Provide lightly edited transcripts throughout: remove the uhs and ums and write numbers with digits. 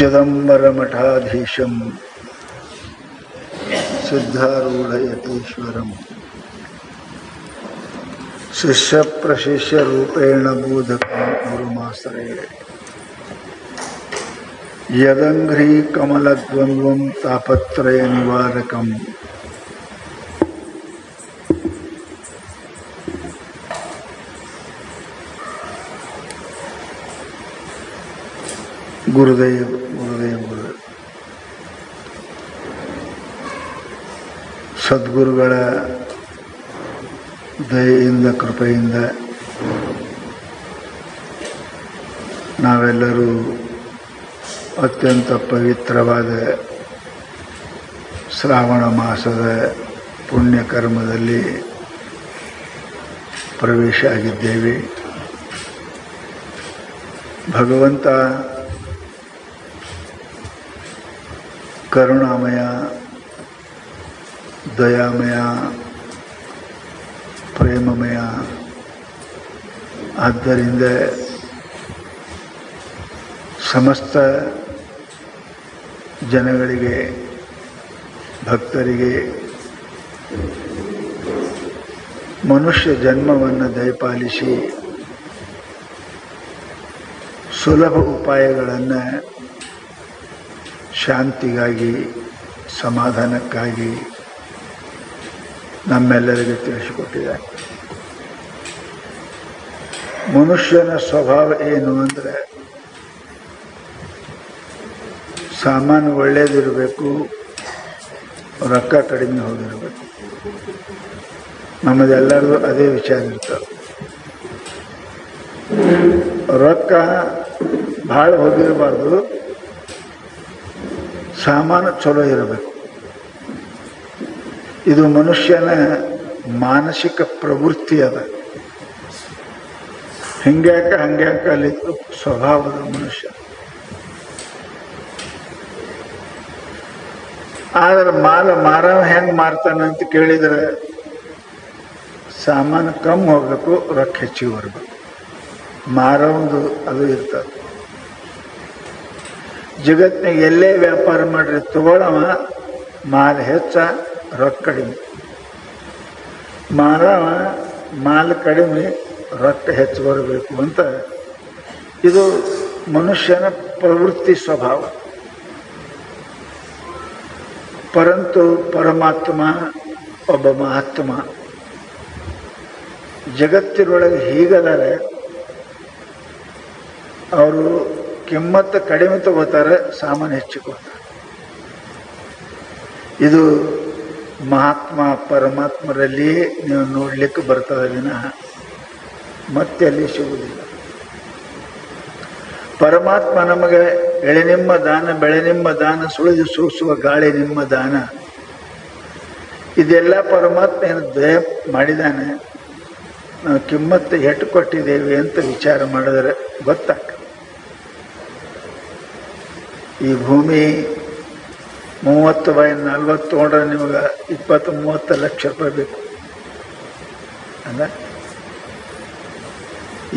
चिदंबरमठाधीशं सिद्धारूढ़यतीश्वरं शिष्य प्रशिष्य रूपेण बोधकं गुरुमाश्रये यदंघ्री कमलद्वंद्वं तापत्रय निवारकं गुरुदेव गुरुदेव गुरुदेव ಸದ್ಗುರುಗಳ ದಯೆಯಿಂದ ಕೃಪೆಯಿಂದ ನಾವೆಲ್ಲರೂ ಅತ್ಯಂತ ಪವಿತ್ರವಾದ ಶ್ರಾವಣ ಮಾಸದ ಪುಣ್ಯಕರ್ಮದಲ್ಲಿ ಪ್ರವೇಶ ಆಗಿದ್ದೇವೆ. ಭಗವಂತ ಕರುಣಾಮಯ, ದಯಾಮಯ, ಪ್ರೇಮಮಯ. ಆದ್ದರಿಂದ ಸಮಸ್ತ ಜನಗಳಿಗೆ, ಭಕ್ತರಿಗೆ ಮನುಷ್ಯ ಜನ್ಮವನ್ನು ದಯಪಾಲಿಸಿ ಸುಲಭ ಉಪಾಯಗಳನ್ನು ಶಾಂತಿಗಾಗಿ, ಸಮಾಧಾನಕ್ಕಾಗಿ ನಮ್ಮೆಲ್ಲರಿಗೆ ತಿಳಿಸಿಕೊಟ್ಟಿದ್ದಾರೆ. ಮನುಷ್ಯನ ಸ್ವಭಾವ ಏನು ಅಂದರೆ, ಸಾಮಾನು ಒಳ್ಳೆಯದಿರಬೇಕು, ರೊಕ್ಕ ಕಡಿಮೆ ಹೋಗಿರಬೇಕು. ನಮ್ಮದೆಲ್ಲರದು ಅದೇ ವಿಚಾರ ಇರ್ತದೆ. ರೊಕ್ಕ ಭಾಳ ಹೋಗಿರಬಾರ್ದು, ಸಾಮಾನು ಚಲೋ ಇರಬೇಕು. ಇದು ಮನುಷ್ಯನ ಮಾನಸಿಕ ಪ್ರವೃತ್ತಿ ಅದ. ಹಂಗ್ಯಾಕ ಅಲ್ಲಿ ಸ್ವಭಾವದ ಮನುಷ್ಯ. ಆದರೆ ಮಾರವ ಹೆಂಗೆ ಮಾರ್ತಾನೆ ಅಂತ ಕೇಳಿದರೆ, ಸಾಮಾನು ಕಮ್ಮಿ ಹೋಗ್ಬೇಕು, ರೊಕ್ಕ ಹೆಚ್ಚಿಗೆ ಬರಬೇಕು. ಮಾರವಂದು ಅದು ಇರ್ತದೆ. ಜಗತ್ತಿನಾಗ ಎಲ್ಲೇ ವ್ಯಾಪಾರ ಮಾಡ್ರಿ, ತಗೊಳ್ಳವ ಮಾಲ್ ಹೆಚ್ಚ, ರೊಕ್ಕ ಕಡಿಮೆ. ಮಾರವ ಮಾಲ್ ಕಡಿಮೆ, ರೊಕ್ಕ ಹೆಚ್ಚು ಬರಬೇಕು ಅಂತ ಇದು ಮನುಷ್ಯನ ಪ್ರವೃತ್ತಿ ಸ್ವಭಾವ. ಪರಂತು ಪರಮಾತ್ಮ ಒಬ್ಬ ಮಹಾತ್ಮ. ಜಗತ್ತಿನೊಳಗೆ ಹೀಗದಾರೆ, ಅವರು ಕಿಮ್ಮತ್ತು ಕಡಿಮೆ ತಗೋತಾರೆ, ಸಾಮಾನು ಹೆಚ್ಚಿಕೋತಾರೆ. ಇದು ಮಹಾತ್ಮ ಪರಮಾತ್ಮರಲ್ಲಿಯೇ ನೀವು ನೋಡ್ಲಿಕ್ಕೆ ಬರ್ತದೆ ವಿನಃ ಮತ್ತೆ ಅಲ್ಲಿ ಸಿಗುವುದಿಲ್ಲ. ಪರಮಾತ್ಮ ನಮಗೆ ಎಳೆ ನಿಮ್ಮ ದಾನ, ಬೆಳೆ ನಿಮ್ಮ ದಾನ, ಸುಳಿದು ಸೂಸುವ ಗಾಳಿ ನಿಮ್ಮ ದಾನ, ಇದೆಲ್ಲ ಪರಮಾತ್ಮ ಏನು ದಯ ಮಾಡಿದಾನೆ. ನಾವು ಕಿಮ್ಮತ್ತು ಎಟ್ಟು ಕೊಟ್ಟಿದ್ದೇವೆ ಅಂತ ವಿಚಾರ ಮಾಡಿದರೆ ಗೊತ್ತಾಗ್ತದೆ. ಈ ಭೂಮಿ 30/40 ತೊಗೊಂಡ್ರೆ ನಿಮಗೆ 20-30 ಲಕ್ಷ ರೂಪಾಯಿ ಬೇಕು ಅಲ್ಲ.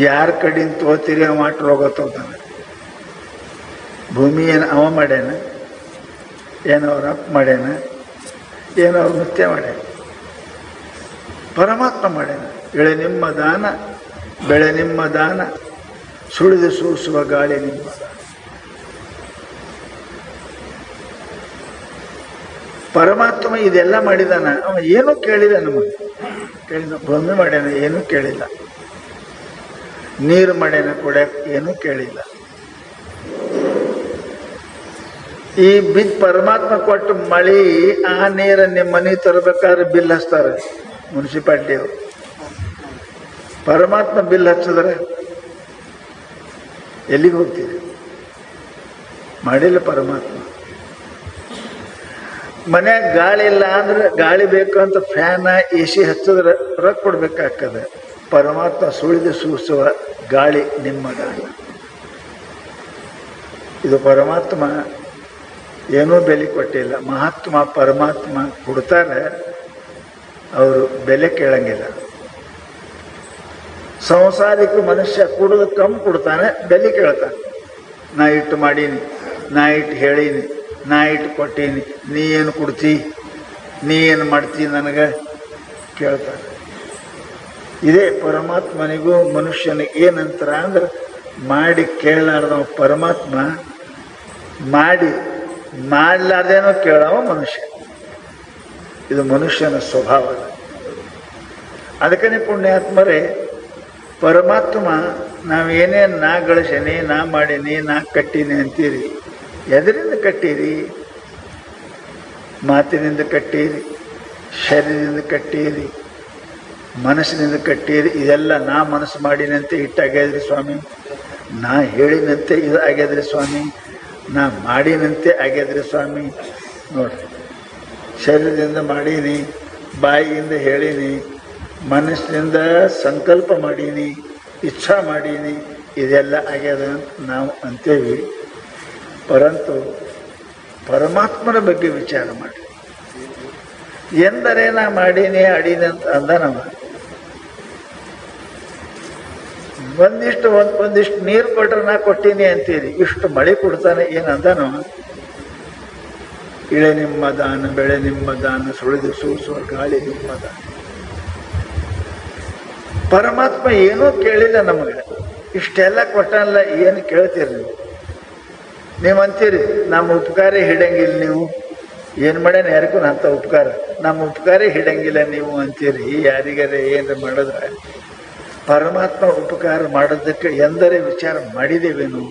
ಯಾರ ಕಡೆಯಿಂದ ತಗೋತೀರಿ ಅವ ರೋಗ ತಗೋತಾನೆ. ಭೂಮಿ ಏನು ಅವ ಮಾಡ್ಯಾನ, ಏನು ಅವ್ರ ಅಪ್ಪ ಮಾಡ್ಯಾನ, ಏನು ಅವ್ರ ಮುತ್ಯ ಮಾಡ್ಯಾನ, ಪರಮಾತ್ಮ ಮಾಡ್ಯಾನ. ಎಳೆ ನಿಮ್ಮ ದಾನ, ಬೆಳೆ ನಿಮ್ಮ ದಾನ, ಸುಳಿದು ಸೂಸುವ ಗಾಳಿ ನಿಮ್ಮ ದಾನ. ಪರಮಾತ್ಮ ಇದೆಲ್ಲ ಮಾಡಿದಾನ. ಅವ ಏನೂ ಕೇಳಿಲ್ಲ, ನಮಗೆ ಕೇಳಿದ. ಭೂಮಿ ಮಾಡ್ಯಾನ, ಏನೂ ಕೇಳಿಲ್ಲ. ನೀರು ಮಾಡ್ಯಾನ, ಕುಡಿಯಕ್ಕೆ ಏನೂ ಕೇಳಿಲ್ಲ. ಈ ಪರಮಾತ್ಮ ಕೊಟ್ಟು ಮಳಿ, ಆ ನೀರ ನಿಮ್ಮ ಮನೆ ತರಬೇಕಾದ್ರೆ ಬಿಲ್ ಹಚ್ತಾರೆ ಮುನ್ಸಿಪಾಲ್ಟಿಯವರು. ಪರಮಾತ್ಮ ಬಿಲ್ ಹಚ್ಚಿದ್ರೆ ಎಲ್ಲಿಗೆ ಹೋಗ್ತೀರಿ? ಮಾಡಿಲ್ಲ ಪರಮಾತ್ಮ. ಮನ್ಯಾಗ ಗಾಳಿ ಇಲ್ಲ ಅಂದ್ರೆ, ಗಾಳಿ ಬೇಕು ಅಂತ ಫ್ಯಾನ AC ಹಚ್ಚಿದ್ರೆ ರೊಕ್ಕ ಕೊಡ್ಬೇಕಾಗ್ತದೆ. ಪರಮಾತ್ಮ ಸುಳಿದು ಸೂಸುವ ಗಾಳಿ ನಿಮ್ಮ ಗಾಳಿ. ಇದು ಪರಮಾತ್ಮ ಏನೂ ಬೆಲೆ ಕೊಟ್ಟಿಲ್ಲ. ಮಹಾತ್ಮ ಪರಮಾತ್ಮ ಕೊಡ್ತಾರೆ, ಅವರು ಬೆಲೆ ಕೇಳಂಗಿಲ್ಲ. ಸಂಸಾರಿಕ ಮನುಷ್ಯ ಕುಡಿದು ಕಮ್ಮಿ ಕೊಡ್ತಾನೆ, ಬೆಲೆ ಕೇಳ್ತಾನೆ. ನಾ ಇಟ್ಟು ಮಾಡೀನಿ, ನಾ ಇಟ್ಟು ಹೇಳೀನಿ, ನಾ ಇಟ್ಟು ಕೊಟ್ಟೀನಿ, ನೀ ಏನು ಕೊಡ್ತಿ, ನೀ ಏನು ಮಾಡ್ತಿ ನನಗೆ ಕೇಳ್ತಾರೆ. ಇದೇ ಪರಮಾತ್ಮನಿಗೂ ಮನುಷ್ಯನಿಗೆ ಏನಂತಾರ ಅಂದ್ರೆ, ಮಾಡಿ ಕೇಳಲಾರ್ದವ ಪರಮಾತ್ಮ, ಮಾಡಿ ಮಾಡಲಾರ್ದೇನೋ ಕೇಳವ ಮನುಷ್ಯ. ಇದು ಮನುಷ್ಯನ ಸ್ವಭಾವ. ಅದಕ್ಕನೇ ಪುಣ್ಯಾತ್ಮರೇ, ಪರಮಾತ್ಮ ನಾವೇನೇನು ನಾ ಗಳಿಸೇನಿ, ನಾ ಮಾಡೀನಿ, ನಾ ಕಟ್ಟೀನಿ ಅಂತೀರಿ. ಎದರಿಂದ ಕಟ್ಟೀರಿ? ಮಾತಿನಿಂದ ಕಟ್ಟೀರಿ, ಶರೀರದಿಂದ ಕಟ್ಟೀರಿ, ಮನಸ್ಸಿನಿಂದ ಕಟ್ಟೀರಿ. ಇದೆಲ್ಲ ನಾ ಮನಸ್ಸು ಮಾಡಿನಂತೆ ಇಟ್ಟಾಗ್ಯದ್ರಿ ಸ್ವಾಮಿ, ನಾ ಹೇಳಿನಂತೆ ಇದು ಆಗ್ಯದ್ರಿ ಸ್ವಾಮಿ, ನಾ ಮಾಡಿನಂತೆ ಆಗ್ಯದ್ರಿ ಸ್ವಾಮಿ. ನೋಡ್ರಿ, ಶರೀರದಿಂದ ಮಾಡೀನಿ, ಬಾಯಿಯಿಂದ ಹೇಳೀನಿ, ಮನಸ್ಸಿನಿಂದ ಸಂಕಲ್ಪ ಮಾಡೀನಿ, ಇಚ್ಛಾ ಮಾಡೀನಿ, ಇದೆಲ್ಲ ಆಗ್ಯದ ಅಂತ ನಾವು ಅಂತೇವಿ. ಪರಂತು ಪರಮಾತ್ಮನ ಬಗ್ಗೆ ವಿಚಾರ ಮಾಡಿ. ಎಂದರೆ ನಾ ಮಾಡೀನಿ ಅಡೀನಿ ಅಂತ ಅಂದನವ. ಒಂದಿಷ್ಟು ನೀರು ಕೊಟ್ರೆ ನಾ ಕೊಟ್ಟೀನಿ ಅಂತೀರಿ, ಇಷ್ಟು ಮಳೆ ಕೊಡ್ತಾನೆ ಏನು ಅಂದನವ. ಇಳೆ ನಿಮ್ಮ ದಾನ, ಬೆಳೆ ನಿಮ್ಮ ದಾನ, ಸುಳಿದು ಸೂಸುವ ಗಾಳಿ ನಿಮ್ಮ ದಾನ. ಪರಮಾತ್ಮ ಏನೂ ಕೇಳಿಲ್ಲ ನಮಗೆ, ಇಷ್ಟೆಲ್ಲ ಕೊಟ್ಟಲ್ಲ, ಏನು ಕೇಳ್ತೀರಿ ನೀವು ಅಂತೀರಿ, ನಮ್ಮ ಉಪಕಾರ ಹಿಡಂಗಿಲ್ಲ ನೀವು. ಏನು ಮಾಡ್ಯಾನ ಯಾರಿಗೂ ಅಂತ ಉಪಕಾರ, ನಮ್ಮ ಉಪಕಾರ ಹಿಡಂಗಿಲ್ಲ ನೀವು ಅಂತೀರಿ. ಯಾರಿಗಾರೆ ಏನು ಮಾಡಿದ್ರೆ ಪರಮಾತ್ಮ ಉಪಕಾರ ಮಾಡೋದಕ್ಕೆ ಎಂದರೆ ವಿಚಾರ ಮಾಡಿದ್ದೇವೇನು?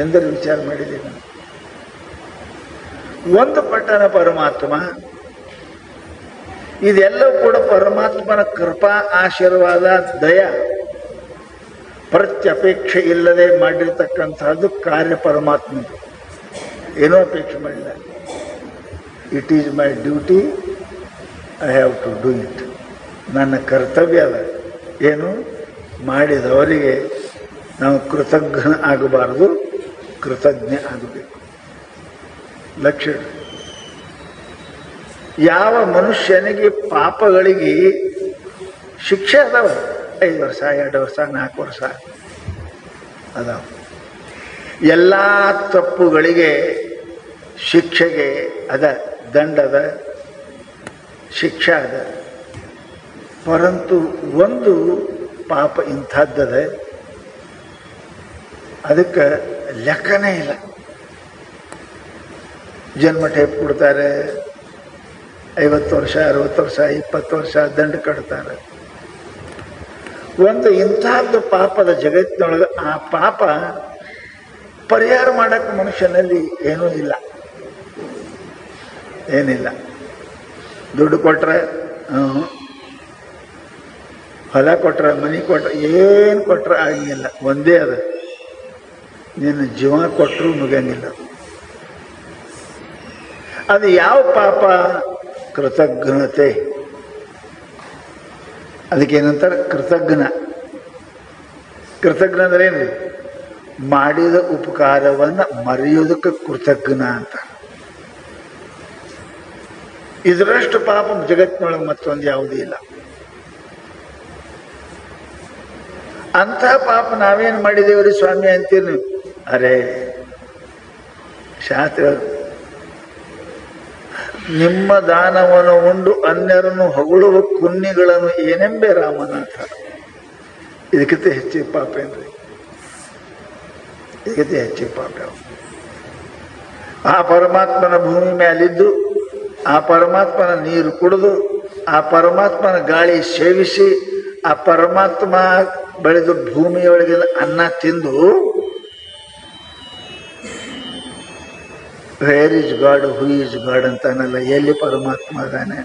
ಎಂದರೆ ವಿಚಾರ ಮಾಡಿದ್ದೇವೇನು? ಒಂದು ಪಟ್ಟಣ ಪರಮಾತ್ಮ, ಇದೆಲ್ಲವೂ ಕೂಡ ಪರಮಾತ್ಮನ ಕೃಪಾ, ಆಶೀರ್ವಾದ, ದಯ, ಪ್ರತ್ಯಪೇಕ್ಷೆ ಇಲ್ಲದೆ ಮಾಡಿರ್ತಕ್ಕಂಥದ್ದು ಕಾರ್ಯ ಪರಮಾತ್ಮ. ಏನೋ ಅಪೇಕ್ಷೆ ಮಾಡಿಲ್ಲ. It is my duty, I have to do it. ನನ್ನ ಕರ್ತವ್ಯ ಅದ. ಏನು ಮಾಡಿದವರಿಗೆ ನಾವು ಕೃತಜ್ಞ ಆಗಬಾರ್ದು, ಕೃತಜ್ಞ ಆಗಬೇಕು. ಲಕ್ಷ್ಯ ಯಾವ ಮನುಷ್ಯನಿಗೆ ಪಾಪಗಳಿಗೆ ಶಿಕ್ಷೆ ಅದಾವ, 5 ವರ್ಷ, 2 ವರ್ಷ, 4 ವರ್ಷ ಅದಾವ. ಎಲ್ಲ ತಪ್ಪುಗಳಿಗೆ ಶಿಕ್ಷೆಗೆ ಅದ, ದಂಡದ, ಶಿಕ್ಷೆ ಅದ. ಪರಂತು ಒಂದು ಪಾಪ ಇಂಥದ್ದದ, ಅದಕ್ಕೆ ಲೆಕ್ಕನೇ ಇಲ್ಲ. ಜನ್ಮ ಟೇಪ್ ಕೊಡ್ತಾರೆ, 50 ವರ್ಷ, 60 ವರ್ಷ, 20 ವರ್ಷ ದಂಡ ಕಟ್ತಾರೆ. ಒಂದು ಇಂಥದ್ದು ಪಾಪದ ಜಗತ್ತಿನೊಳಗೆ ಆ ಪಾಪ ಪರಿಹಾರ ಮಾಡಕ್ಕೆ ಮನುಷ್ಯನಲ್ಲಿ ಏನೂ ಇಲ್ಲ, ಏನಿಲ್ಲ. ದುಡ್ಡು ಕೊಟ್ರೆ, ಹೊಲ ಕೊಟ್ರೆ, ಮನೆ ಕೊಟ್ರೆ, ಏನು ಕೊಟ್ರೆ ಆಗಿಲ್ಲ. ಒಂದೇ ಅದ, ನಿನ್ನ ಜೀವ ಕೊಟ್ಟರು ಮುಗಿಯಂಗಿಲ್ಲ. ಅದು ಯಾವ ಪಾಪ? ಕೃತಜ್ಞತೆ. ಅದಕ್ಕೇನಂತಾರೆ? ಕೃತಜ್ಞ. ಕೃತಜ್ಞ ಅಂದ್ರೆ ಏನು? ಮಾಡಿದ ಉಪಕಾರವನ್ನು ಮರೆಯೋದಕ್ಕೆ ಕೃತಜ್ಞ ಅಂತ. ಇದರಷ್ಟು ಪಾಪ ಜಗತ್ತಿನೊಳಗೆ ಮತ್ತೊಂದು ಯಾವುದೂ ಇಲ್ಲ. ಅಂಥ ಪಾಪ ನಾವೇನು ಮಾಡಿದೇವ್ರಿ ಸ್ವಾಮಿ ಅಂತೀರಿ. ಅರೇ ಶಾಸ್ತ್ರ, ನಿಮ್ಮ ದಾನವನ್ನು ಉಂಡು ಅನ್ಯರನ್ನು ಹೊಗಳುವ ಕುನ್ನಿಗಳನ್ನು ಏನೆಂಬೆ ರಾಮನಾಥ. ಇದಕ್ಕಿಂತ ಹೆಚ್ಚಿನ ಪಾಪ ಏನ್ರಿ? ಇದಕ್ಕಿಂತ ಹೆಚ್ಚಿನ ಪಾಪ ಯಾವ? ಆ ಪರಮಾತ್ಮನ ಭೂಮಿ ಮೇಲಿದ್ದು, ಆ ಪರಮಾತ್ಮನ ನೀರು ಕುಡಿದು, ಆ ಪರಮಾತ್ಮನ ಗಾಳಿ ಸೇವಿಸಿ, ಆ ಪರಮಾತ್ಮ ಬೆಳೆದು ಭೂಮಿಯೊಳಗಿನ ಅನ್ನ ತಿಂದು, where is god, who is god ಅಂತಾನಲ್ಲ. ಎಲ್ಲಿ ಪರಮಾತ್ಮ ಅದಾನೆ?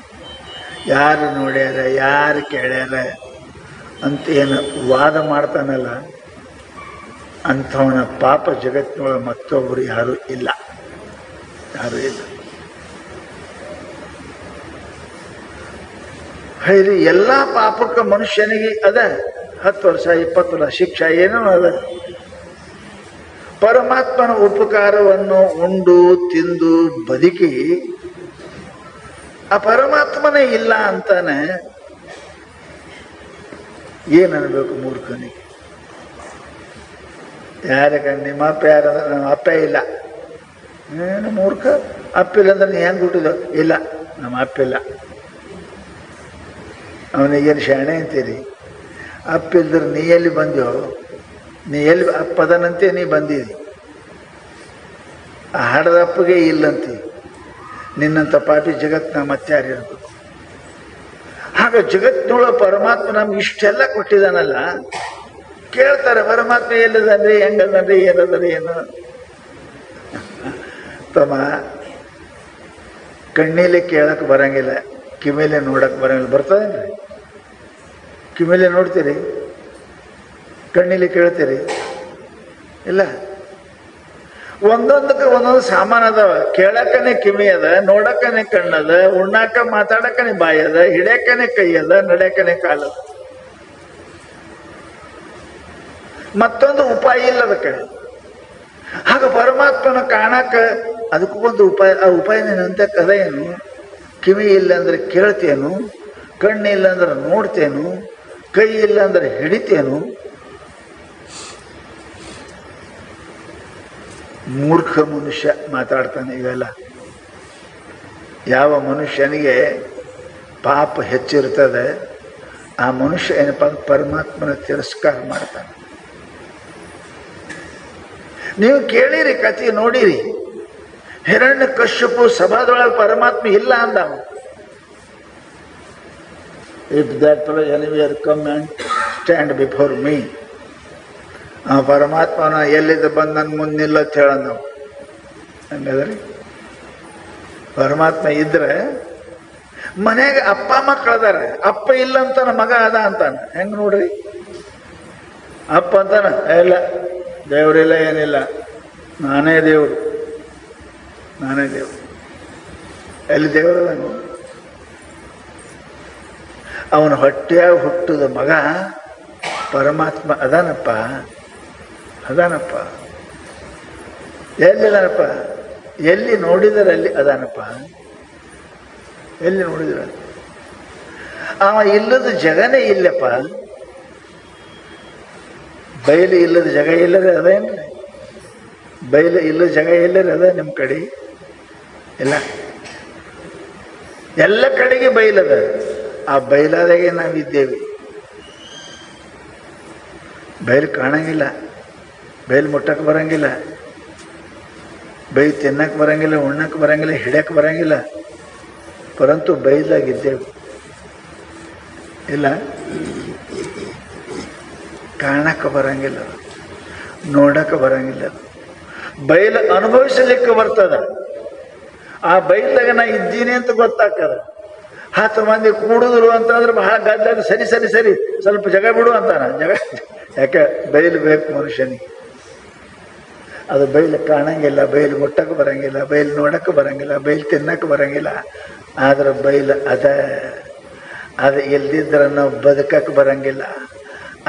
ಯಾರು ನೋಡ್ಯಾರ, ಯಾರು ಕೇಳ್ಯಾರ ಅಂತ ಏನು ವಾದ ಮಾಡ್ತಾನಲ್ಲ, ಅಂಥವನ ಪಾಪ ಜಗತ್ತಿನೊಳಗೆ ಮತ್ತೊಬ್ಬರು ಯಾರೂ ಇಲ್ಲ, ಯಾರೂ ಇಲ್ಲ. ಹೈರಿ ಎಲ್ಲ ಪಾಪಕ್ಕೆ ಮನುಷ್ಯನಿಗೆ ಅದ 10 ವರ್ಷ 20 ವರ್ಷ ಶಿಕ್ಷೆ ಏನೋ ಅದ. ಪರಮಾತ್ಮನ ಉಪಕಾರವನ್ನು ಉಂಡು ತಿಂದು ಬದುಕಿ ಆ ಪರಮಾತ್ಮನೇ ಇಲ್ಲ ಅಂತಾನೆ ಏನನ್ಬೇಕು ಮೂರ್ಖನಿಗೆ? ಯಾರಕ್ಕೆ ನಿಮ್ಮ ಅಪ್ಪ ಯಾರಂದ್ರೆ ನಮ್ಮ ಅಪ್ಪ ಇಲ್ಲ. ಏನು ಮೂರ್ಖ, ಅಪ್ಪಿಲ್ಲ ಅಂದ್ರೆ ನೀ ಹೆಂಗೆ ಹುಟ್ಟಿದ? ಇಲ್ಲ, ನಮ್ಮ ಅಪ್ಪಿಲ್ಲ. ಅವನಿಗೇನು ಶಾಣೆ ಅಂತೀರಿ? ಅಪ್ಪಿಲ್ದ್ರೆ ನೀ ಎಲ್ಲಿ ಬಂದ್ಯೋ? ನೀ ಎಲ್ಲಿ ಅಪ್ಪದನಂತೆ ನೀ ಬಂದಿದಿ. ಆ ಹಾಡದ ಅಪ್ಪಗೆ ಇಲ್ಲಂತಿ. ನಿನ್ನಂಥ ಪಾಪಿ ಜಗತ್ತಿನ ಮತ್ತೆ ಯಾರಿರ್ಬೇಕು? ಆಗ ಜಗತ್ತಿನೊಳಗೆ ಪರಮಾತ್ಮ ನಮ್ಗೆ ಇಷ್ಟೆಲ್ಲ ಕೊಟ್ಟಿದ್ದಾನಲ್ಲ. ಕೇಳ್ತಾರೆ ಪರಮಾತ್ಮ ಎಲ್ಲದನ್ರಿ, ಹೆಂಗದನ್ರಿ, ಏನದರಿ, ಏನು ತಮ್ಮ ಕಣ್ಣೀಲಿ ಕೇಳಕ್ಕೆ ಬರಂಗಿಲ್ಲ, ಕಿವಿಲೆ ನೋಡಕ್ಕೆ ಬರಂಗಿಲ್ಲ. ಬರ್ತದೇನ್ರಿ? ಕಿವಿಲೆ ನೋಡ್ತೀರಿ, ಕಣ್ಣೀಲಿ ಕೇಳ್ತೀರಿ? ಇಲ್ಲ. ಒಂದೊಂದಕ್ಕೆ ಒಂದೊಂದು ಸಾಮಾನು ಅದಾವ. ಕೇಳಕ್ಕನೆ ಕಿವಿ ಅದ, ನೋಡಕ್ಕನೆ ಕಣ್ಣದ, ಉಣ್ಣಾಕ ಮಾತಾಡಕ್ಕನೆ ಬಾಯಿ ಅದ, ಹಿಡ್ಯಾಕನೆ ಕೈ ಅದ, ನಡ್ಯಾಕನೆ ಕಾಲದ. ಮತ್ತೊಂದು ಉಪಾಯ ಇಲ್ಲ ಅದಕ್ಕೆ. ಆಗ ಪರಮಾತ್ಮನ ಕಾಣಕ ಅದಕ್ಕೂ ಒಂದು ಉಪಾಯ. ಆ ಉಪಾಯ ಏನಂತ ಕದ ಏನು? ಕಿವಿ ಇಲ್ಲ ಅಂದ್ರೆ ಕೇಳ್ತೇನು, ಕಣ್ಣು ಇಲ್ಲ ಅಂದ್ರೆ ನೋಡ್ತೇನು, ಕೈ ಇಲ್ಲ ಅಂದ್ರೆ ಹಿಡಿತೇನು. ಮೂರ್ಖ ಮನುಷ್ಯ ಮಾತಾಡ್ತಾನೆ ಇವೆಲ್ಲ. ಯಾವ ಮನುಷ್ಯನಿಗೆ ಪಾಪ ಹೆಚ್ಚಿರ್ತದೆ ಆ ಮನುಷ್ಯ ಏನಪ್ಪ, ಪರಮಾತ್ಮನ ತಿರಸ್ಕಾರ ಮಾಡ್ತಾನೆ. ನೀವು ಕೇಳಿರಿ, ಕಥೆ ನೋಡಿರಿ. ಹಿರಣ್ಯ ಕಶ್ಯಪು ಸಭಾದೊಳಗೆ ಪರಮಾತ್ಮ ಇಲ್ಲ ಅಂದ. If that fellow anywhere come and stand before me, ಆ ಪರಮಾತ್ಮನ ಎಲ್ಲಿದ್ದ ಬಂದು ನನ್ನ ಮುಂದೆ ನಿಲ್ಲತ್ ಹೇಳ ನಾವು. ಹಂಗಾದ್ರಿ ಪರಮಾತ್ಮ ಇದ್ರೆ ಮನೆಗೆ ಅಪ್ಪ ಮಕ್ಕಳದಾರ, ಅಪ್ಪ ಇಲ್ಲ ಅಂತಾನ, ಮಗ ಅದ ಅಂತಾನ. ಹೆಂಗ್ ನೋಡ್ರಿ? ಅಪ್ಪ ಅಂತಾನ, ಇಲ್ಲ ದೇವರಿಲ್ಲ, ಏನಿಲ್ಲ, ನಾನೇ ದೇವರು, ನಾನೇ ದೇವರು. ಎಲ್ಲಿ ದೇವರದ? ಅವನ ಹೊಟ್ಟೆಯಾಗ ಹುಟ್ಟಿದ ಮಗ ಪರಮಾತ್ಮ ಅದಾನಪ್ಪ, ಅದಾನಪ್ಪ. ಎಲ್ಲಿದಾನಪ್ಪ? ಎಲ್ಲಿ ನೋಡಿದರಲ್ಲಿ ಅದಾನಪ್ಪ, ಎಲ್ಲಿ ನೋಡಿದ್ರ? ಅವ ಇಲ್ಲದ ಜಗನೇ ಇಲ್ಲಪ್ಪ. ಬಯಲು ಇಲ್ಲದ ಜಗ ಇಲ್ಲದೆ ಅದೇನ್ರಿ? ಬಯಲು ಇಲ್ಲದ ಜಗ ಎಲ್ಲರಿ ಅದ ನಿಮ್ಮ ಕಡೆ? ಇಲ್ಲ, ಎಲ್ಲ ಕಡೆಗೆ ಬಯಲದ. ಆ ಬಯಲಾದಾಗೆ ನಾವಿದ್ದೇವೆ. ಬಯಲು ಕಾಣಂಗಿಲ್ಲ, ಬಯಲು ಮುಟ್ಟಕ್ಕೆ ಬರಂಗಿಲ್ಲ, ಬೈಲು ತಿನ್ನಕ್ಕೆ ಬರಂಗಿಲ್ಲ, ಉಣ್ಣಕ್ಕೆ ಬರಂಗಿಲ್ಲ, ಹಿಡ್ಯಕ್ಕೆ ಬರಂಗಿಲ್ಲ. ಪರಂತು ಬೈಲಾಗಿದ್ದೇವೆ. ಇಲ್ಲ, ಕಾಣಕ್ಕೆ ಬರಂಗಿಲ್ಲ, ನೋಡಕ್ಕೆ ಬರಂಗಿಲ್ಲ. ಬಯಲು ಅನುಭವಿಸಲಿಕ್ಕೆ ಬರ್ತದ. ಆ ಬೈಲಾಗ ನಾ ಇದ್ದೀನಿ ಅಂತ ಗೊತ್ತಾಗ್ತದ. 10 ಮಂದಿ ಕೂಡುದ್ರು ಅಂತಂದ್ರೆ ಬಹಳ ಗದ್ದಾಗ ಸರಿ ಸರಿ ಸರಿ ಸ್ವಲ್ಪ ಜಗ ಬಿಡು ಅಂತಾನ. ಜಗ ಯಾಕೆ? ಬಯಲು ಬೇಕು ಮನುಷ್ಯನಿಗೆ. ಅದು ಬಯಲು ಕಾಣಂಗಿಲ್ಲ, ಬಯಲು ಮುಟ್ಟಕ್ಕೆ ಬರಂಗಿಲ್ಲ, ಬಯಲು ನೋಡಕ್ಕೆ ಬರಂಗಿಲ್ಲ, ಬಯಲು ತಿನ್ನಕ್ಕೆ ಬರಂಗಿಲ್ಲ. ಆದ್ರೆ ಬಯಲು ಅದು ಇಲ್ದಿದ್ರೆ ನಾವು ಬದುಕಕ್ಕೆ ಬರಂಗಿಲ್ಲ,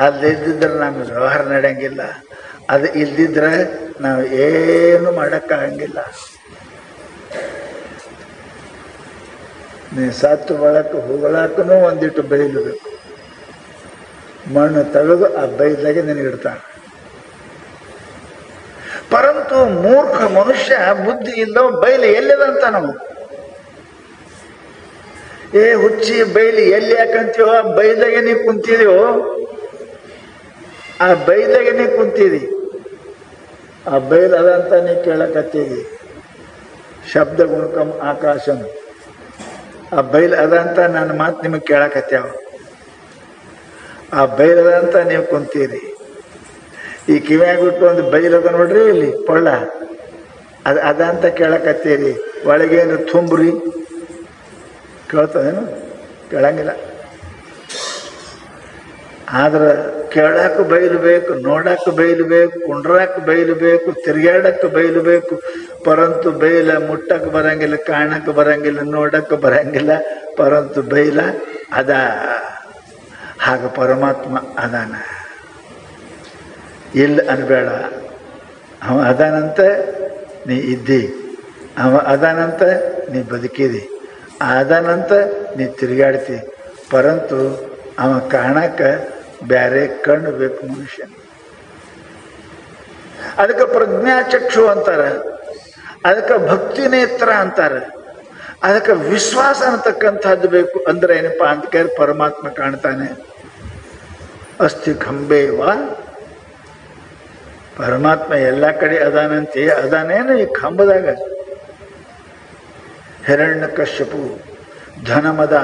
ಅಲ್ಲಿದ್ದಿದ್ರೆ ನಮ್ಗೆ ವ್ಯವಹಾರ ನಡೆಯಂಗಿಲ್ಲ, ಅದು ಇಲ್ದಿದ್ರೆ ನಾವು ಏನು ಮಾಡೋಕ್ಕಾಗಂಗಿಲ್ಲ. ನೀ ಸತ್ತು ಬಳಕ್ಕೆ ಹೋಗಳಕ್ಕೂ ಒಂದಿಟ್ಟು ಬಯಲು ಬೇಕು. ಮಣ್ಣು ತೆಗೆದು ಆ ಬೈಲಾಗೆ ನಿನಗಿಡ್ತಾನೆ. ಪರಂತು ಮೂರ್ಖ ಮನುಷ್ಯ ಬುದ್ಧಿ ಇಲ್ಲವ ಬಯಲು ಎಲ್ಲಿದಂತ ನಾವು. ಏ ಹುಚ್ಚಿ, ಬೈಲು ಎಲ್ಲಿ ಯಾಕಂತೀವೋ? ಆ ಬೈಲಾಗೆ ನೀ ಕುಂತಿದೀವೋ, ಆ ಬೈಲಾಗೆ ನೀ ಕುಂತಿದಿ. ಆ ಬೈಲ್ ಅದಂತ ನೀ ಕೇಳಕತ್ತೀವಿ. ಶಬ್ದ ಗುಣಕಂ ಆಕಾಶಂ. ಆ ಬೈಲ್ ಅದಂತ ನನ್ನ ಮಾತು ನಿಮಗೆ ಕೇಳಕತ್ಯಾವ. ಆ ಬೈಲದಂತ ನೀವು ಕುಂತೀರಿ. ಈ ಕಿವಿಯಾಗ್ಬಿಟ್ಟು ಒಂದು ಬೈಲದ ನೋಡ್ರಿ, ಇಲ್ಲಿ ಪೊಳ್ಳ ಅದಂತ ಕೇಳಕತ್ತೀರಿ. ಒಳಗೇನು ತುಂಬ್ರಿ? ಕೇಳ್ತದೇನು? ಕೇಳಂಗಿಲ್ಲ. ಆದ್ರೆ ಕೇಳಕ್ಕೆ ಬಯಲು ಬೇಕು, ನೋಡಕ್ಕೆ ಬಯಲು ಬೇಕು, ಕುಂಡ್ರಕ್ಕೆ ಬಯಲು ಬೇಕು, ತಿರುಗಾಡಕ್ಕೆ ಬಯಲು ಬೇಕು. ಪರಂತು ಬೈಲ ಮುಟ್ಟಕ್ಕೆ ಬರಂಗಿಲ್ಲ, ಕಾಣಕ್ಕೆ ಬರಂಗಿಲ್ಲ, ನೋಡಕ್ಕೆ ಬರಂಗಿಲ್ಲ. ಪರಂತು ಬೈಲ ಅದ. ಹಾಗ ಪರಮಾತ್ಮ ಅದಾನ. ಇಲ್ಲ ಅನ್ಬೇಡ. ಅವ ಅದಾನಂತ ನೀ ಇದ್ದಿ, ಅವ ಅದಾನಂತ ನೀ ಬದುಕಿದಿ, ಅದಾನಂತ ನೀ ತಿರುಗಾಡ್ತಿ. ಪರಂತು ಅವ ಕಾಣಕ್ಕೆ ಬ್ಯಾರೆ ಕಣ್ಣು ಬೇಕು ಮನುಷ್ಯನಿಗೆ. ಅದಕ್ಕೆ ಪ್ರಜ್ಞಾಚಕ್ಷು ಅಂತಾರೆ, ಅದಕ್ಕೆ ಭಕ್ತಿ ನೇತ್ರ ಅಂತಾರೆ, ಅದಕ್ಕೆ ವಿಶ್ವಾಸ ಅನ್ನತಕ್ಕಂಥದ್ದು ಬೇಕು. ಅಂದ್ರೆ ಏನಪ್ಪ ಅಂತ ಕೇಳಿ ಪರಮಾತ್ಮ ಕಾಣ್ತಾನೆ. ಅಸ್ಥಿ ಖಂಬೇವ, ಪರಮಾತ್ಮ ಎಲ್ಲ ಕಡೆ ಅದಾನಂತೆ. ಅದಾನೇನು ಈ ಕಂಬದಾಗ? ಹಿರಣ್ಯಕಶ್ಯಪು ಧನಮದ,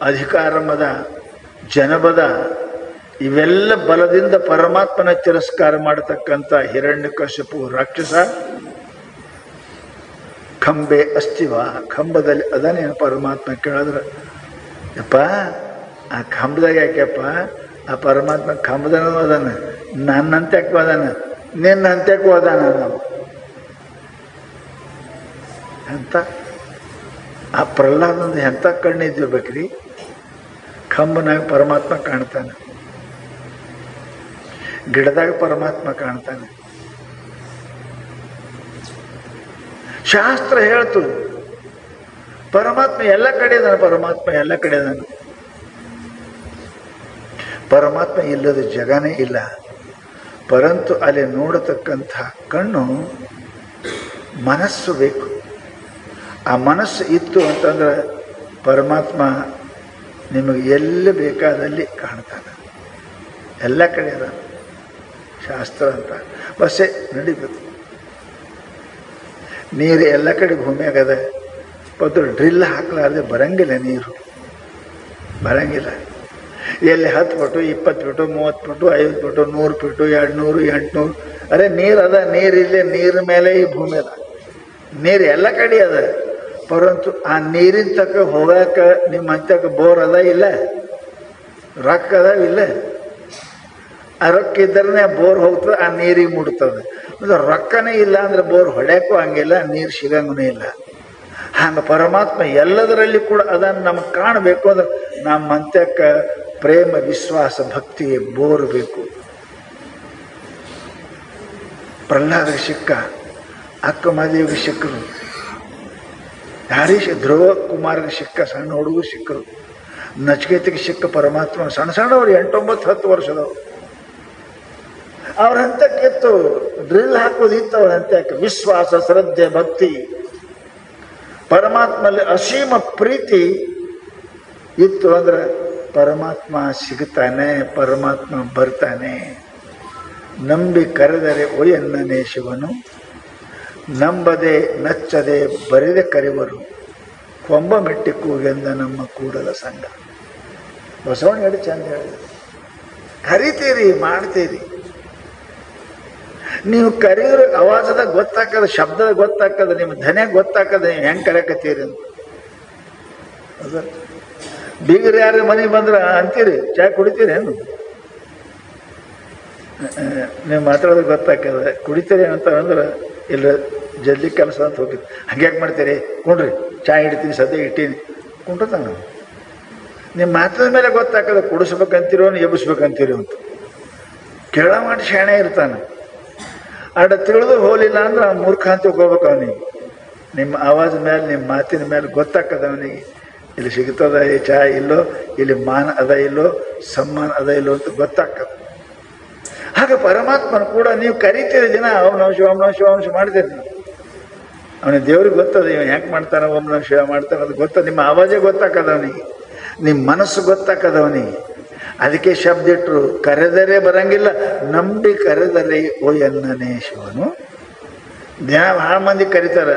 ಅಧಿಕಾರ ಮದ, ಜನಬದ ಇವೆಲ್ಲ ಬಲದಿಂದ ಪರಮಾತ್ಮನ ತಿರಸ್ಕಾರ ಮಾಡತಕ್ಕಂಥ ಹಿರಣ್ಯಕಶ್ಯಪು ರಾಕ್ಷಸ ಕಂಬೆ ಅಸ್ತಿವ, ಕಂಬದಲ್ಲಿ ಅದಾನೇನು ಪರಮಾತ್ಮ ಕೇಳಿದ್ರೆ, ಯಪ್ಪ ಆ ಕಂಬದಾಗ ಯಾಕೆಪ್ಪ? ಆ ಪರಮಾತ್ಮ ಕಂಬದನೂ ಅದಾನ, ನನ್ನಂತ್ಯಕ್ಕೂ ಅದಾನ, ನಿನ್ನಂತ್ಯಕ್ಕೂ ಅದಾನ. ನಾವು ಎಂತ ಆ ಪ್ರಹ್ಲಾದಂದು ಎಂಥ ಕಣ್ಣಿದ್ದಿರ್ಬೇಕ್ರಿ. ಕಂಬನಾಗ ಪರಮಾತ್ಮ ಕಾಣ್ತಾನೆ, ಗಿಡದಾಗ ಪರಮಾತ್ಮ ಕಾಣ್ತಾನೆ. ಶಾಸ್ತ್ರ ಹೇಳ್ತು ಪರಮಾತ್ಮ ಎಲ್ಲ ಕಡೆ ಇದ್ದಾನೆ, ಪರಮಾತ್ಮ ಎಲ್ಲ ಕಡೆ ಇದ್ದಾನೆ. ಪರಮಾತ್ಮ ಇಲ್ಲದ ಜಗನೇ ಇಲ್ಲ. ಪರಂತು ಅಲ್ಲಿ ನೋಡತಕ್ಕಂಥ ಕಣ್ಣು ಮನಸ್ಸು ಬೇಕು. ಆ ಮನಸ್ಸು ಇತ್ತು ಅಂತಂದ್ರೆ ಪರಮಾತ್ಮ ನಿಮಗೆ ಎಲ್ಲಿ ಬೇಕಾದಲ್ಲಿ ಕಾಣ್ತಾನೆ, ಎಲ್ಲ ಕಡೆ ಅದ. ಶಾಸ್ತ್ರ ಅಂತ ಬಸ್ಸೆ ನಡಿಬೇಕು. ನೀರು ಎಲ್ಲ ಕಡೆ ಭೂಮಿಯಾಗದ, ಪದ್ರ ಡ್ರಿಲ್ ಹಾಕ್ಲಾರ್ದೆ ಬರಂಗಿಲ್ಲ, ನೀರು ಬರಂಗಿಲ್ಲ. ಎಲ್ಲಿ 10 ಫುಟು 20 ಫುಟು 30 ಫುಟು 50 ಫುಟು 100 ಫುಟು 200 800 ಅರೆ ನೀರು ಅದ. ನೀರಿಲ್ಲೇ ನೀರ ಮೇಲೆ ಈ ಭೂಮಿ ಅದ, ನೀರು ಎಲ್ಲ ಕಡೆ ಅದ. ಪರಂತು ಆ ನೀರಿನ ತಕ್ಕ ಹೋಗಾಕ ನಿಮ್ಮ ಅಂತಕ್ಕೆ ಬೋರ್ ಅದ ಇಲ್ಲ, ರೊಕ್ಕ ಅದಾವ ಇಲ್ಲ. ಆ ರೊಕ್ಕ ಇದ್ದರೆ ಬೋರ್ ಹೋಗ್ತದೆ, ಆ ನೀರಿಗೆ ಮುಡ್ತದೆ. ಅದು ರೊಕ್ಕನೇ ಇಲ್ಲ ಅಂದ್ರೆ ಬೋರ್ ಹೊಡ್ಯಾಕೂ ಹಂಗಿಲ್ಲ, ನೀರು ಸಿಗಂಗೂ ಇಲ್ಲ. ಹಂಗೆ ಪರಮಾತ್ಮ ಎಲ್ಲದರಲ್ಲಿ ಕೂಡ ಅದನ್ನು ನಮಗೆ ಕಾಣಬೇಕು ಅಂದ್ರೆ ನಮ್ಮ ಅಂತ್ಯಕ್ಕೆ ಪ್ರೇಮ ವಿಶ್ವಾಸ ಭಕ್ತಿಗೆ ಬೋರ್ ಬೇಕು. ಪ್ರಹ್ಲಾದಗೆ ಸಿಕ್ಕ, ಅಕ್ಕ ಮದುವೆಗೆ ಸಿಕ್ಕರು, ಯಾರಿಗೆ ಧ್ರುವ ಕುಮಾರ್ಗೆ ಸಿಕ್ಕ, ಸಣ್ಣ ಹುಡುಗರು ಸಿಕ್ಕರು. ನಚಿಕೇತಿಗೆ ಸಿಕ್ಕ ಪರಮಾತ್ಮ ಸಣ್ಣ ಸಣ್ಣವ್ರು 8 9 10 ವರ್ಷದವ್ರು. ಅವ್ರ ಹಂತಕ್ಕಿತ್ತು ಡ್ರಿಲ್ ಹಾಕೋದಿತ್ತು. ಅವ್ರ ಹಂತಕ್ಕೆ ವಿಶ್ವಾಸ ಶ್ರದ್ಧೆ ಭಕ್ತಿ, ಪರಮಾತ್ಮಲ್ಲಿ ಅಸೀಮ ಪ್ರೀತಿ ಇತ್ತು ಅಂದ್ರೆ ಪರಮಾತ್ಮ ಸಿಗುತ್ತಾನೆ, ಪರಮಾತ್ಮ ಬರ್ತಾನೆ. ನಂಬಿ ಕರೆದರೆ ಒಯ್ಯನ್ನನೇ ಶಿವನು, ನಂಬದೆ ನಚ್ಚದೆ ಬರಿದೆ ಕರೆವರು, ಕೊಂಬ ಮೆಟ್ಟಿ ಕೂಗೆಂದ ನಮ್ಮ ಕೂಡಲ ಸಂಘ. ಬಸವಣ್ಣ ಹೇಳಿ ಚಂದ ಹೇಳಿದ. ಕರಿತೀರಿ, ಮಾಡ್ತೀರಿ. ನೀವು ಕರೆಯೋರು ಅವಾಜದಾಗ ಗೊತ್ತಾಕದ, ಶಬ್ದದಾಗ ಗೊತ್ತಾಕದ, ನಿಮ್ಮ ಧ್ವನಿಯಾಗ ಗೊತ್ತಾಕದ ನೀವು ಹೆಂಗೆ ಕರೆಯಕತ್ತೀರಿ ಅಂತ. ಹೌದಾ? ಬೀಗರು ಯಾರು ಮನೆಗೆ ಬಂದ್ರೆ ಅಂತೀರಿ ಚಾ ಕುಡಿತೀರಿ ಏನು? ನೀವು ಮಾತಾಡೋದು ಗೊತ್ತಾಕದ. ಕುಡಿತೀರಿ ಅಂತ ಅಂದ್ರೆ ಇಲ್ಲ ಜಲ್ದಿ ಕೆಲಸ ಅಂತ ಹೋಗಿದ್ದು. ಹಂಗ್ಯಾಕೆ ಮಾಡ್ತೀರಿ? ಕುಂಡ್ರಿ ಚಾ ಇಡ್ತೀನಿ, ಸದ್ಯ ಇಟ್ಟೀನಿ, ಕುಂಡ್ರತಾನ. ನೀವು ಮಾತಾದ ಮೇಲೆ ಗೊತ್ತಾಕದ ಕುಡಿಸ್ಬೇಕಂತೀರೋ ಎಬ್ಬಿಸ್ಬೇಕಂತೀರೋ ಅಂತ. ಕೇಳ ಮಾಡಿ ಶಾಣೆ ಇರ್ತಾನೆ. ಅಡ ತಿಳಿದು ಹೋಲಿಲ್ಲ ಅಂದ್ರೆ ಮೂರ್ಖ ಅಂತ ಹೋಗ್ಬೇಕು ಅವನಿಗೆ. ನಿಮ್ಮ ಆವಾಜ್ ಮೇಲೆ, ನಿಮ್ಮ ಮಾತಿನ ಮೇಲೆ ಗೊತ್ತಾಕದ ಅವನಿಗೆ. ಇಲ್ಲಿ ಸಿಗ್ತದ ಈ ಚಾ ಇಲ್ಲೋ, ಇಲ್ಲಿ ಮಾನ ಅದ ಇಲ್ಲೋ, ಸಮ್ಮಾನ ಅದ ಇಲ್ಲೋ ಅಂತ ಗೊತ್ತಾಕದ. ಹಾಗೆ ಪರಮಾತ್ಮನ ಕೂಡ ನೀವು ಕರಿತೀರಿ ದಿನ ಓಂ ನಮಃ ಶಿವಾಯ, ಓಂ ನಮಃ ಶಿವಾಯ, ಓಂ ಶಿವ ಮಾಡ್ತೀರಿ. ಅವನಿಗೆ ದೇವ್ರಿಗೆ ಗೊತ್ತದ ಇವ ಹೆಂಗೆ ಮಾಡ್ತಾನೆ, ಓಂ ನಮಃ ಶಿವಾಯ ಮಾಡ್ತಾನೆ, ಅದು ಗೊತ್ತದ. ನಿಮ್ಮ ಆವಾಜೇ ಗೊತ್ತಾಕದ ಅವನಿಗೆ, ನಿಮ್ಮ ಮನಸ್ಸು ಗೊತ್ತಾಕದ ಅವನಿಗೆ. ಅದಕ್ಕೆ ಶಬ್ದ ಇಟ್ಟರು, ಕರೆದರೆ ಬರಂಗಿಲ್ಲ, ನಂಬಿ ಕರೆದರೆ ಒಯ್ಯನ್ನನೇ ಶಿವನು. ದಿನ ಭಾಳ ಮಂದಿ ಕರೀತಾರೆ,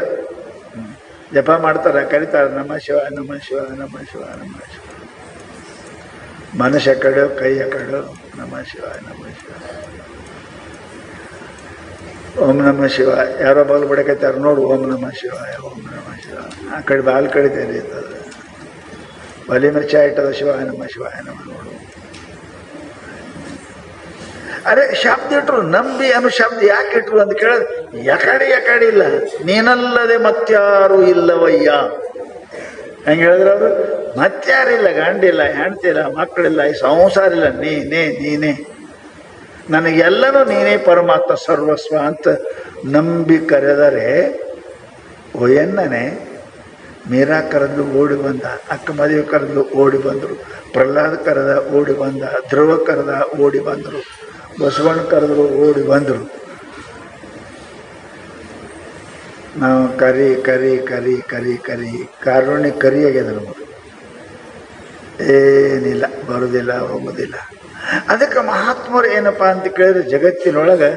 ಜಪ ಮಾಡ್ತಾರೆ, ಕರೀತಾರೆ ನಮಃ ಶಿವಾಯ ನಮಃ ಶಿವಾಯ ನಮಃ ಶಿವಾಯ ನಮಃ ಶಿವಾಯ. ಮನುಷ್ಯ ಕಡೆ ಕೈ ಕಡೆ ನಮಃ ಶಿವಾಯ ನಮಃ ಶಿವಾಯ. ಓಂ ನಮಃ ಶಿವಾಯ. ಯಾರೋ ಬಾಲ್ ಬಡಕೈತಾರೆ ನೋಡು, ಓಂ ನಮಃ ಶಿವಾಯ, ಓಂ ನಮಃ ಶಿವಾಯ. ಆ ಕಡೆ ಬಾಲ್ ಕಡಿತೇನೆ ಇರ್ತದೆ, ಬಲಿ ಮೇಲೆ ಚಾ ಇಟ್ಟದ ಶಿವಾಯ ನಮಃ ಶಿವಾಯ ನಮಃ ನೋಡು. ಅರೆ ಶಬ್ದ ಇಟ್ರು, ನಂಬಿ ಅನ್ನೋ ಶಬ್ದ ಯಾಕೆ ಇಟ್ರು ಅಂತ ಕೇಳಿದ್ರೆ, ಯಕಡೆ ಇಲ್ಲ, ನೀನಲ್ಲದೆ ಮತ್ಯಾರು ಇಲ್ಲವಯ್ಯ. ಹೆಂಗೆ ಹೇಳಿದ್ರೆ ಅವರು, ಮತ್ಯಾರಿಲ್ಲ, ಗಂಡಿಲ್ಲ, ಹೆಂಡ್ತಿಲ್ಲ, ಮಕ್ಕಳಿಲ್ಲ, ಈ ಸಂಸಾರ ಇಲ್ಲ, ನೀನೇ ನನಗೆಲ್ಲನೂ ನೀನೇ ಪರಮಾತ್ಮ ಸರ್ವಸ್ವ ಅಂತ ನಂಬಿ ಕರೆದರೆ ಒಯ್ಯನ್ನನೆ. ಮೀರಾ ಕರೆದು ಓಡಿ ಬಂದ, ಅಕ್ಕ ಮದುವೆ ಕರೆದು ಓಡಿ ಬಂದರು, ಪ್ರಹ್ಲಾದ ಕರೆದ ಓಡಿ ಬಂದ, ಧ್ರುವ ಕರೆದ ಓಡಿ ಬಂದರು, ಬಸವಣ್ಣ ಕರೆದ್ರು ಓಡಿ ಬಂದರು. ನಾವು ಕರಿ ಕರಿ ಕರಿ ಕರಿ ಕರಿ ಕಾರುಣ್ಯ ಕರಿ ಆಗ್ಯದ ನಮಗೆ, ಏನಿಲ್ಲ, ಬರೋದಿಲ್ಲ, ಹೋಗೋದಿಲ್ಲ. ಅದಕ್ಕೆ ಮಹಾತ್ಮರು ಏನಪ್ಪ ಅಂತ ಕೇಳಿದ್ರೆ, ಜಗತ್ತಿನೊಳಗೆ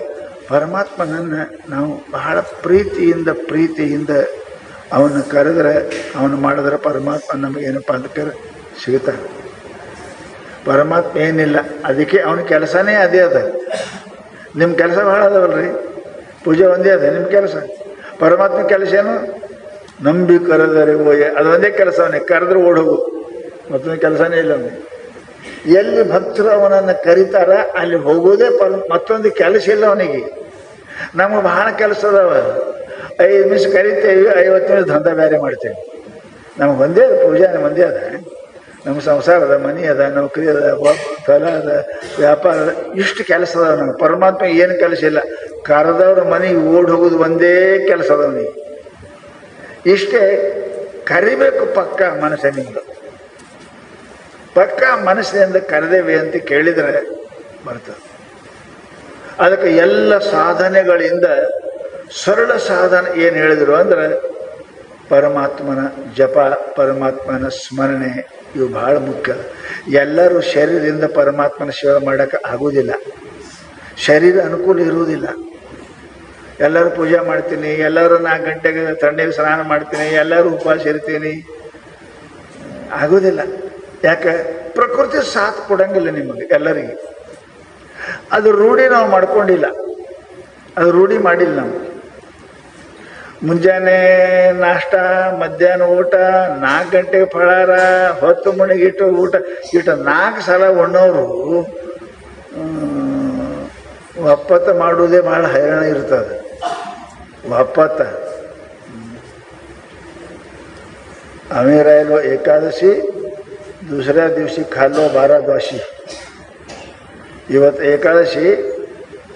ಪರಮಾತ್ಮನನ್ನು ನಾವು ಬಹಳ ಪ್ರೀತಿಯಿಂದ ಅವನು ಕರೆದ್ರೆ, ಅವನು ಮಾಡಿದ್ರೆ ಪರಮಾತ್ಮ ನಮಗೇನಪ್ಪ ಅಂತ ಕೇಳಿದ್ರೆ ಸಿಗುತ್ತಾನೆ. ಪರಮಾತ್ಮ ಏನಿಲ್ಲ, ಅದಕ್ಕೆ ಅವನ ಕೆಲಸನೇ ಅದೇ ಅದ. ನಿಮ್ಮ ಕೆಲಸ ಭಾಳ ಅದಾವಲ್ರಿ, ಪೂಜೆ ಒಂದೇ ಅದ ನಿಮ್ಮ ಕೆಲಸ. ಪರಮಾತ್ಮ ಕೆಲಸ ಏನು? ನಂಬಿ ಕರೆದರೆ ಓಯೆ, ಅದು ಒಂದೇ ಕೆಲಸ. ಅವನಿಗೆ ಕರೆದ್ರೆ ಓಡೋಗು, ಮತ್ತೊಂದು ಕೆಲಸನೇ ಇಲ್ಲ ಅವನಿಗೆ. ಎಲ್ಲಿ ಭಕ್ತರು ಅವನನ್ನು ಕರೀತಾರ ಅಲ್ಲಿ ಹೋಗೋದೇ ಮತ್ತೊಂದು ಕೆಲಸ ಇಲ್ಲ ಅವನಿಗೆ. ನಮಗೆ ಬಹಳ ಕೆಲಸ ಅದಾವ. 5 ನಿಮಿಷ ಕರಿತೇವೆ, 50 ನಿಮಿಷ ದಂಧ ಬೇರೆ ಮಾಡ್ತೇವೆ. ನಮ್ಗೆ ಒಂದೇ ಅದ, ಪೂಜೆ ಒಂದೇ ಅದ. ನಮ್ಮ ಸಂಸಾರ ಅದ, ಮನೆ ಅದ, ನೌಕರಿ ಅದ, ಫಲ ಅದ, ವ್ಯಾಪಾರ ಅದ, ಇಷ್ಟು ಕೆಲಸ ಅದಾವ. ನಮ್ಗೆ ಪರಮಾತ್ಮ ಏನು ಕೆಲಸ ಇಲ್ಲ. ಕರೆದವ್ರ ಮನೆಗೆ ಓಡಿ ಹೋಗೋದು ಒಂದೇ ಕೆಲಸ ಅದಾವನಿಗೆ. ಇಷ್ಟೇ. ಕರಿಬೇಕು ಪಕ್ಕ ಮನಸ್ಸಿನಿಂದ, ಪಕ್ಕ ಮನಸ್ಸಿನಿಂದ ಕರೆದೇವೆ ಅಂತ ಕೇಳಿದರೆ ಬರ್ತದೆ. ಅದಕ್ಕೆ ಎಲ್ಲ ಸಾಧನೆಗಳಿಂದ ಸರಳ ಸಾಧನೆ ಏನು ಹೇಳಿದರು ಅಂದರೆ, ಪರಮಾತ್ಮನ ಜಪ, ಪರಮಾತ್ಮನ ಸ್ಮರಣೆ, ಇವು ಬಹಳ ಮುಖ್ಯ. ಎಲ್ಲರೂ ಶರೀರದಿಂದ ಪರಮಾತ್ಮನ ಸೇವೆ ಮಾಡೋಕ್ಕೆ ಆಗೋದಿಲ್ಲ, ಶರೀರ ಅನುಕೂಲ ಇರುವುದಿಲ್ಲ. ಎಲ್ಲರೂ ಪೂಜೆ ಮಾಡ್ತೀನಿ, ಎಲ್ಲರೂ 4 ಗಂಟೆಗೆ ತಣ್ಣೀರು ಸ್ನಾನ ಮಾಡ್ತೀನಿ, ಎಲ್ಲರೂ ಉಪವಾಸ ಇರ್ತೀನಿ, ಆಗೋದಿಲ್ಲ. ಯಾಕೆ? ಪ್ರಕೃತಿ ಸಾಥ್ ಕೊಡಂಗಿಲ್ಲ ನಿಮಗೆ ಎಲ್ಲರಿಗೆ. ಅದು ರೂಢಿ ನಾವು ಮಾಡ್ಕೊಂಡಿಲ್ಲ, ಅದು ರೂಢಿ ಮಾಡಿಲ್ಲ ನಾವು. ಮುಂಜಾನೆ ನಾಷ್ಟ, ಮಧ್ಯಾಹ್ನ ಊಟ, 4 ಗಂಟೆಗೆ ಫಳಾರ, 10 ಮಣಿಗೆ ಊಟ, 4 ಸಲ ಉಣ್ಣೋರು ಒಪ್ಪತ್ತ ಮಾಡುವುದೇ ಭಾಳ ಹೈರಾಣ ಇರ್ತದೆ. ಒಪ್ಪತ್ತ आम्ही राहिलो एकादशी, दुसऱ्या दिवशी खाल्लो 12 द्वाशी. ಇವತ್ತು ಏಕಾದಶಿ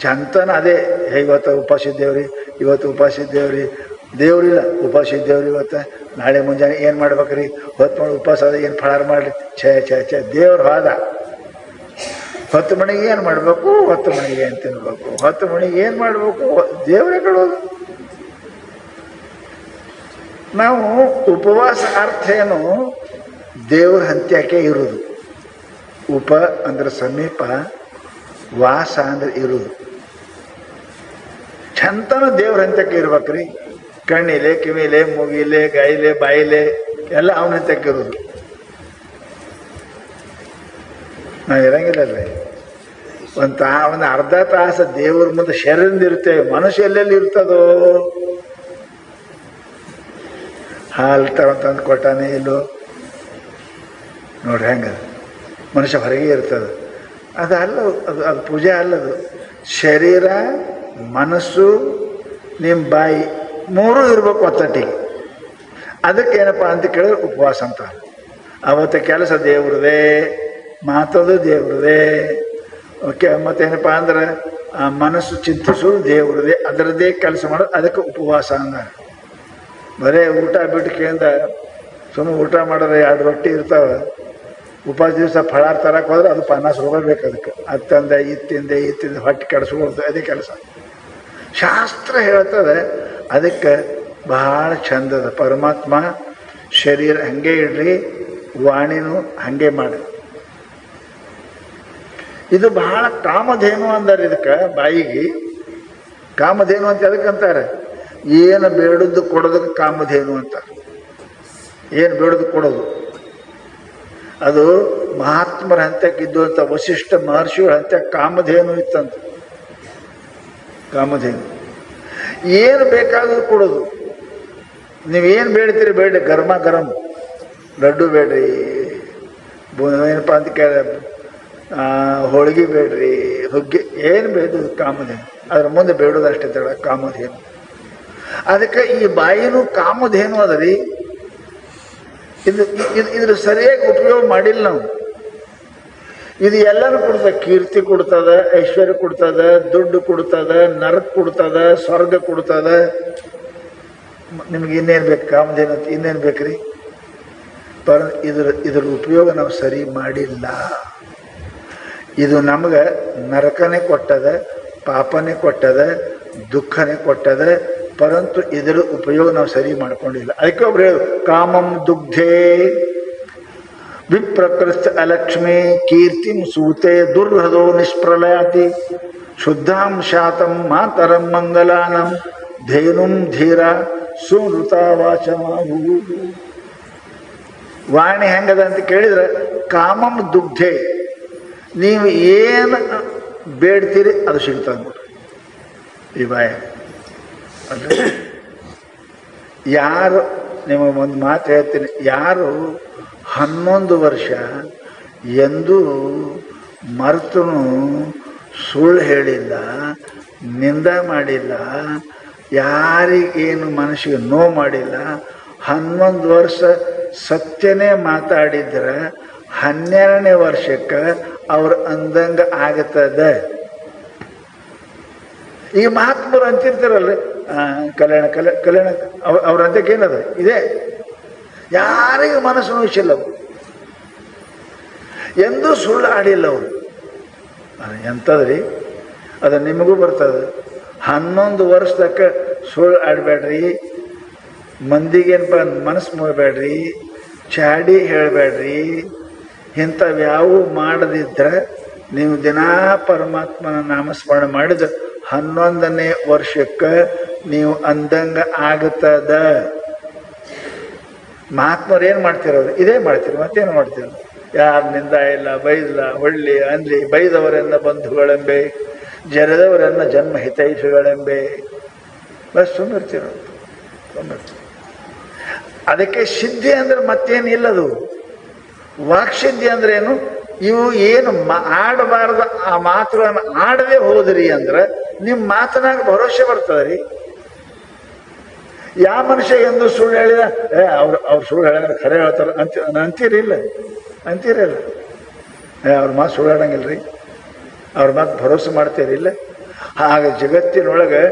ಚಂತನ ಅದೇ, ಇವತ್ತು ಉಪವಾಸ ಇದ್ದೇವ್ರಿ, ಇವತ್ತು ಉಪವಾಸ ಇದ್ದೇವ್ರಿ, ದೇವ್ರಿಲ್ಲ ಉಪವಾಸ ಇದ್ದೇವ್ರಿ. ಇವತ್ತು ನಾಳೆ ಮುಂಜಾನೆ ಏನು ಮಾಡ್ಬೇಕ್ರಿ, ಹೊತ್ತು ಮಾಡಿ ಉಪವಾಸ ಅದ, ಏನು ಫಳಾರ ಮಾಡಲಿ, ಛೇ ದೇವ್ರ ಹೋದ. 10 ಮಣಿಗೆ ಏನು ಮಾಡಬೇಕು, 10 ಮಣಿಗೆ ಏನು ತಿನ್ಬೇಕು, 10 ಮಣಿಗೆ ಏನು ಮಾಡಬೇಕು, ದೇವರೇ ಕಳೋದು. ನಾವು ಉಪವಾಸ ಅರ್ಥ ಏನು? ದೇವ್ರ ಹಂತ್ಯಕ್ಕೆ ಇರುವುದು. ಉಪ ಅಂದ್ರೆ ಸಮೀಪ, ವಾಸ ಅಂದ್ರೆ ಇರುವುದು. ಚಂತನ ದೇವ್ರ ಹಂತಕ್ಕೆ ಇರ್ಬೇಕ್ರಿ. ಕಣ್ಣಿಲೆ, ಕಿವಿಲೆ, ಮೂಗಿಲೆ, ಗೈಲೆ, ಬಾಯಿಲೆ ಎಲ್ಲ ಅವನ ಹಂತಕ್ಕೆ ಇರುವುದು. ನಾವು ಇರಂಗಿಲ್ಲಲ್ರಿ. ಒಂದು ಅರ್ಧ ತಾಸು ದೇವ್ರ ಮುಂದೆ ಶರೀರದಿಂದ ಇರ್ತೇವೆ. ಮನುಷ್ಯ ಎಲ್ಲೆಲ್ಲಿ ಇರ್ತದೋ? ಹಾಲು ತಂದು ಕೊಟ್ಟಾನೆ ಇಲ್ಲೋ ನೋಡ್ರಿ, ಹೆಂಗ ಮನುಷ್ಯ ಹೊರಗೆ ಇರ್ತದೆ. ಅದು ಅಲ್ಲ, ಅದು ಪೂಜೆ ಅಲ್ಲದು. ಶರೀರ, ಮನಸ್ಸು, ನಿಮ್ಮ ಬಾಯಿ 3 ಇರ್ಬೇಕು ಒತ್ತಟ್ಟಿಗೆ. ಅದಕ್ಕೇನಪ್ಪ ಅಂತ ಕೇಳಿದ್ರೆ ಉಪವಾಸ ಅಂತ. ಅವತ್ತು ಕೆಲಸ ದೇವ್ರದೇ, ಮಾತದು ದೇವ್ರದೇ. ಓಕೆ. ಮತ್ತೇನಪ್ಪ ಅಂದ್ರೆ ಮನಸ್ಸು ಚಿಂತಿಸೋದು ದೇವ್ರದೇ, ಅದರದ್ದೇ ಕೆಲಸ ಮಾಡೋದು, ಅದಕ್ಕೆ ಉಪವಾಸ ಅಂದ. ಬರೇ ಊಟ ಬಿಟ್ಟಕ್ಕಿಂದ ಸುಮ್ಮನೆ ಊಟ ಮಾಡಿದ್ರೆ 2 ರೊಟ್ಟಿ ಇರ್ತಾವೆ. ಉಪವಾಸ ದಿವಸ ಫಳಾರ ತರಕ್ಕೆ ಹೋದ್ರೆ ಅದು 50 ರೂಪಾಯಿ ಬೇಕು. ಅದಕ್ಕೆ ಅತ್ತಂದ ಇತ್ತಿಂದ ಹೊಟ್ಟೆ ಕೆಡಿಸ್ಕೊಳ್ತು, ಅದೇ ಕೆಲಸ. ಶಾಸ್ತ್ರ ಹೇಳ್ತದೆ. ಅದಕ್ಕೆ ಬಹಳ ಚಂದದ. ಪರಮಾತ್ಮ ಶರೀರ ಹಂಗೆ ಇಡ್ರಿ, ವಾಣಿನೂ ಹಂಗೆ ಮಾಡಿ. ಇದು ಬಹಳ ಕಾಮಧೇನು ಅಂದಾರೆ. ಇದಕ್ಕೆ ಬಾಯಿಗೆ ಕಾಮಧೇನು ಅಂತ ಅದಕ್ಕಂತಾರೆ. ಏನು ಬೇಡದ್ದು ಕೊಡೋದಕ್ಕೆ ಕಾಮಧೇನು ಅಂತಾರೆ. ಏನು ಬೇಡದು ಕೊಡೋದು. ಅದು ಮಹಾತ್ಮರ ಹಂತಕ್ಕಿದ್ದು ಅಂತ. ವಸಿಷ್ಠ ಮಹರ್ಷಿಗಳ ಹಂತ ಕಾಮಧೇನು ಇತ್ತಂತ. ಕಾಮಧೇನು ಏನು ಬೇಕಾದರೂ ಕೊಡೋದು. ನೀವೇನು ಬೇಡ್ತೀರಿ ಬೇಡ, ಗರಂ ಲಡ್ಡು ಬೇಡ್ರಿ, ಏನಪ್ಪ ಅಂತ ಕೇಳ, ಹೋಳಿಗೆ ಬೇಡ್ರಿ, ಹುಗ್ಗಿ, ಏನು ಬೇಡದು ಕಾಮಧೇನು. ಅದ್ರ ಮುಂದೆ ಬೇಡೋದು ಅಷ್ಟೇ ತಡ ಕಾಮಧೇನು. ಅದಕ್ಕೆ ಈ ಬಾಯಿನೂ ಕಾಮಧೇನು ಅದರಿ. ಇದ್ರ ಸರಿಯಾಗಿ ಉಪಯೋಗ ಮಾಡಿಲ್ಲ ನಾವು. ಇದು ಎಲ್ಲರೂ ಕೊಡ್ತದೆ. ಕೀರ್ತಿ ಕೊಡ್ತದ, ಐಶ್ವರ್ಯ ಕೊಡ್ತದ, ದುಡ್ಡು ಕೊಡ್ತದ, ನರಕ ಕೊಡ್ತದ, ಸ್ವರ್ಗ ಕೊಡ್ತದ. ನಿಮ್ಗೆ ಇನ್ನೇನು ಬೇಕು? ಕಾಮಧೇನು ಅಂತ ಇನ್ನೇನು ಬೇಕ್ರಿ? ಇದ್ರ ಉಪಯೋಗ ನಾವು ಸರಿ ಮಾಡಿಲ್ಲ. ಇದು ನಮ್ಗೆ ನರಕನೇ ಕೊಟ್ಟದ, ಪಾಪನೇ ಕೊಟ್ಟದ, ದುಃಖನೇ ಕೊಟ್ಟದ, ಪರಂತು ಇದರ ಉಪಯೋಗ ನಾವು ಸರಿ ಮಾಡ್ಕೊಂಡಿಲ್ಲ. ಅದಕ್ಕೆ ಒಬ್ರು ಹೇಳು, ಕಾಮಂ ದುಗ್ಧೇ ವಿಪ್ರಕೃಷ್ಟ ಅಲಕ್ಷ್ಮೀ ಕೀರ್ತಿಂ ಸೂತೆ ದುರ್ಹದೋ ನಿಷ್ಪ್ರಲಯಾತಿ ಶುದ್ಧಾಂ ಶಾತಂ ಮಾತರಂ ಮಂಗಲಾನಂ ಧೇನುಂ ಧೀರ ಸುನೃತ ವಾಚಮಾಹು. ವಾಣಿ ಹೆಂಗದ ಅಂತ ಕೇಳಿದ್ರೆ, ಕಾಮಂ ದುಗ್ಧೆ, ನೀವು ಏನು ಬೇಡ್ತೀರಿ ಅದು ಸಿಗ್ತದೆ ನೋಡ್ರಿ ಈ ಬಾಯ. ಯಾರು, ನಿಮಗೆ ಒಂದು ಮಾತು ಹೇಳ್ತೀನಿ, ಯಾರು 11 ವರ್ಷ ಎಂದೂ ಮರ್ತನು ಸುಳ್ಳು ಹೇಳಿಲ್ಲ, ನಿಂದ ಮಾಡಿಲ್ಲ, ಯಾರಿಗೇನು ಮನಸ್ಸಿಗೆ ನೋವು ಮಾಡಿಲ್ಲ, 11 ವರ್ಷ ಸತ್ಯನೇ ಮಾತಾಡಿದ್ರೆ 12ನೇ ವರ್ಷಕ್ಕೆ ಅವ್ರು ಅಂದಂಗೆ ಆಗತ್ತದ. ಈ ಮಹಾತ್ಮರು ಅಂತಿರ್ತಾರಲ್ಲ, ಕಲ್ಯಾಣ ಅವ್ರ ಅಂತಕ್ಕೆ ಏನದ ಇದೆ, ಯಾರಿಗೂ ಮನಸ್ಸು ನೋಯಿಸಿಲ್ಲ ಅವರು, ಎಂದೂ ಸುಳ್ಳು ಆಡಿಲ್ಲ ಅವರು. ಎಂಥದ್ರಿ ಅದು ನಿಮಗೂ ಬರ್ತದೆ. 11 ವರ್ಷದಕ್ಕ ಸುಳ್ಳು ಆಡಬೇಡ್ರಿ, ಮಂದಿಗೇನಪ್ಪ ಮನಸ್ಸು ಮುಗಬೇಡ್ರಿ, ಚಾಡಿ ಹೇಳಬೇಡ್ರಿ, ಇಂಥವ್ಯಾವು ಮಾಡದಿದ್ರೆ ನೀವು ದಿನಾ ಪರಮಾತ್ಮನ ನಾಮಸ್ಮರಣೆ ಮಾಡಿದ್ರೆ 11ನೇ ವರ್ಷಕ್ಕೆ ನೀವು ಅಂದಂಗ ಆಗುತ್ತದ. ಮಹಾತ್ಮರು ಏನು ಮಾಡ್ತಿರೋರು ಇದೇ ಮಾಡ್ತೀರಿ, ಮತ್ತೇನು ಮಾಡ್ತೀರ? ಯಾರು ನಿಂದ ಇಲ್ಲ, ಬೈದಲ್ಲ, ಹೊಳ್ಳಿ ಅನ್ಲಿ, ಬೈದವರನ್ನ ಬಂಧುಗಳೆಂಬೆ, ಜರದವರನ್ನ ಜನ್ಮ ಹಿತೈಷಿಗಳೆಂಬೆ, ಬಸ್ ಸುಮ್ಮಿರ್ತೀರ. ಅದಕ್ಕೆ ಸಿದ್ಧಿ ಅಂದ್ರೆ ಮತ್ತೇನಿಲ್ಲದು. ವಾಕ್ಸಿದ್ಧಿ ಅಂದ್ರೆ ಏನು? ಇವು ಏನು ಆಡಬಾರ್ದು ಆ ಮಾತುಗಳನ್ನು ಆಡದೆ ಹೋದ್ರಿ ಅಂದ್ರೆ ನಿಮ್ಮ ಮಾತನಾಗ ಭರೋಸೆ ಬರ್ತದೆ ರೀ. ಯಾವ ಮನುಷ್ಯ ಎಂದು ಸುಳ್ಳು ಹೇಳಿದ, ಅವ್ರು ಸುಳ್ಳು ಹೇಳಿದ್ರೆ ಖರೆ ಹೇಳ್ತಾರೆ ಅಂತೀರಿಲ್ಲ, ಅವ್ರ ಮಾತು ಸುಳ್ಳು ಹೇಳಂಗಿಲ್ರಿ, ಅವ್ರ ಮಾತು ಭರೋಸೆ ಮಾಡ್ತೀರಿಲ್ಲ. ಹಾಗೆ ಜಗತ್ತಿನೊಳಗೆ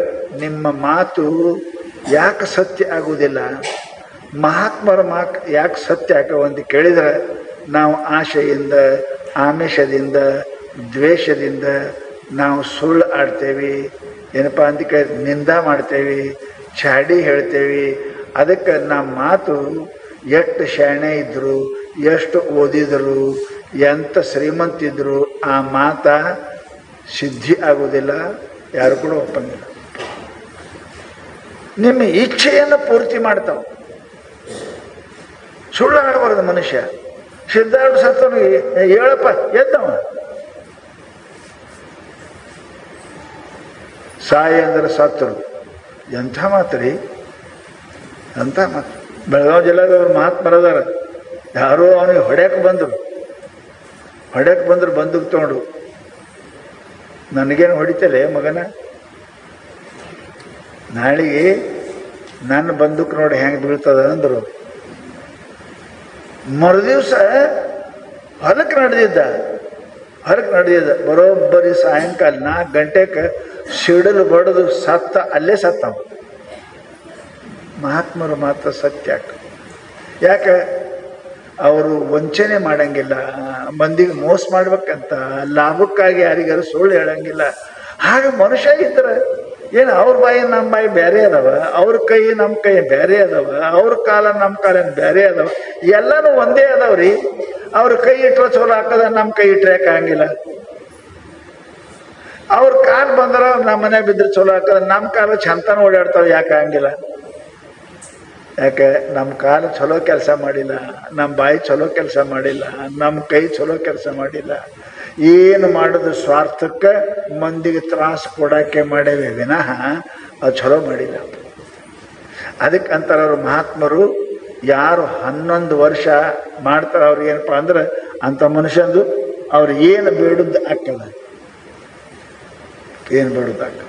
ನಿಮ್ಮ ಮಾತು ಯಾಕೆ ಸತ್ಯ ಆಗುವುದಿಲ್ಲ, ಮಹಾತ್ಮರ ಮಾತು ಯಾಕೆ ಸತ್ಯ ಅಂತ ಕೇಳಿದ್ರೆ, ನಾವು ಆಶೆಯಿಂದ, ಆಮಿಷದಿಂದ, ದ್ವೇಷದಿಂದ ನಾವು ಸುಳ್ಳು ಆಡ್ತೇವೆ, ಏನಪ್ಪ ಅಂತ ಕೇಳಿ ನಿಂದ ಮಾಡ್ತೇವೆ, ಚಾಡಿ ಹೇಳ್ತೇವೆ. ಅದಕ್ಕೆ ನಮ್ಮ ಮಾತು ಎಷ್ಟು ಶಾಣೆ ಇದ್ರು, ಎಷ್ಟು ಓದಿದ್ರು, ಎಂಥ ಶ್ರೀಮಂತಿದ್ರು, ಆ ಮಾತ ಸಿದ್ಧಿ ಆಗೋದಿಲ್ಲ, ಯಾರು ಕೂಡ ಒಪ್ಪಂಗಿಲ್ಲ. ನಿಮ್ಮ ಇಚ್ಛೆಯನ್ನು ಪೂರ್ತಿ ಮಾಡ್ತಾವೆ. ಸುಳ್ಳು ಆಡಬಾರ್ದು ಮನುಷ್ಯ. ಸಿದ್ಧಾರ್ಥ ಸತ್ತವನು ಹೇಳಪ್ಪ ಎದ್ದವ, ಸಾಯಿ ಅಂದ್ರೆ ಸತ್ತರು. ಎಂಥ ಮಾತ್ರಿ, ಎಂಥ ಮಾತು. ಬೆಳಗಾವಿ ಜಿಲ್ಲಾದವ್ರು ಮಹಾತ್ಮರದಾರ, ಯಾರೋ ಅವನಿಗೆ ಹೊಡ್ಯಕ್ಕೆ ಬಂದರು ಬಂದೂಕ್ ತಗೊಂಡು, ನನಗೇನು ಹೊಡಿತಲೆ ಮಗನ, ನಾಳೆಗೆ ನನ್ನ ಬಂದೂಕ್ ನೋಡಿ ಹೆಂಗೆ ಬೀಳ್ತದ ಅಂದರು. ಮರುದಿವ್ಸ ಹೊಲಕ್ಕೆ ನಡೆದಿದ್ದ ಬರೋಬ್ಬರಿ ಸಾಯಂಕಾಲ 4 ಗಂಟೆಗೆ ಸಿಡಲು ಬಡದು ಸತ್ತ, ಅಲ್ಲೇ ಸತ್ತವ. ಮಹಾತ್ಮರು ಮಾತ್ರ ಸತ್ಯ. ಯಾಕೆ? ಅವರು ವಂಚನೆ ಮಾಡಂಗಿಲ್ಲ, ಮಂದಿಗೆ ಮೋಸ ಮಾಡ್ಬೇಕಂತ ಲಾಭಕ್ಕಾಗಿ ಯಾರಿಗಾರು ಸುಳ್ಳು ಹೇಳಂಗಿಲ್ಲ. ಹಾಗೆ ಮನುಷ್ಯ ಇದ್ರೆ ಏನು, ಅವ್ರ ಬಾಯಿ ನಮ್ಮ ಬಾಯಿ ಬೇರೆ ಅದಾವ, ಅವ್ರ ಕೈ ನಮ್ಮ ಕೈ ಬೇರೆ ಅದಾವ, ಅವ್ರ ಕಾಲ ನಮ್ಮ ಕಾಲ ಬೇರೆ ಅದಾವ, ಎಲ್ಲನೂ ಒಂದೇ ಅದಾವ್ರಿ. ಅವ್ರ ಕೈ ಇಟ್ಟರೆ ಚಲೋ ಹಾಕದ, ನಮ್ಮ ಕೈ ಇಟ್ಟರೆ ಯಾಕೆ ಹಂಗಿಲ್ಲ? ಅವ್ರ ಕಾಲು ಬಂದ್ರ ನಮ್ಮ ಮನೆ ಬಿದ್ರೆ ಚಲೋ ಹಾಕದ, ನಮ್ಮ ಕಾಲ ಚಂತನ ಓಡಾಡ್ತಾವ, ಯಾಕೆ ಹಂಗಿಲ್ಲ? ಯಾಕೆ? ನಮ್ಮ ಕಾಲು ಚಲೋ ಕೆಲಸ ಮಾಡಿಲ್ಲ, ನಮ್ಮ ಬಾಯಿ ಚಲೋ ಕೆಲಸ ಮಾಡಿಲ್ಲ, ನಮ್ಮ ಕೈ ಚಲೋ ಕೆಲಸ ಮಾಡಿಲ್ಲ. ಏನು ಮಾಡೋದು ಸ್ವಾರ್ಥಕ್ಕೆ, ಮಂದಿಗೆ ತ್ರಾಸು ಕೊಡೋಕ್ಕೆ ಮಾಡೇವೆ ವಿನಃ ಅದು ಚಲೋ ಮಾಡಿಲ್ಲ. ಅದಕ್ಕೆ ಅಂತಾರೆ ಅವರು ಮಹಾತ್ಮರು, ಯಾರು 11 ವರ್ಷ ಮಾಡ್ತಾರೆ ಅವ್ರಿಗೇನಪ್ಪ ಅಂದ್ರೆ ಅಂಥ ಮನುಷ್ಯಂದು ಅವ್ರು ಏನು ಬೇಡುದು ಆಗ್ತದೆ, ಏನು ಬೇಡುದು ಆಗ್ತದೆ.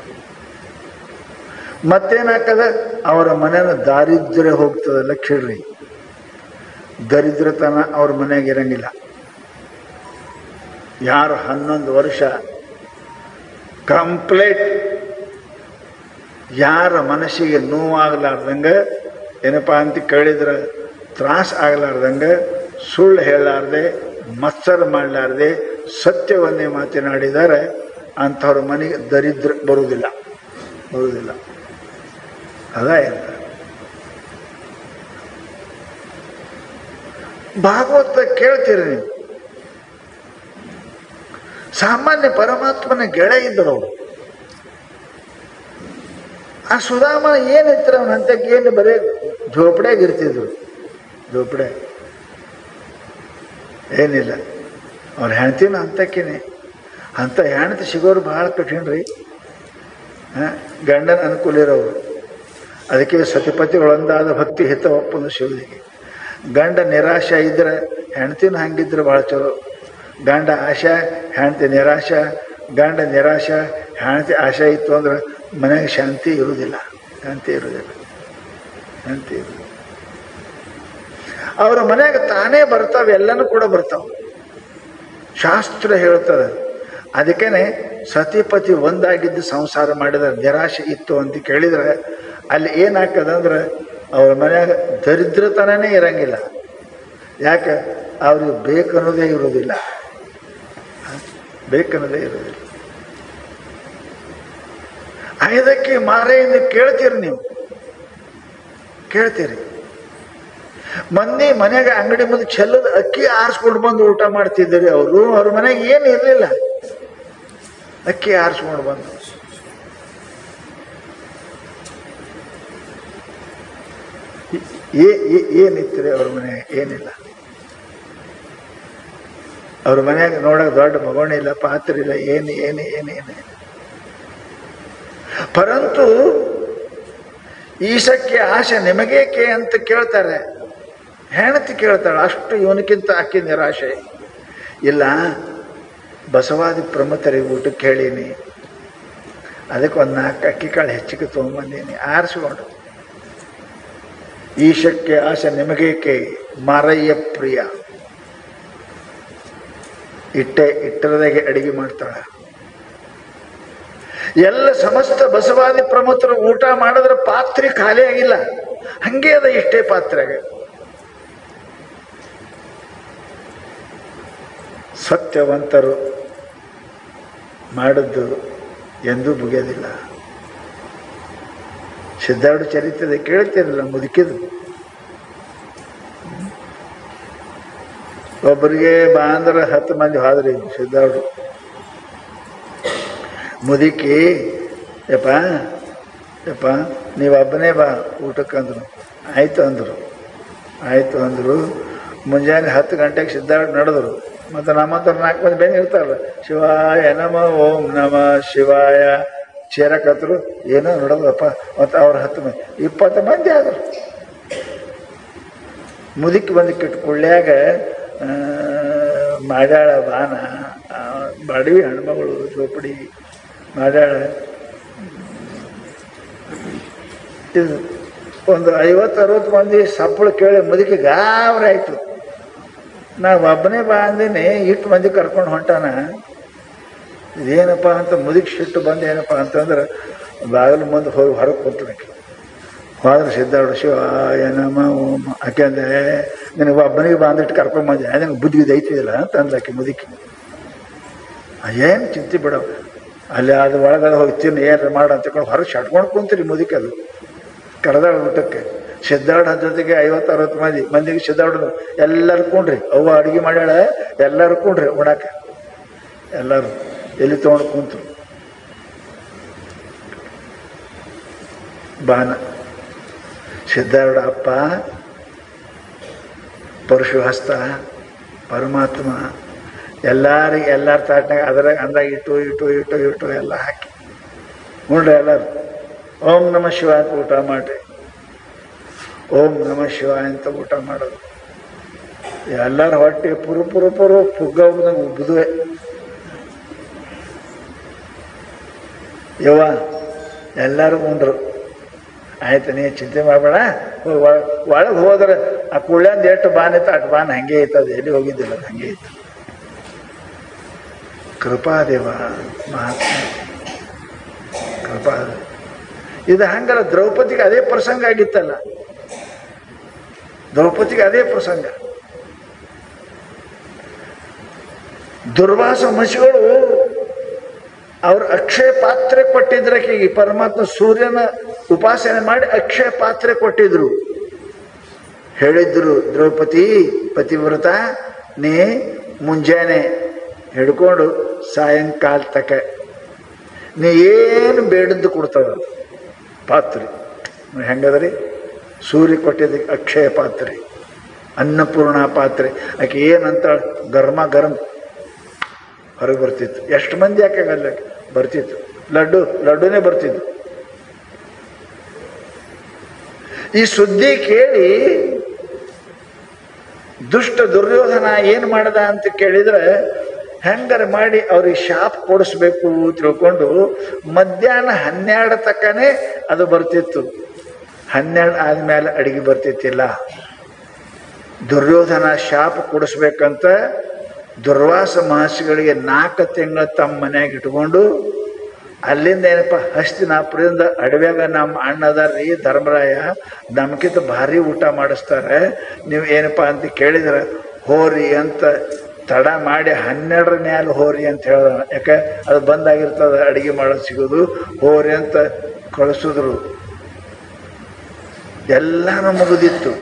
ಮತ್ತೇನಾಗ್ತದೆ? ಅವರ ಮನೆಯ ದಾರಿದ್ರ್ಯ ಹೋಗ್ತದಲ್ಲ ಕೇಳ್ರಿ. ದರಿದ್ರತನ ಅವ್ರ ಮನೆಯಾಗ ಇರಂಗಿಲ್ಲ. ಯಾರು 11 ವರ್ಷ ಕಂಪ್ಲೀಟ್ ಯಾರ ಮನಸ್ಸಿಗೆ ನೋವಾಗಲಾರ್ದಂಗೆ, ಏನಪ್ಪ ಅಂತ ಕೇಳಿದ್ರೆ ತ್ರಾಸ ಆಗಲಾರ್ದಂಗೆ, ಸುಳ್ಳು ಹೇಳಲಾರ್ದೆ, ಮತ್ಸರ ಮಾಡಲಾರ್ದೆ, ಸತ್ಯವನ್ನೇ ಮಾತನಾಡಿದರೆ ಅಂಥವ್ರ ಮನೆಗೆ ದರಿದ್ರ ಬರುವುದಿಲ್ಲ. ಅದ ಎಂತ ಭಾಗವತ ಕೇಳ್ತೀರಿ ನೀವು. ಸಾಮಾನ್ಯ ಪರಮಾತ್ಮನ ಗೆಳೆಯ ಇದ್ದರು ಅವರು. ಆ ಸುಧಾಮ ಏನಿತ್ತು ಅವನಂತಕ್ಕೆ ಏನು ಬರೀ ಝೋಪಡ್ಯಾಗ ಇರ್ತಿದ್ರು. ಝೋಪಡೆ ಏನಿಲ್ಲ. ಅವ್ರ ಹೆಣ್ತಿನ ಅಂತಕ್ಕೇನೆ. ಅಂಥ ಹೆಣ್ತಿ ಸಿಗೋರು ಭಾಳ ಕಠಿಣ ರೀ. ಗಂಡನ ಅನುಕೂಲ ಇರೋರು. ಅದಕ್ಕೆ ಸತಿಪತಿಗಳೊಂದಾದ ಭಕ್ತಿ ಹಿತ ಒಪ್ಪಂದು ಶಿವನಿಗೆ. ಗಂಡ ನಿರಾಶೆ ಇದ್ರೆ ಹೆಣ್ತಿನ ಹಂಗಿದ್ರೆ ಭಾಳ ಚಲೋ. ಗಂಡ ಆಶಾ ಹೆಣ್ತಿ ನಿರಾಶೆ, ಗಂಡ ನಿರಾಶೆ ಹೆಣ್ತಿ ಆಶೆ ಇತ್ತು ಅಂದ್ರೆ ಮನೆಗೆ ಶಾಂತಿ ಇರುವುದಿಲ್ಲ. ಶಾಂತಿ ಇರುವುದಿಲ್ಲ. ಶಾಂತಿ ಇರುವುದಿಲ್ಲ. ಅವರ ಮನೆಗೆ ತಾನೇ ಬರ್ತಾವೆ, ಎಲ್ಲನೂ ಕೂಡ ಬರ್ತಾವೆ. ಶಾಸ್ತ್ರ ಹೇಳ್ತದೆ. ಅದಕ್ಕೇನೆ ಸತಿಪತಿ ಒಂದಾಗಿದ್ದು ಸಂಸಾರ ಮಾಡಿದ್ರೆ ನಿರಾಶೆ ಇತ್ತು ಅಂತ ಕೇಳಿದ್ರೆ ಅಲ್ಲಿ ಏನಾಗ್ತದಂದ್ರೆ ಅವ್ರ ಮನ್ಯಾಗ ದರಿದ್ರತನೇ ಇರಂಗಿಲ್ಲ. ಯಾಕೆ? ಅವ್ರಿಗೆ ಬೇಕನ್ನೋದೇ ಇರೋದಿಲ್ಲ. ಬೇಕನ್ನೋದೇ ಇರೋದಿಲ್ಲ. ಐದಕ್ಕೆ ಮಾರೆಯಿಂದ ಕೇಳ್ತೀರಿ ನೀವು, ಕೇಳ್ತೀರಿ. ಮಂದಿ ಮನೆಯಾಗ ಅಂಗಡಿ ಮುಂದೆ ಚೆಲ್ಲದ ಅಕ್ಕಿ ಆರಿಸ್ಕೊಂಡು ಬಂದು ಊಟ ಮಾಡ್ತಿದ್ದೀರಿ. ಅವರು ಅವ್ರ ಮನೆಗೆ ಏನು ಇರಲಿಲ್ಲ, ಅಕ್ಕಿ ಆರಿಸ್ಕೊಂಡು ಬಂದು. ಏನಿತ್ತು ಅವ್ರ ಮನೆಯಾಗ? ಏನಿಲ್ಲ. ಅವ್ರ ಮನೆಯಾಗ ನೋಡಕ್ ದೊಡ್ಡ ಮಗವಣಿ ಇಲ್ಲ, ಪಾತ್ರ ಇಲ್ಲ, ಏನು ಏನು ಏನು ಏನು. ಪರಂತು ಈಶಕ್ಕೆ ಆಶೆ ನಿಮಗೇಕೆ ಅಂತ ಕೇಳ್ತಾರೆ. ಹೆಣತಿ ಕೇಳ್ತಾಳೆ. ಅಷ್ಟು ಇವನಕ್ಕಿಂತ ಆಕೆ ನಿರಾಶೆ ಇಲ್ಲ. ಬಸವಾದಿ ಪ್ರಮುಖರಿಗೆ ಊಟಕ್ಕೆ ಹೇಳೀನಿ, ಅದಕ್ಕೆ ಒಂದು 4 ಅಕ್ಕಿ ಕಾಳು ಹೆಚ್ಚಿಗೆ ತೊಗೊಂಬಂದೀನಿ, ಆರಿಸ್ಕೊಂಡು. ಈಶಕ್ಕೆ ಆಶೆ ನಿಮಗೇಕೆ ಮಾರಯ್ಯ ಪ್ರಿಯ. ಇಟ್ಟರದಾಗೆ ಅಡಿಗೆ ಮಾಡ್ತಾಳೆ. ಎಲ್ಲ ಸಮಸ್ತ ಬಸವಾದಿ ಪ್ರಮುಖರು ಊಟ ಮಾಡಿದ್ರೆ ಪಾತ್ರೆ ಖಾಲಿ ಆಗಿಲ್ಲ, ಹಂಗೆ ಅದ ಇಷ್ಟೇ ಪಾತ್ರೆಗೆ. ಸತ್ಯವಂತರು ಮಾಡಿದ್ದು ಎಂದೂ ಮುಗಿಯೋದಿಲ್ಲ. ಸಿದ್ಧಾರ್ಥ ಚರಿತ್ರೆ ಕೇಳ್ತಿರಲ್ಲ, ಮುದುಕಿದು. ಒಬ್ಬರಿಗೆ ಬಾ ಅಂದ್ರೆ 10 ಮಂದಿ ಹೋದ್ರಿ. ಸಿದ್ಧಾರ್ಥ ಮುದುಕಿ, ಯಪ್ಪ ಯಪ್ಪ ನೀವೊಬ್ಬನೇ ಬಾ ಊಟಕ್ಕಂದ್ರು. ಆಯಿತು ಅಂದರು. ಆಯಿತು ಅಂದರು. ಮುಂಜಾನೆ 10 ಗಂಟೆಗೆ ಸಿದ್ಧಾರ್ಥ ನಡೆದ್ರು. ಮತ್ತು ನಮ್ಮಂತ 4 ಮಂದಿ ಬೇರೆ ಇರ್ತಾರಲ್ಲ, ಶಿವಾಯ ನಮ ಓಂ ನಮ ಶಿವಾಯ ಚೇರಕತ್ರು. ಏನೋ ನೋಡೋದಪ್ಪ. ಮತ್ತು ಅವ್ರ 10 ಮಂದಿ 20 ಮಂದಿ ಆದರು. ಮುದುಕಿ ಬಂದು ಕಿಟ್ಕೊಳ್ಳ್ಯಾಗ ಮಾಡ್ಯಾಳ ಬಾನ. ಬಡವಿ ಹೆಣ್ಮಗಳು ಝೋಪಡಿ ಮಾಡ್ಯಾಳ. ಇದು ಒಂದು 50-60 ಮಂದಿ ಸಪ್ಪಳು ಕೇಳಿ ಮುದುಕಿ ಗಾಬರಿ ಆಯಿತು. ನಾವು ಒಬ್ಬನೇ ಬಾ ಅಂದೇನೆ, ಇಷ್ಟು ಮಂದಿ ಕರ್ಕೊಂಡು ಹೊಂಟಾನ, ಇದೇನಪ್ಪ ಅಂತ ಮುದುಕಿ ಸಿಟ್ಟು ಬಂದು ಏನಪ್ಪ ಅಂತಂದ್ರೆ ಬಾಗಿಲು ಮುಂದೆ ಹೋಗಿ ಹೊರಗೆ ಕೂತ್ಬೇಕು. ಹೋದ್ರೆ ಸಿದ್ಧಾರ್ಥ ಶಿವಾಯ ನಮ ಓಂ. ಆಕೆ ಅಂದರೆ ನಿನಗೆ ಒಬ್ಬನಿಗೆ ಬಂದಿಟ್ಟು ಕರ್ಕೊಂಬಂದೆ, ನನಗೆ ಬುದ್ಧಿ ಐತಿದಿಲ್ಲ ಅಂತ ಅಂದ್ಲಾಕೆ ಮುದುಕಿ. ಏನು ಚಿಂತೆ ಬಿಡ, ಅಲ್ಲಿ ಅದು ಒಳಗಡೆ ಹೋಗಿ ತಿನ್ನು ಏನಾರ ಮಾಡು ಅಂತ ಹೊರಗೆ ಶಟ್ಕೊಂಡು ಕುಂತೀರಿ ಮುದುಕಿ. ಅದು ಕರೆದಾಳ ಊಟಕ್ಕೆ. ಸಿದ್ಧಾರ್ಥ ಜೊತೆಗೆ 50-60 ಮಂದಿಗೆ ಸಿದ್ಧಾರ್ಥ ಎಲ್ಲರೂ ಕೊಂಡ್ರಿ. ಅವ್ವ ಅಡುಗೆ ಮಾಡ್ಯಾಳ, ಎಲ್ಲರೂ ಕೊಂಡ್ರಿ ಉಣಾಕ. ಎಲ್ಲರೂ ಎಲ್ಲಿ ತೊಗೊಂಡು ಕುಂತರು. ಬಾನ ಸಿದ್ಧಾರ್ಥ ಅಪ್ಪ ಪರಶುಹಸ್ತ ಪರಮಾತ್ಮ ಎಲ್ಲಾರು ತಾಟ್ನಾಗ ಅದ್ರಾಗ ಅಂದಾಗ ಇಟ್ಟು ಎಲ್ಲ ಹಾಕಿ ನೋಡ್ರಿ. ಎಲ್ಲರೂ ಓಂ ನಮ ಶಿವಾಯ ಅಂತ ಊಟ ಮಾಡ್ರಿ. ಓಂ ನಮ ಶಿವಾಯ ಅಂತ ಊಟ ಮಾಡೋದು. ಎಲ್ಲರ ಹೊಟ್ಟೆ ಪುರು ಪುಗ್ಗಂಗೆ ಉಬ್ಬುದುವೆ. ಯವ್ವ ಎಲ್ಲರೂ ಉಂಡ್ರು. ಆಯ್ತು, ನೀ ಚಿಂತೆ ಮಾಡಬೇಡ. ಒಳಗೆ ಹೋದ್ರೆ ಆ ಕುಳ್ಳ್ಯಾಂದ ಎಷ್ಟು ಬಾನ್ ಇತ್ತು ಅಷ್ಟು ಬಾನ್ ಹಂಗೆ ಇತ್ತದು, ಎಲ್ಲಿ ಹೋಗಿದ್ದಿಲ್ಲ, ಹಂಗೆ ಇತ್ತು. ಕೃಪಾದೇವ ಮಹಾತ್ಮ ಕೃಪಾದೇವ. ಇದು ಹಂಗಲ್ಲ. ದ್ರೌಪದಿಗೆ ಅದೇ ಪ್ರಸಂಗ ಆಗಿತ್ತಲ್ಲ. ದ್ರೌಪದಿಗೆ ಅದೇ ಪ್ರಸಂಗ. ದುರ್ವಾಸ ಮಹರ್ಷಿಗಳು ಅವ್ರ ಅಕ್ಷಯ ಪಾತ್ರೆ ಕೊಟ್ಟಿದ್ರಕೀಗ ಪರಮಾತ್ಮ ಸೂರ್ಯನ ಉಪಾಸನೆ ಮಾಡಿ ಅಕ್ಷಯ ಪಾತ್ರೆ ಕೊಟ್ಟಿದ್ರು. ಹೇಳಿದ್ರು, ದ್ರೌಪದಿ ಪತಿವ್ರತ, ನೀ ಮುಂಜಾನೆ ಹಿಡ್ಕೊಂಡು ಸಾಯಂಕಾಲ ತಕ ನೀ ಏನು ಬೇಡದ್ದು ಕೊಡ್ತದ ಪಾತ್ರೆ. ಹೆಂಗದ್ರಿ? ಸೂರ್ಯ ಕೊಟ್ಟಿದ್ದ ಅಕ್ಷಯ ಪಾತ್ರೆ, ಅನ್ನಪೂರ್ಣ ಪಾತ್ರೆ. ಆಕೆ ಏನಂತ ಗರ್ಮ ಗರಂ ಹೊರಗೆ ಬರ್ತಿತ್ತು. ಎಷ್ಟು ಮಂದಿ ಆಕೆ ಅಲ್ಲ ಬರ್ತಿತ್ತು. ಲಡ್ಡುನೇ ಬರ್ತಿತ್ತು. ಈ ಸುದ್ದಿ ಕೇಳಿ ದುಷ್ಟ ದುರ್ಯೋಧನ ಏನು ಮಾಡ್ದ ಅಂತ ಕೇಳಿದ್ರೆ, ಹೆಂಗಾರ ಮಾಡಿ ಅವ್ರಿಗೆ ಶಾಪ್ ಕೊಡಿಸ್ಬೇಕು ತಿಳ್ಕೊಂಡು ಮಧ್ಯಾಹ್ನ 12 ತಕ್ಕನೇ ಅದು ಬರ್ತಿತ್ತು. 12 ಆದ್ಮೇಲೆ ಅಡಿಗೆ ಬರ್ತಿತ್ತಿಲ್ಲ. ದುರ್ಯೋಧನ ಶಾಪ್ ಕೊಡಿಸ್ಬೇಕಂತ ದುರ್ವಾಸ ಮಹರ್ಷಿಗಳಿಗೆ 4 ತಿಂಗಳು ತಮ್ಮ ಮನೆಯಾಗ ಇಟ್ಕೊಂಡು, ಅಲ್ಲಿಂದ ಏನಪ್ಪ ಹಸ್ತಿನಾಪುರದಿಂದ ಅಡವ್ಯಾಗ ನಮ್ಮ ಅಣ್ಣದಾರ್ರಿ ಧರ್ಮರಾಯ ನಮ್ಗಿಂತ ಭಾರಿ ಊಟ ಮಾಡಿಸ್ತಾರೆ, ನೀವು ಏನಪ್ಪ ಅಂತ ಕೇಳಿದ್ರೆ ಹೋರಿ ಅಂತ ತಡ ಮಾಡಿ 12ರ ಮ್ಯಾಲೆ ಹೋರಿ ಅಂತ ಹೇಳಿದ. ಯಾಕೆ ಅದು ಬಂದಾಗಿರ್ತದೆ ಅಡುಗೆ ಮಾಡೋದು ಸಿಗೋದು. ಹೋರಿ ಅಂತ ಕಳಿಸಿದ್ರು. ಎಲ್ಲಾನು ಮುಗಿದಿತ್ತು,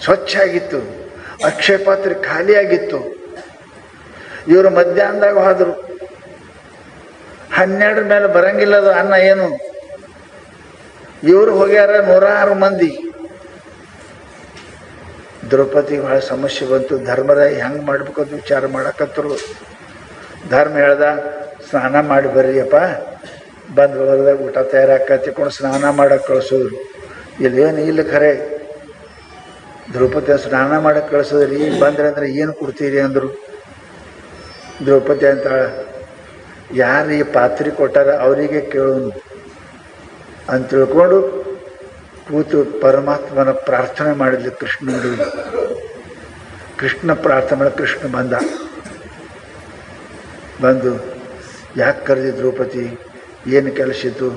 ಸ್ವಚ್ಛ ಆಗಿತ್ತು, ಅಕ್ಷಯ ಪಾತ್ರೆ ಖಾಲಿಯಾಗಿತ್ತು. ಇವರು ಮಧ್ಯಾಹ್ನದಾಗ ಹೋದ್ರು. 12 ಮೇಲೆ ಬರಂಗಿಲ್ಲದ ಅನ್ನ ಏನು. ಇವರು ಹೋಗ್ಯಾರ 106 ಮಂದಿ. ದ್ರೌಪದಿಗೆ ಬಹಳ ಸಮಸ್ಯೆ ಬಂತು. ಧರ್ಮರಾಯ ಹೆಂಗೆ ಮಾಡ್ಬೇಕಂತ ವಿಚಾರ ಮಾಡಕತ್ತರು. ಧರ್ಮ ಹೇಳ್ದ, ಸ್ನಾನ ಮಾಡಿ ಬರ್ರಿಯಪ್ಪ. ಬಂದು ಹೊರದಾಗ ಊಟ ತಯಾರಾಕತ್ತಿಕೊಂಡು ಸ್ನಾನ ಮಾಡಕ್ಕೆ ಕಳಿಸೋದ್ರು. ಇಲ್ಲೇನು ಇಲ್ಲ ಖರೆ. ದ್ರೌಪದಿ ಸ್ನಾನ ಮಾಡಕ್ಕೆ ಕಳಿಸೋದ್ರಿ, ಬಂದ್ರೆ ಅಂದ್ರೆ ಏನು ಕೊಡ್ತೀರಿ ಅಂದರು. ದ್ರೌಪದಿ ಅಂತ, ಯಾರು ಈ ಪಾತ್ರೆ ಕೊಟ್ಟಾರ ಅವರಿಗೆ ಕೇಳೋನು ಅಂತ ತಿಳ್ಕೊಂಡು ಕೂತು ಪರಮಾತ್ಮನ ಪ್ರಾರ್ಥನೆ ಮಾಡಿದ್ಲು. ಕೃಷ್ಣ ಪ್ರಾರ್ಥನೆ ಕೃಷ್ಣ ಬಂದು ಯಾಕೆ ಕರೆದಿ ದ್ರೌಪದಿ, ಏನು ಕೆಲಸ ಇತ್ತು?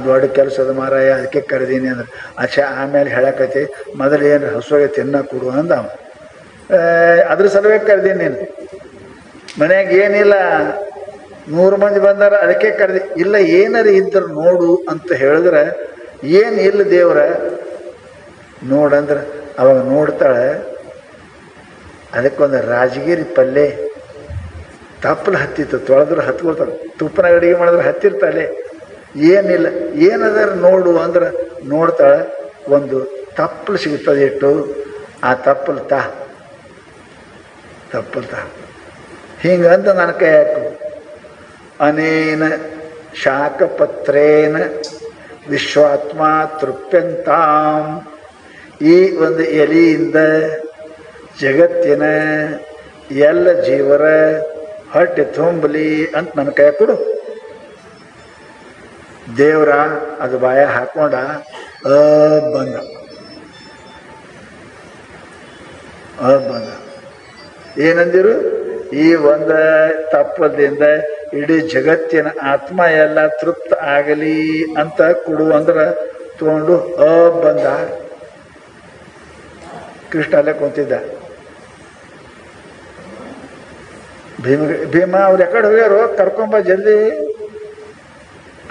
ದೊಡ್ಡ ಕೆಲಸದ ಮಾರಾಯ, ಅದಕ್ಕೆ ಕರೆದೀನಿ ಅಂದ್ರೆ. ಅಚ್ಚಾ, ಆಮೇಲೆ ಹೇಳಕೈತಿ, ಮೊದಲು ಏನು ಹಸುವಾಗಿ ತಿನ್ನ ಕೊಡು ಅಂದ. ಅದ್ರ ಸಲುವಾಗಿ ಕರೆದೀನಿ ನೀನು. ಮನ್ಯಾಗ ಏನಿಲ್ಲ, 100 ಮಂದಿ ಬಂದಾರ, ಅದಕ್ಕೆ ಕರೆದಿ. ಇಲ್ಲ ಏನಾರ ಇದ್ದರು ನೋಡು ಅಂತ ಹೇಳಿದ್ರೆ, ಏನು ಇಲ್ಲ ದೇವ್ರ ನೋಡಂದ್ರೆ ಅವಾಗ ನೋಡ್ತಾಳೆ. ಅದಕ್ಕೊಂದು ರಾಜಗಿರಿ ಪಲ್ಯ ತಪ್ಪಲು ಹತ್ತಿತ್ತು. ತೊಳೆದ್ರೆ ಹತ್ಕೊಳ್ತಾಳೆ. ತುಪ್ಪನ ಅಡುಗೆ ಮಾಡಿದ್ರೆ ಹತ್ತಿರ್ತಾಳೆ. ಏನಿಲ್ಲ, ಏನದಾರ ನೋಡು ಅಂದ್ರೆ ನೋಡ್ತಾಳೆ. ಒಂದು ತಪ್ಪಲು ಸಿಗ್ತದೆ ಇಟ್ಟು, ಆ ತಪ್ಪಲು ಹಿಂಗಂತ ನನ್ನ ಕೈ ಹಾಕು. ಅನೇನ ಶಾಖಪತ್ರೇನ ವಿಶ್ವಾತ್ಮ ತೃಪ್ಯಂತಾಂ. ಈ ಒಂದು ಎಲೆಯಿಂದ ಜಗತ್ತಿನ ಎಲ್ಲ ಜೀವರ ಹೊಟ್ಟೆ ತುಂಬಲಿ ಅಂತ ನನ್ನ ಕೈ ಕೊಡು. ದೇವ್ರ ಅದು ಬಾಯ ಹಾಕೊಂಡ ಬಂದ. ಏನಂದಿರು? ಈ ಒಂದು ತಪ್ಪದಿಂದ ಇಡೀ ಜಗತ್ತಿನ ಆತ್ಮ ಎಲ್ಲ ತೃಪ್ತ ಆಗಲಿ ಅಂತ ಕೊಡು ಅಂದ್ರೆ ತಗೊಂಡು ಬಂದ. ಕೃಷ್ಣ ಅಲ್ಲೇ ಕುಂತಿದ್ದ. ಭೀಮ ಅವ್ರು ಎಕಡೆ ಹೋಗ್ಯಾರೋ, ಕರ್ಕೊಂಬ ಜಲ್ದಿ.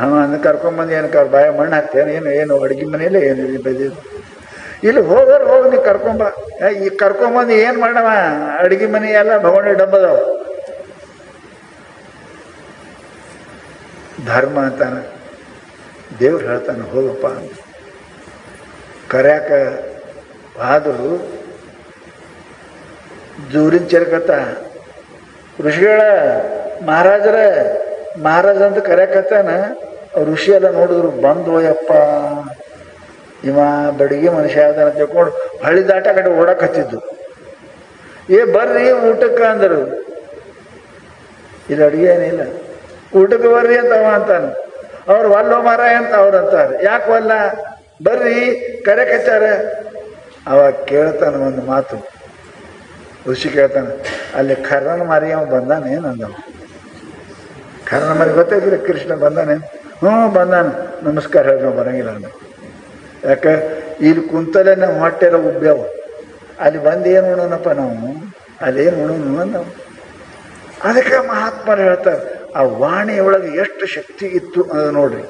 ಅನ್ನ ಕರ್ಕೊಂಬಂದು ಏನಕ್ಕೆ ಅವ್ರ ಬಾಯ ಮಣ್ಣು ಹಾಕ್ತೇನೆ, ಏನು ಅಡುಗೆ ಮನೆಯಲ್ಲೇ ಏನು ಬೆಳೆದಿದ್ದು ಇಲ್ಲಿ ಹೋಗಿ ನೀ ಕರ್ಕೊಂಬ. ಈ ಕರ್ಕೊಂಬಂದು ಏನು ಮಾಡವ? ಅಡುಗೆ ಮನೆ ಎಲ್ಲ ಭವನ ಡಬ್ಬದವ. ಧರ್ಮ ಅಂತಾನೆ, ದೇವ್ರು ಹೇಳ್ತಾನೆ ಹೋಗಪ್ಪ ಅಂತ. ಕರ್ಯಾಕ ಆದರೂ ಜೂರಿನ ಚೆರ್ಕತ್ತ ಋಷಿಗಳ ಮಹಾರಾಜ ಅಂತ ಕರ್ಯಾಕತ್ತಾನ. ಋಷಿ ಎಲ್ಲ ನೋಡಿದ್ರು, ಬಂದು ಹೋಯಪ್ಪ ಇವ ಬಡಿಗೆ ಮನುಷ್ಯ ಆದಾನ ತಿಳ್ಕೊಂಡು ಹಳ್ಳಿ ದಾಟ ಕಡೆ ಓಡಕತ್ತಿದ್ದು. ಬರ್ರಿ ಊಟಕ್ಕೆ ಅಂದರು. ಇಲ್ಲಿ ಅಡುಗೆ ಏನಿಲ್ಲ, ಊಟಕ್ಕೆ ಬರ್ರಿ ಅಂತ ಅವ ಅಂತಾನೆ. ಅವ್ರು ವಲ್ಲೋ ಮಾರಾಯ ಅಂತ ಅವ್ರು ಅಂತಾರೆ. ಯಾಕೆ ವಲ್ಲ? ಬರ್ರಿ ಕರೆಕತ್ತಾರ. ಅವಾಗ ಕೇಳ್ತಾನೆ ಒಂದು ಮಾತು. ಋಷಿ ಕೇಳ್ತಾನೆ, ಅಲ್ಲಿ ಕರ್ರನ ಮಾರಿ ಅವ ಬಂದಾನೇನಂದವ. ಕರ್ರನ ಮಾರಿ ಗೊತ್ತಾಯ್ತಿಲ್ಲ, ಕೃಷ್ಣ ಬಂದಾನೆ. ಬಂದಾನ, ನಮಸ್ಕಾರ ಹೇಳಿ ನಾವು ಬರಂಗಿಲ್ಲ ಅಂದ. ಯಾಕೆ? ಇಲ್ಲಿ ಕುಂತಲೇ ನಾವು ಹೊಟ್ಟೆಲ್ಲ ಉಬ್ಬ್ಯಾವ. ಅಲ್ಲಿ ಬಂದು ಏನು ಉಣೋಣಪ್ಪ ನಾವು, ಅಲ್ಲೇನು ಉಣೋನು ಅಂದವು. ಅದಕ್ಕೆ ಮಹಾತ್ಮರು ಹೇಳ್ತಾರೆ, ಆ ವಾಣಿಯೊಳಗೆ ಎಷ್ಟು ಶಕ್ತಿ ಇತ್ತು ಅದು ನೋಡ್ರಿ.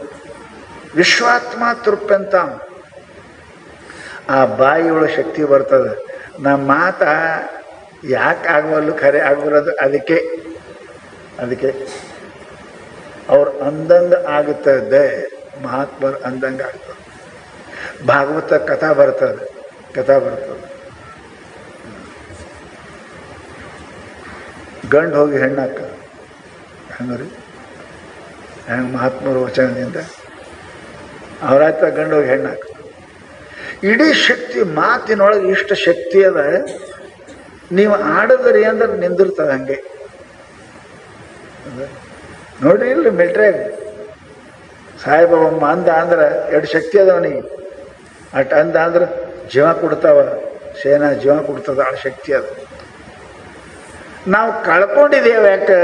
ವಿಶ್ವಾತ್ಮ ತೃಪ್ಯಂತ, ಆ ಬಾಯಿಯೊಳಗೆ ಶಕ್ತಿ ಬರ್ತದೆ. ನಮ್ಮ ಮಾತ ಯಾಕೆ ಆಗುವಲ್ಲು ಖರೆ ಆಗುವುದು, ಅದಕ್ಕೆ ಅವ್ರು ಅಂದಂಗೆ ಆಗುತ್ತದೆ. ಮಹಾತ್ಮರು ಅಂದಂಗೆ ಆಗ್ತದೆ. ಭಾಗವತ ಕಥಾ ಬರ್ತದೆ. ಗಂಡು ಹೋಗಿ ಹೆಣ್ಣಾಕ ಹಂಗ್ರಿ, ಹೆಂಗೆ ಮಹಾತ್ಮರು ವಚನದಿಂದ ಅವರಾಯ್ತ ಗಂಡು ಹೋಗಿ ಹೆಣ್ಣಾಕ. ಇಡೀ ಶಕ್ತಿ ಮಾತಿನೊಳಗೆ ಇಷ್ಟು ಶಕ್ತಿ ಅದ. ನೀವು ಆಡಿದ್ರಿ ಅಂದ್ರೆ ನಿಂದಿರ್ತದೆ ಹಂಗೆ ನೋಡ್ರಿ. ಇಲ್ಲಿ ಮಿಲ್ಟ್ರಿಯಾಗ ಸಾಹೇಬಮ್ಮ ಅಂದ ಅಂದ್ರೆ ಎರಡು ಶಕ್ತಿ ಅದಾವನಿಗೆ. ಅಟ್ ಅಂದ ಅಂದ್ರೆ ಜೀವ ಕೊಡ್ತಾವ, ಸೇನಾ ಜೀವ ಕೊಡ್ತದ, ಆ ಶಕ್ತಿ ಅದ. ನಾವು ಕಳ್ಕೊಂಡಿದ್ದೇವೆ. ಯಾಕೆ?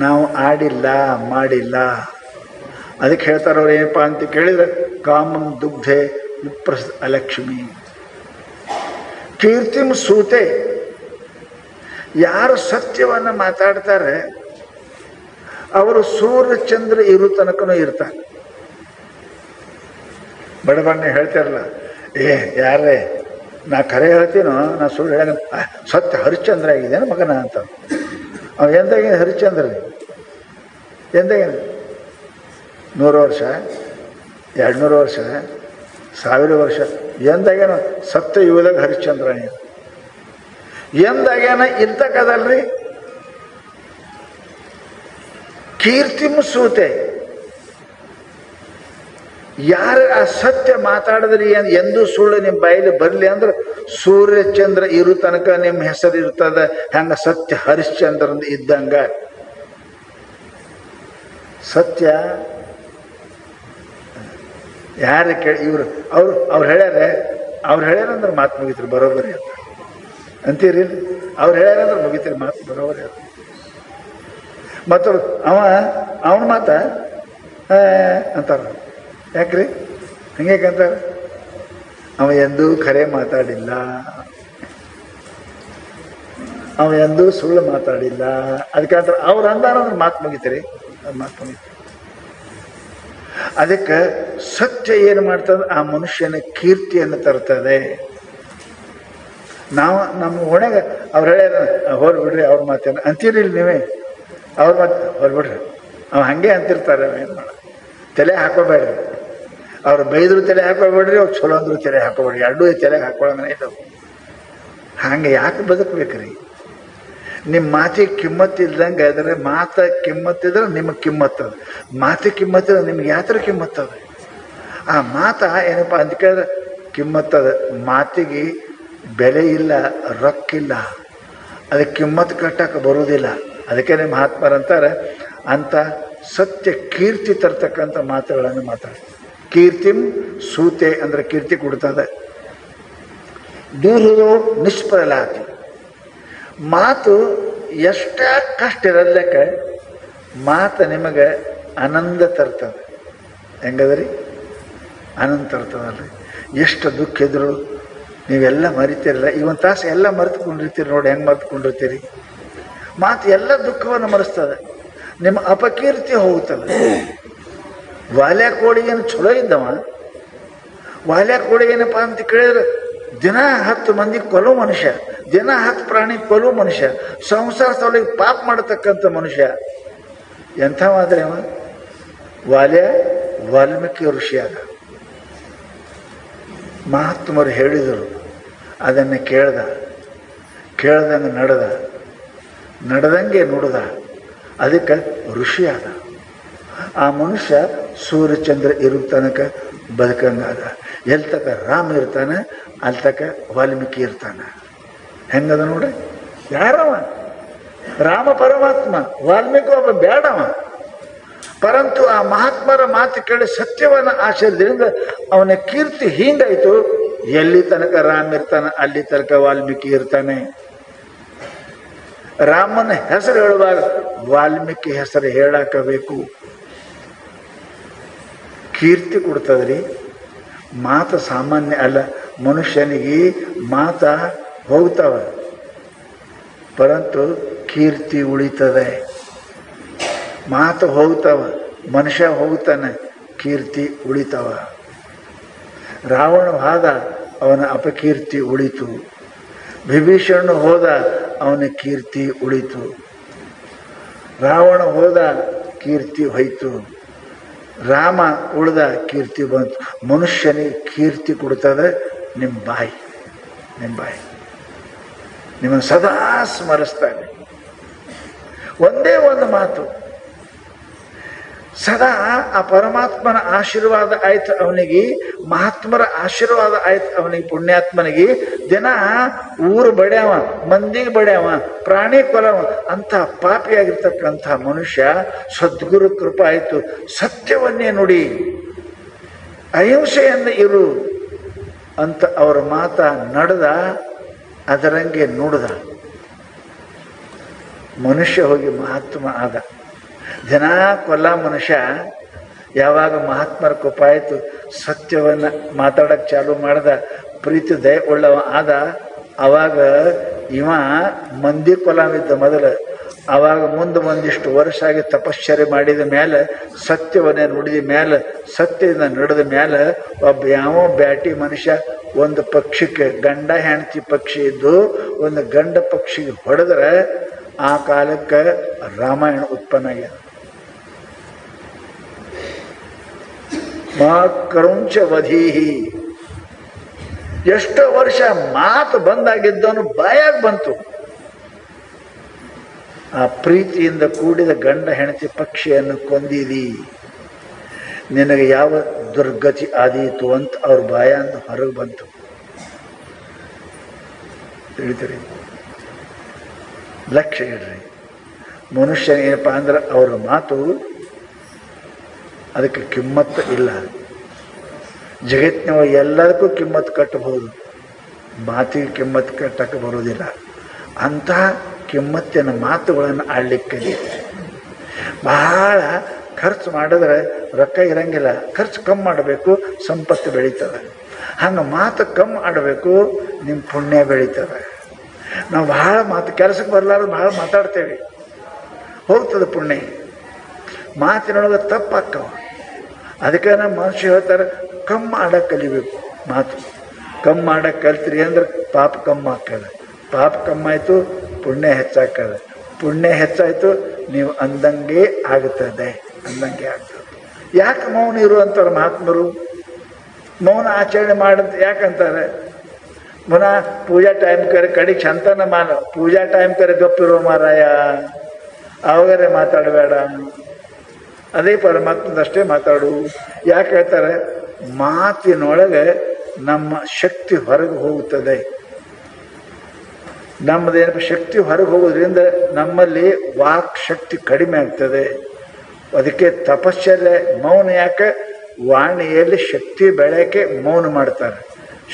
ನಾವು ಆಡಿಲ್ಲ, ಮಾಡಿಲ್ಲ. ಅದಕ್ಕೆ ಹೇಳ್ತಾರೆ ಅವ್ರು ಏನಪ್ಪ ಅಂತ ಕೇಳಿದ್ರೆ, ಕಾಮಂ ದುಗ್ಧೆ ವಿಪ್ರಸ್ ಅಲಕ್ಷ್ಮಿ ಕೀರ್ತಿಂ ಸೂತೆ. ಯಾರು ಸತ್ಯವನ್ನು ಮಾತಾಡ್ತಾರೆ ಅವರು ಸೂರ್ಯ ಚಂದ್ರ ಇರು ತನಕನೂ ಇರ್ತಾರೆ. ಬಡಬಣ್ಣ ಹೇಳ್ತಾರಲ್ಲ, ಯಾರೇ ನಾ ಖರೆ ಹೇಳ್ತೀನೋ, ನಾ ಸುಳ್ಳು ಹೇಳ, ಸತ್ಯ ಹರಿಶ್ಚಂದ್ರ ಆಗಿದ್ದೇನೆ ಮಗನ ಅಂತ. ಅವ ಎಂದಾಗೇನು ಹರಿಶ್ಚಂದ್ರ? ಎಂದಾಗೇನು? 100 ವರ್ಷ, 200 ವರ್ಷ, 1000 ವರ್ಷ ಎಂದಾಗೇನು? ಸತ್ಯ ಯುಗದಾಗ ಹರಿಶ್ಚಂದ್ರ ಎಂದಾಗೇನ ಇರ್ತಕ್ಕದಲ್ರಿ. ಕೀರ್ತಿಂ ಸೂತೆ. ಯಾರು ಆ ಸತ್ಯ ಮಾತಾಡಿದ್ರಿ ಎಂದು ಸುಳ್ಳು ನಿಮ್ಮ ಬಾಯಲ್ಲಿ ಬರಲಿ ಅಂದ್ರೆ ಸೂರ್ಯ ಚಂದ್ರ ಇರು ತನಕ ನಿಮ್ಮ ಹೆಸರು ಇರ್ತದ. ಹೆಂಗ ಸತ್ಯ ಹರಿಶ್ಚಂದ್ರಂದ ಇದ್ದಂಗ. ಸತ್ಯ ಯಾರು ಕೇಳಿ ಇವರು ಅವ್ರು ಹೇಳ್ಯಾರಂದ್ರೆ ಮಾತು ಮುಗಿತ್ರಿ ಬರೋಬರಿ ಅಂತ ಅಂತೀರಿ. ಅವ್ರು ಹೇಳ್ಯಾರಂದ್ರೆ ಮುಗಿತ್ರಿ ಮಾತು ಬರೋಬರಿ ಅಂತ. ಮತ್ತು ಅವನ ಮಾತ ಅಂತಾರ. ಯಾಕ್ರಿ ಹಂಗೇಕಂತಾರೆ? ಅವ ಎಂದೂ ಖರೆ ಮಾತಾಡಿಲ್ಲ, ಅವ ಎಂದೂ ಸುಳ್ಳು ಮಾತಾಡಿಲ್ಲ. ಅದಕ್ಕೆ ಅಂತಾರೆ ಅವ್ರು ಅಂದಾರಂದ್ರೆ ಮಾತು ಮುಗಿತೀರಿ, ಅದು ಮಾತು ಮುಗಿತೀರಿ. ಅದಕ್ಕೆ ಸತ್ಯ ಏನು ಮಾಡ್ತದೆ? ಆ ಮನುಷ್ಯನ ಕೀರ್ತಿಯನ್ನು ತರ್ತದೆ. ನಾವು ನಮ್ಮ ಒಣಗ ಅವ್ರು ಹೇಳ್ಯಾರ ಹೊರ್ಬಿಡ್ರಿ ಅವ್ರ ಮಾತೇನು ಅಂತೀರಿಲ್ಲ ನೀವೇ. ಅವ್ರ ಮಾತು ಹೊರ್ಬಿಡ್ರಿ, ಅವ್ ಹಂಗೆ ಅಂತಿರ್ತಾರೆ. ಏನು ಮಾಡ, ತಲೆ ಹಾಕೋಬೇಡ್ರಿ. ಅವ್ರು ಬೈದ್ರು ತಲೆ ಹಾಕೋಬೇಡ್ರಿ, ಅವ್ರು ಚಲೋ ಅಂದ್ರು ತಲೆ ಹಾಕೋಬೇಡ್ರಿ. ಎರಡೂ ತಲೆಗೆ ಹಾಕೊಳ್ಳೋಂಗನೇ ಇದ್ದಾವೆ. ಹಂಗೆ ಯಾಕೆ ಬದುಕಬೇಕ್ರಿ? ನಿಮ್ಮ ಮಾತಿಗೆ ಕಿಮ್ಮತ್ತಿಲ್ದಂಗೆ ಆದರೆ ಮಾತ ಕಿಮ್ಮತ್ತಿದ್ರೆ ನಿಮಗೆ ಕಿಮ್ಮತ್ತದ. ಮಾತಿಗೆ ಕಿಮ್ಮತ್ತಿದ್ರೆ ನಿಮ್ಗೆ ಯಾತ್ರ ಕಿಮ್ಮತ್ತದ? ಆ ಮಾತ ಏನಪ್ಪ ಅಂತ ಕೇಳಿದ್ರೆ ಕಿಮ್ಮತ್ತದ. ಮಾತಿಗೆ ಬೆಲೆ ಇಲ್ಲ, ರೊಕ್ಕಿಲ್ಲ, ಅದಕ್ಕೆ ಕಿಮ್ಮತ್ತು ಕಟ್ಟಕ್ಕೆ ಬರುವುದಿಲ್ಲ. ಅದಕ್ಕೆ ನಿಮ್ಮ ಮಹಾತ್ಮರಂತಾರೆ ಅಂತ ಸತ್ಯ ಕೀರ್ತಿ ತರ್ತಕ್ಕಂಥ ಮಾತುಗಳನ್ನು ಮಾತಾಡ್ತಾರೆ. ಕೀರ್ತಿಂ ಸೂತೆ ಅಂದರೆ ಕೀರ್ತಿ ಕೊಡ್ತದೆ. ದೂರದು ನಿಷ್ಫಲಾತಿ. ಮಾತು ಎಷ್ಟೇ ಕಷ್ಟ ಇರಲಿಕ್ಕೆ ಮಾತು ನಿಮಗೆ ಆನಂದ ತರ್ತದೆ. ಹೆಂಗದ್ರಿ? ಆನಂದ ತರ್ತದಲ್ರಿ. ಎಷ್ಟು ದುಃಖ ಇದ್ರು ನೀವೆಲ್ಲ ಮರಿತೀರಲ್ಲ. ಇವೊಂದು ತಾಸು ಎಲ್ಲ ಮರೆತುಕೊಂಡಿರ್ತೀರಿ ನೋಡಿ. ಹೆಂಗೆ ಮರೆತುಕೊಂಡಿರ್ತೀರಿ? ಮಾತು ಎಲ್ಲ ದುಃಖವನ್ನು ಮರೆಸ್ತದೆ. ನಿಮ್ಮ ಅಪಕೀರ್ತಿ ಹೋಗ್ತದೆ. ವಾಲ್ಯ ಕೋಳಿಗೇನು ಚಲೋ ಇದ್ದವ. ವಾಲ್ಯ ಕೋಳಿಗೇನಪ್ಪ ಅಂತ ಕೇಳಿದ್ರೆ ದಿನ 10 ಮಂದಿ ಕೊಲ್ಲೋ ಮನುಷ್ಯ, ದಿನ 10 ಪ್ರಾಣಿ ಕೊಲ್ಲೋ ಮನುಷ್ಯ, ಸಂಸಾರದೊಳಗೆ ಪಾಪ ಮಾಡತಕ್ಕಂಥ ಮನುಷ್ಯ. ಎಂಥವಾದ್ರೆ ಅವ ವಾಲ್ಯ ವಾಲ್ಮೀಕಿ ಋಷಿಯಾದ. ಮಹಾತ್ಮರು ಹೇಳಿದರು, ಅದನ್ನು ಕೇಳ್ದಂಗೆ ನಡೆದಂಗೆ ನುಡ್ದ. ಅದಕ್ಕೆ ಋಷಿಯಾದ. ಆ ಮನುಷ್ಯ ಸೂರ್ಯಚಂದ್ರ ಇರೋ ತನಕ ಬದುಕಂಗಾದ. ಎಲ್ಲಿ ತಕ ರಾಮ ಇರ್ತಾನೆ ಅಲ್ಲಿ ತಕ ವಾಲ್ಮೀಕಿ ಇರ್ತಾನೆ. ಹೆಂಗದ ನೋಡಿ. ಯಾರವ? ರಾಮ ಪರಮಾತ್ಮ, ವಾಲ್ಮೀಕಿ ಒಬ್ಬ ಬೇಡವ. ಪರಂತು ಆ ಮಹಾತ್ಮರ ಮಾತು ಕೇಳಿ ಸತ್ಯವನ್ನು ಆಚರಿಸಿದ್ರಿಂದ ಅವನ ಕೀರ್ತಿ ಹಿಂಗಾಯ್ತು. ಎಲ್ಲಿ ತನಕ ರಾಮ ಇರ್ತಾನೆ ಅಲ್ಲಿ ತನಕ ವಾಲ್ಮೀಕಿ ಇರ್ತಾನೆ. ರಾಮನ ಹೆಸರು ಹೇಳುವಾಗ ವಾಲ್ಮೀಕಿ ಹೆಸರು ಹೇಳಾಕಬೇಕು. ಕೀರ್ತಿ ಕೊಡ್ತದ್ರಿ. ಮಾತು ಸಾಮಾನ್ಯ ಅಲ್ಲ. ಮನುಷ್ಯನಿಗೆ ಮಾತ ಹೋಗ್ತಾವ, ಪರಂತು ಕೀರ್ತಿ ಉಳಿತದೆ. ಮಾತು ಹೋಗ್ತಾವ, ಮನುಷ್ಯ ಹೋಗ್ತಾನೆ, ಕೀರ್ತಿ ಉಳಿತಾವ. ರಾವಣ ಹೋದ, ಅವನ ಅಪಕೀರ್ತಿ ಉಳಿತು. ವಿಭೀಷಣ ಹೋದ, ಅವನ ಕೀರ್ತಿ ಉಳಿತು. ರಾವಣ ಹೋದ, ಕೀರ್ತಿ ಹೋಯ್ತು. ರಾಮ ಉಳ್ದ, ಕೀರ್ತಿ ಬಂತು. ಮನುಷ್ಯನಿಗೆ ಕೀರ್ತಿ ಕೊಡ್ತದೆ ನಿಮ್ಮ ಬಾಯಿ. ನಿಮ್ಮ ಬಾಯಿ ನಿಮ್ಮನ್ನು ಸದಾ ಸ್ಮರಿಸ್ತಾನೆ. ಒಂದೇ ಒಂದು ಮಾತು, ಸದಾ ಆ ಪರಮಾತ್ಮನ ಆಶೀರ್ವಾದ ಆಯ್ತು ಅವನಿಗೆ, ಮಹಾತ್ಮರ ಆಶೀರ್ವಾದ ಆಯ್ತು ಅವನಿಗೆ, ಪುಣ್ಯಾತ್ಮನಿಗೆ. ದಿನ ಊರು ಬಡ್ಯಾವ, ಮಂದಿಗೆ ಬಡ್ಯಾವ, ಪ್ರಾಣಿ ಕೊಲವ ಅಂತ ಪಾಪಿಯಾಗಿರ್ತಕ್ಕಂಥ ಮನುಷ್ಯ ಸದ್ಗುರು ಕೃಪಾ ಆಯಿತು. ಸತ್ಯವನ್ನೇ ನುಡಿ, ಅಹಿಂಸೆಯನ್ನು ಇರು ಅಂತ ಅವರ ಮಾತ ನಡೆದ, ಅದರಂಗೆ ನುಡಿದ. ಮನುಷ್ಯ ಹೋಗಿ ಮಹಾತ್ಮ ಆದ. ಜನ ಕೊಲ್ಲ ಮನುಷ್ಯ ಯಾವಾಗ ಮಹಾತ್ಮರ ಕೃಪ ಆಯಿತು, ಸತ್ಯವನ್ನು ಮಾತಾಡಕ್ಕೆ ಚಾಲು ಮಾಡ್ದ, ಪ್ರೀತಿ ದಯ ಉಳ್ಳವ ಆದ. ಅವಾಗ ಇವ ಮಂದಿ ಕೊಲಾವಿದ್ದ ಮೊದಲು. ಅವಾಗ ಮುಂದೆ ಒಂದಿಷ್ಟು ವರ್ಷ ಆಗಿ ತಪಶ್ಚರ್ಯ ಮಾಡಿದ ಮೇಲೆ, ಸತ್ಯವನ್ನೇ ನುಡಿದ ಮೇಲೆ, ಸತ್ಯದಿಂದ ನಡೆದ ಮೇಲೆ, ಒಬ್ಬ ಯಾವ ಬ್ಯಾಟಿ ಮನುಷ್ಯ ಒಂದು ಪಕ್ಷಿಗೆ, ಗಂಡ ಹೆಂಡತಿ ಪಕ್ಷಿ ಇದ್ದು ಒಂದು ಗಂಡ ಪಕ್ಷಿಗೆ ಹೊಡೆದ್ರೆ ಆ ಕಾಲಕ್ಕೆ ರಾಮಾಯಣ ಉತ್ಪನ್ನ ಆಗ್ಯದ. ಕರುಂಚ ವಧೀಹಿ, ಎಷ್ಟೋ ವರ್ಷ ಮಾತು ಬಂದಾಗಿದ್ದವನು ಬಾಯಾಗ ಬಂತು. ಆ ಪ್ರೀತಿಯಿಂದ ಕೂಡಿದ ಗಂಡ ಹೆಂಡತಿ ಪಕ್ಷಿಯನ್ನು ಕೊಂದಿದಿ, ನಿನಗೆ ಯಾವ ದುರ್ಗತಿ ಆದೀತು ಅಂತ ಅವ್ರ ಬಾಯಿಂದ ಹೊರಗೆ ಬಂತು. ತಿಳಿತೀರಿ? ಲಕ್ಷ್ಯ ಇಡ್ರಿ. ಮನುಷ್ಯ ಏನಪ್ಪ ಅಂದ್ರೆ ಅವ್ರ ಮಾತು ಅದಕ್ಕೆ ಕಿಮ್ಮತ್ತು ಇಲ್ಲ. ಜಗತ್ತಿನ ಎಲ್ಲದಕ್ಕೂ ಕಿಮ್ಮತ್ತು ಕಟ್ಟಬಹುದು, ಮಾತಿಗೆ ಕಿಮ್ಮತ್ತು ಕಟ್ಟಕ್ಕೆ ಬರೋದಿಲ್ಲ. ಅಂತಹ ಕಿಮ್ಮತ್ತಿನ ಮಾತುಗಳನ್ನು ಆಡ್ಲಿಕ್ಕೆ ಬಹಳ ಖರ್ಚು ಮಾಡಿದ್ರೆ ರೊಕ್ಕ ಇರಂಗಿಲ್ಲ. ಖರ್ಚು ಕಮ್ಮಿ ಮಾಡಬೇಕು, ಸಂಪತ್ತು ಬೆಳೀತದೆ. ಹಂಗೆ ಮಾತು ಕಮ್ಮಿ ಆಡಬೇಕು, ನಿಮ್ಮ ಪುಣ್ಯ ಬೆಳೀತದೆ. ನಾವು ಬಹಳ ಮಾತು, ಕೆಲಸಕ್ಕೆ ಬರಲಾರ್ದು ಬಹಳ ಮಾತಾಡ್ತೇವೆ, ಹೋಗ್ತದೆ ಪುಣ್ಯ. ಮಾತಿನೊಳಗೆ ತಪ್ಪಾಕ್ಕವ. ಅದಕ್ಕೆ ನಮ್ಮ ಮನುಷ್ಯ ಹೇಳ್ತಾರೆ, ಕಮ್ಮಿ ಆಡಕ್ಕೆ ಕಲಿಬೇಕು. ಮಾತು ಕಮ್ಮಿ ಆಡಕ್ಕೆ ಕಲ್ತ್ರಿ ಅಂದ್ರೆ ಪಾಪ ಕಮ್ಮಿ ಆಗ್ತದೆ. ಪಾಪ ಕಮ್ಮಾಯಿತು, ಪುಣ್ಯ ಹೆಚ್ಚಾಗ್ತದೆ. ಪುಣ್ಯ ಹೆಚ್ಚಾಯಿತು, ನೀವು ಅಂದಂಗೆ ಆಗುತ್ತದೆ, ಅಂದಂಗೆ ಆಗ್ತದೆ. ಯಾಕೆ ಮೌನ ಇರು ಅಂತಾರೆ ಮಹಾತ್ಮರು? ಮೌನ ಆಚರಣೆ ಮಾಡಂತ ಯಾಕಂತಾರೆ? ಪುನಃ ಪೂಜಾ ಟೈಮ್ ಕರೆ ಕಡಿಗೆ ಚಂತನ ಪೂಜಾ ಟೈಮ್ ಕರೆ ಗಪ್ಪಿರೋ ಮಾರಾಯ, ಅವಾಗರೇ ಮಾತಾಡಬೇಡ, ಅದೇ ಪರಮಾತ್ಮದಷ್ಟೇ ಮಾತಾಡು. ಯಾಕೆ ಹೇಳ್ತಾರೆ? ಮಾತಿನೊಳಗೆ ನಮ್ಮ ಶಕ್ತಿ ಹೊರಗೆ ಹೋಗುತ್ತದೆ. ನಮ್ಮದೇನಪ್ಪ ಶಕ್ತಿ ಹೊರಗೆ ಹೋಗೋದ್ರಿಂದ ನಮ್ಮಲ್ಲಿ ವಾಕ್ ಶಕ್ತಿ ಕಡಿಮೆ ಆಗ್ತದೆ. ಅದಕ್ಕೆ ತಪಶ್ಚರ್ಯ ಮೌನ. ಯಾಕೆ? ವಾಣಿಯಲ್ಲಿ ಶಕ್ತಿ ಬೆಳೆಯೋಕ್ಕೆ ಮೌನ ಮಾಡ್ತಾರೆ.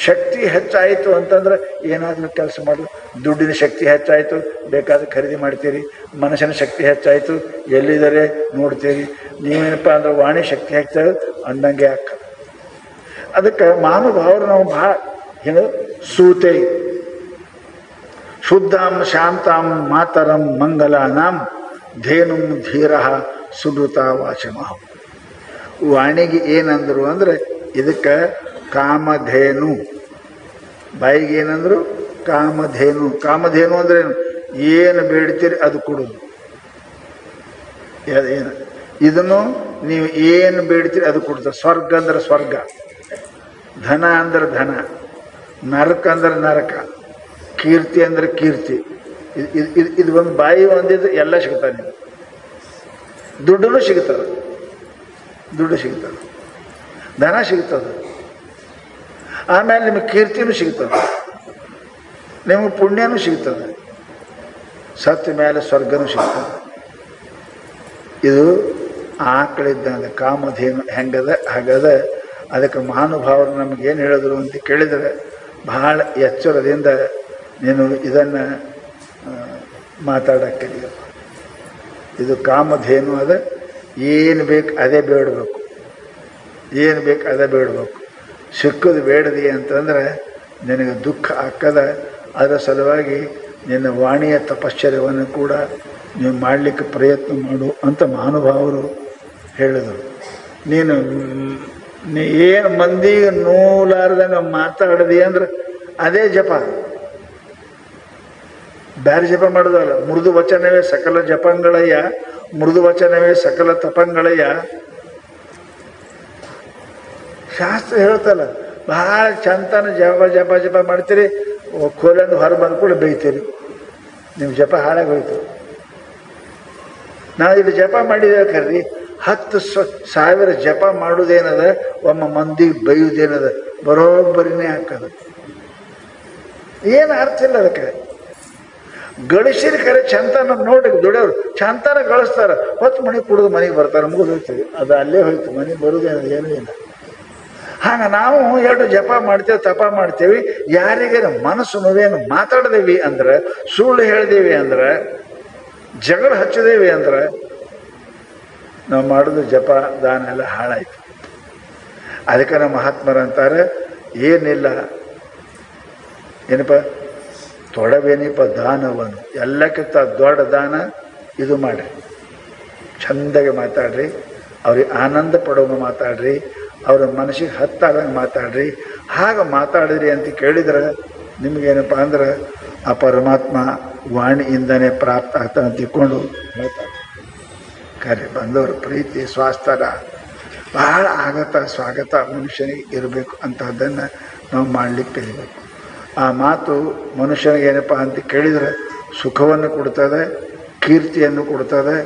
ಶಕ್ತಿ ಹೆಚ್ಚಾಯಿತು ಅಂತಂದ್ರೆ ಏನಾದರೂ ಕೆಲಸ ಮಾಡಲು, ದುಡ್ಡಿನ ಶಕ್ತಿ ಹೆಚ್ಚಾಯಿತು, ಬೇಕಾದ್ರೆ ಖರೀದಿ ಮಾಡ್ತೀರಿ. ಮನಸ್ಸಿನ ಶಕ್ತಿ ಹೆಚ್ಚಾಯಿತು, ಎಲ್ಲಿದ್ದಾರೆ ನೋಡ್ತೀರಿ. ನೀವೇನಪ್ಪ ಅಂದ್ರೆ ವಾಣಿ ಶಕ್ತಿ ಹೆಚ್ಚಾಗ ಅಂದಂಗೆ ಹಾಕ. ಅದಕ್ಕೆ ಮಹಾನುಭಾವರು ನಾವು ಭಾಳ ಏನು ಸೂತೆ ಶುದ್ಧಾಂ ಶಾಂತಾಂ ಮಾತರಂ ಮಂಗಲಾನಾಂ ಧೇನುಂ ಧೀರ ಸುನೃತ ವಾಚಮಃ. ವಾಣಿಗೆ ಏನಂದ್ರು ಅಂದ್ರೆ ಇದಕ್ಕೆ ಕಾಮಧೇನು. ಬಾಯಿಗೆ ಏನಂದ್ರು? ಕಾಮಧೇನು. ಕಾಮಧೇನು ಅಂದ್ರೆ ಏನು ಬೇಡ್ತೀರಿ ಅದು ಕೊಡೋದು. ಏನು ಇದನ್ನು ನೀವು ಏನು ಬೇಡ್ತೀರಿ ಅದು ಕೊಡ್ತದೆ. ಸ್ವರ್ಗ ಅಂದ್ರೆ ಸ್ವರ್ಗ, ಧನ ಅಂದ್ರೆ ಧನ, ನರಕ ಅಂದ್ರೆ ನರಕ, ಕೀರ್ತಿ ಅಂದ್ರೆ ಕೀರ್ತಿ. ಇದು ಒಂದು ಬಾಯಿ ಒಂದಿದ್ರೆ ಎಲ್ಲ ಸಿಗ್ತದೆ. ನೀವು ದುಡ್ಡು ಸಿಗ್ತದೆ, ದುಡ್ಡು ಸಿಗ್ತದೆ, ಧನ ಸಿಗ್ತದೆ, ಆಮೇಲೆ ನಿಮಗೆ ಕೀರ್ತಿನೂ ಸಿಗ್ತದೆ, ನಿಮಗೆ ಪುಣ್ಯನೂ ಸಿಗ್ತದೆ, ಸತ್ತ ಮೇಲೆ ಸ್ವರ್ಗನೂ ಸಿಗ್ತದೆ. ಇದು ಆಕಳಿದ್ದಂಗೆ ಕಾಮಧೇನು ಹೆಂಗದ ಹಾಗದ. ಅದಕ್ಕೆ ಮಹಾನುಭಾವರು ನಮಗೇನು ಹೇಳಿದ್ರು ಅಂತ ಕೇಳಿದರೆ ಬಹಳ ಎಚ್ಚರದಿಂದ ನೀನು ಇದನ್ನು ಮಾತಾಡೋಕ್ಕೆ ಕಲಿಯಪ್ಪ. ಇದು ಕಾಮಧೇನು ಅದ. ಏನು ಬೇಕು ಅದೇ ಬೇಡಬೇಕು, ಏನು ಬೇಕು ಅದೇ ಬೇಡಬೇಕು. ಸಿಕ್ಕದು ಬೇಡದಿ ಅಂತಂದ್ರೆ ನಿನಗೆ ದುಃಖ ಆಗ್ತದ. ಅದರ ಸಲುವಾಗಿ ನಿನ್ನ ವಾಣಿಯ ತಪಶ್ಚರ್ಯವನ್ನು ಕೂಡ ನೀವು ಮಾಡಲಿಕ್ಕೆ ಪ್ರಯತ್ನ ಮಾಡು ಅಂತ ಮಹಾನುಭಾವರು ಹೇಳಿದರು. ನೀನು ಏನು ಮಂದಿಗೆ ನೂಲಾರ್ದಂಗೆ ಮಾತಾಡಿದಿ ಅಂದ್ರೆ ಅದೇ ಜಪ, ಬ್ಯಾರೆ ಜಪ ಮಾಡೋದಲ್ಲ. ಮೃದು ವಚನವೇ ಸಕಲ ಜಪಂಗಳಯ್ಯ, ಮೃದು ವಚನವೇ ಸಕಲ ತಪಂಗಳಯ್ಯ. ಶಾಸ್ತ್ರ ಹೇಳ್ತಲ್ಲ, ಬಹಳ ಚಂತನ ಜಪ ಜಪ ಜಪ ಮಾಡ್ತೀರಿ, ಕೋಲಂದು ಹೊರ ಬಂದ್ಕೊಂಡು ಬೈತೀರಿ, ನಿಮ್ಮ ಜಪ ಹಾಳಾಗಿ ಹೋಯ್ತು. ನಾವು ಇಲ್ಲಿ ಜಪ ಮಾಡಿದ್ದೇವೆ ಕರ್ರಿ, 10,000 ಜಪ ಮಾಡೋದೇನದ, ಒಮ್ಮ ಮಂದಿಗೆ ಬೈಯುವುದೇನದ, ಬರೋಬ್ಬರಿನೇ ಹಾಕದ. ಏನು ಅರ್ಥ ಇಲ್ಲ ಅದಕ್ಕೆ. ಗಳಿಸಿರಿ ಕರೆ ಚಂತನ ನೋಡಿ ದುಡಿಯೋರು ಚಂತನ ಗಳಿಸ್ತಾರ, ಹೊತ್ತು ಮನೆಗೆ ಕುಡಿದು ಮನೆಗೆ ಬರ್ತಾರೆ, ಮುಗಿದು ಹೋಗ್ತೀವಿ. ಅದು ಅಲ್ಲೇ ಹೋಯ್ತು, ಮನೆಗೆ ಬರೋದೇನದು ಏನೂ ಇಲ್ಲ. ಹಾಗೆ ನಾವು ಎರಡು ಜಪ ಮಾಡ್ತೇವೆ, ತಪ ಮಾಡ್ತೇವೆ, ಯಾರಿಗೆ ಮನಸ್ಸು ನೋವೇನು ಮಾತಾಡ್ದೇವಿ ಅಂದ್ರೆ, ಸುಳ್ಳು ಹೇಳ್ದೇವಿ ಅಂದ್ರೆ, ಜಗಳ ಹಚ್ಚಿದೇವಿ ಅಂದ್ರೆ ನಾವು ಮಾಡೋದು ಜಪ ದಾನ ಎಲ್ಲ ಹಾಳಾಯ್ತು. ಅದಕ್ಕೆ ನಮ್ಮ ಮಹಾತ್ಮರಂತಾರೆ, ಏನಿಲ್ಲ ಏನಪ್ಪ ತೊಡವೇನಿಪ್ಪ ದಾನವನು, ಎಲ್ಲಕ್ಕಿಂತ ದೊಡ್ಡ ದಾನ ಇದು ಮಾಡ್ರಿ, ಚಂದಾಗಿ ಮಾತಾಡ್ರಿ, ಅವ್ರಿಗೆ ಆನಂದ ಪಡೋಂಗೆ ಮಾತಾಡ್ರಿ, ಅವ್ರ ಮನಸ್ಸಿಗೆ ಹತ್ತಾದಂಗೆ ಮಾತಾಡ್ರಿ. ಹಾಗೆ ಮಾತಾಡಿದ್ರಿ ಅಂತ ಕೇಳಿದ್ರೆ ನಿಮಗೇನಪ್ಪ ಅಂದ್ರೆ ಆ ಪರಮಾತ್ಮ ವಾಣಿಯಿಂದನೇ ಪ್ರಾಪ್ತ ಆಗ್ತಾನೆ ಅಂತ ತಿಳ್ಕೊಂಡು ಹೇಳ್ತಾರೆ. ಕರೆ ಬಂದವರು ಪ್ರೀತಿ ಸ್ವಾಸ್ಥ್ಯ ಬಹಳ ಆಗತ ಸ್ವಾಗತ ಮನುಷ್ಯನಿಗೆ ಇರಬೇಕು ಅಂತಹದ್ದನ್ನು ನಾವು ಮಾಡಲಿಕ್ಕೆ ಕಲಿಬೇಕು. ಆ ಮಾತು ಮನುಷ್ಯನಿಗೆ ಏನಪ್ಪ ಅಂತ ಕೇಳಿದರೆ ಸುಖವನ್ನು ಕೊಡ್ತದೆ, ಕೀರ್ತಿಯನ್ನು ಕೊಡ್ತದೆ,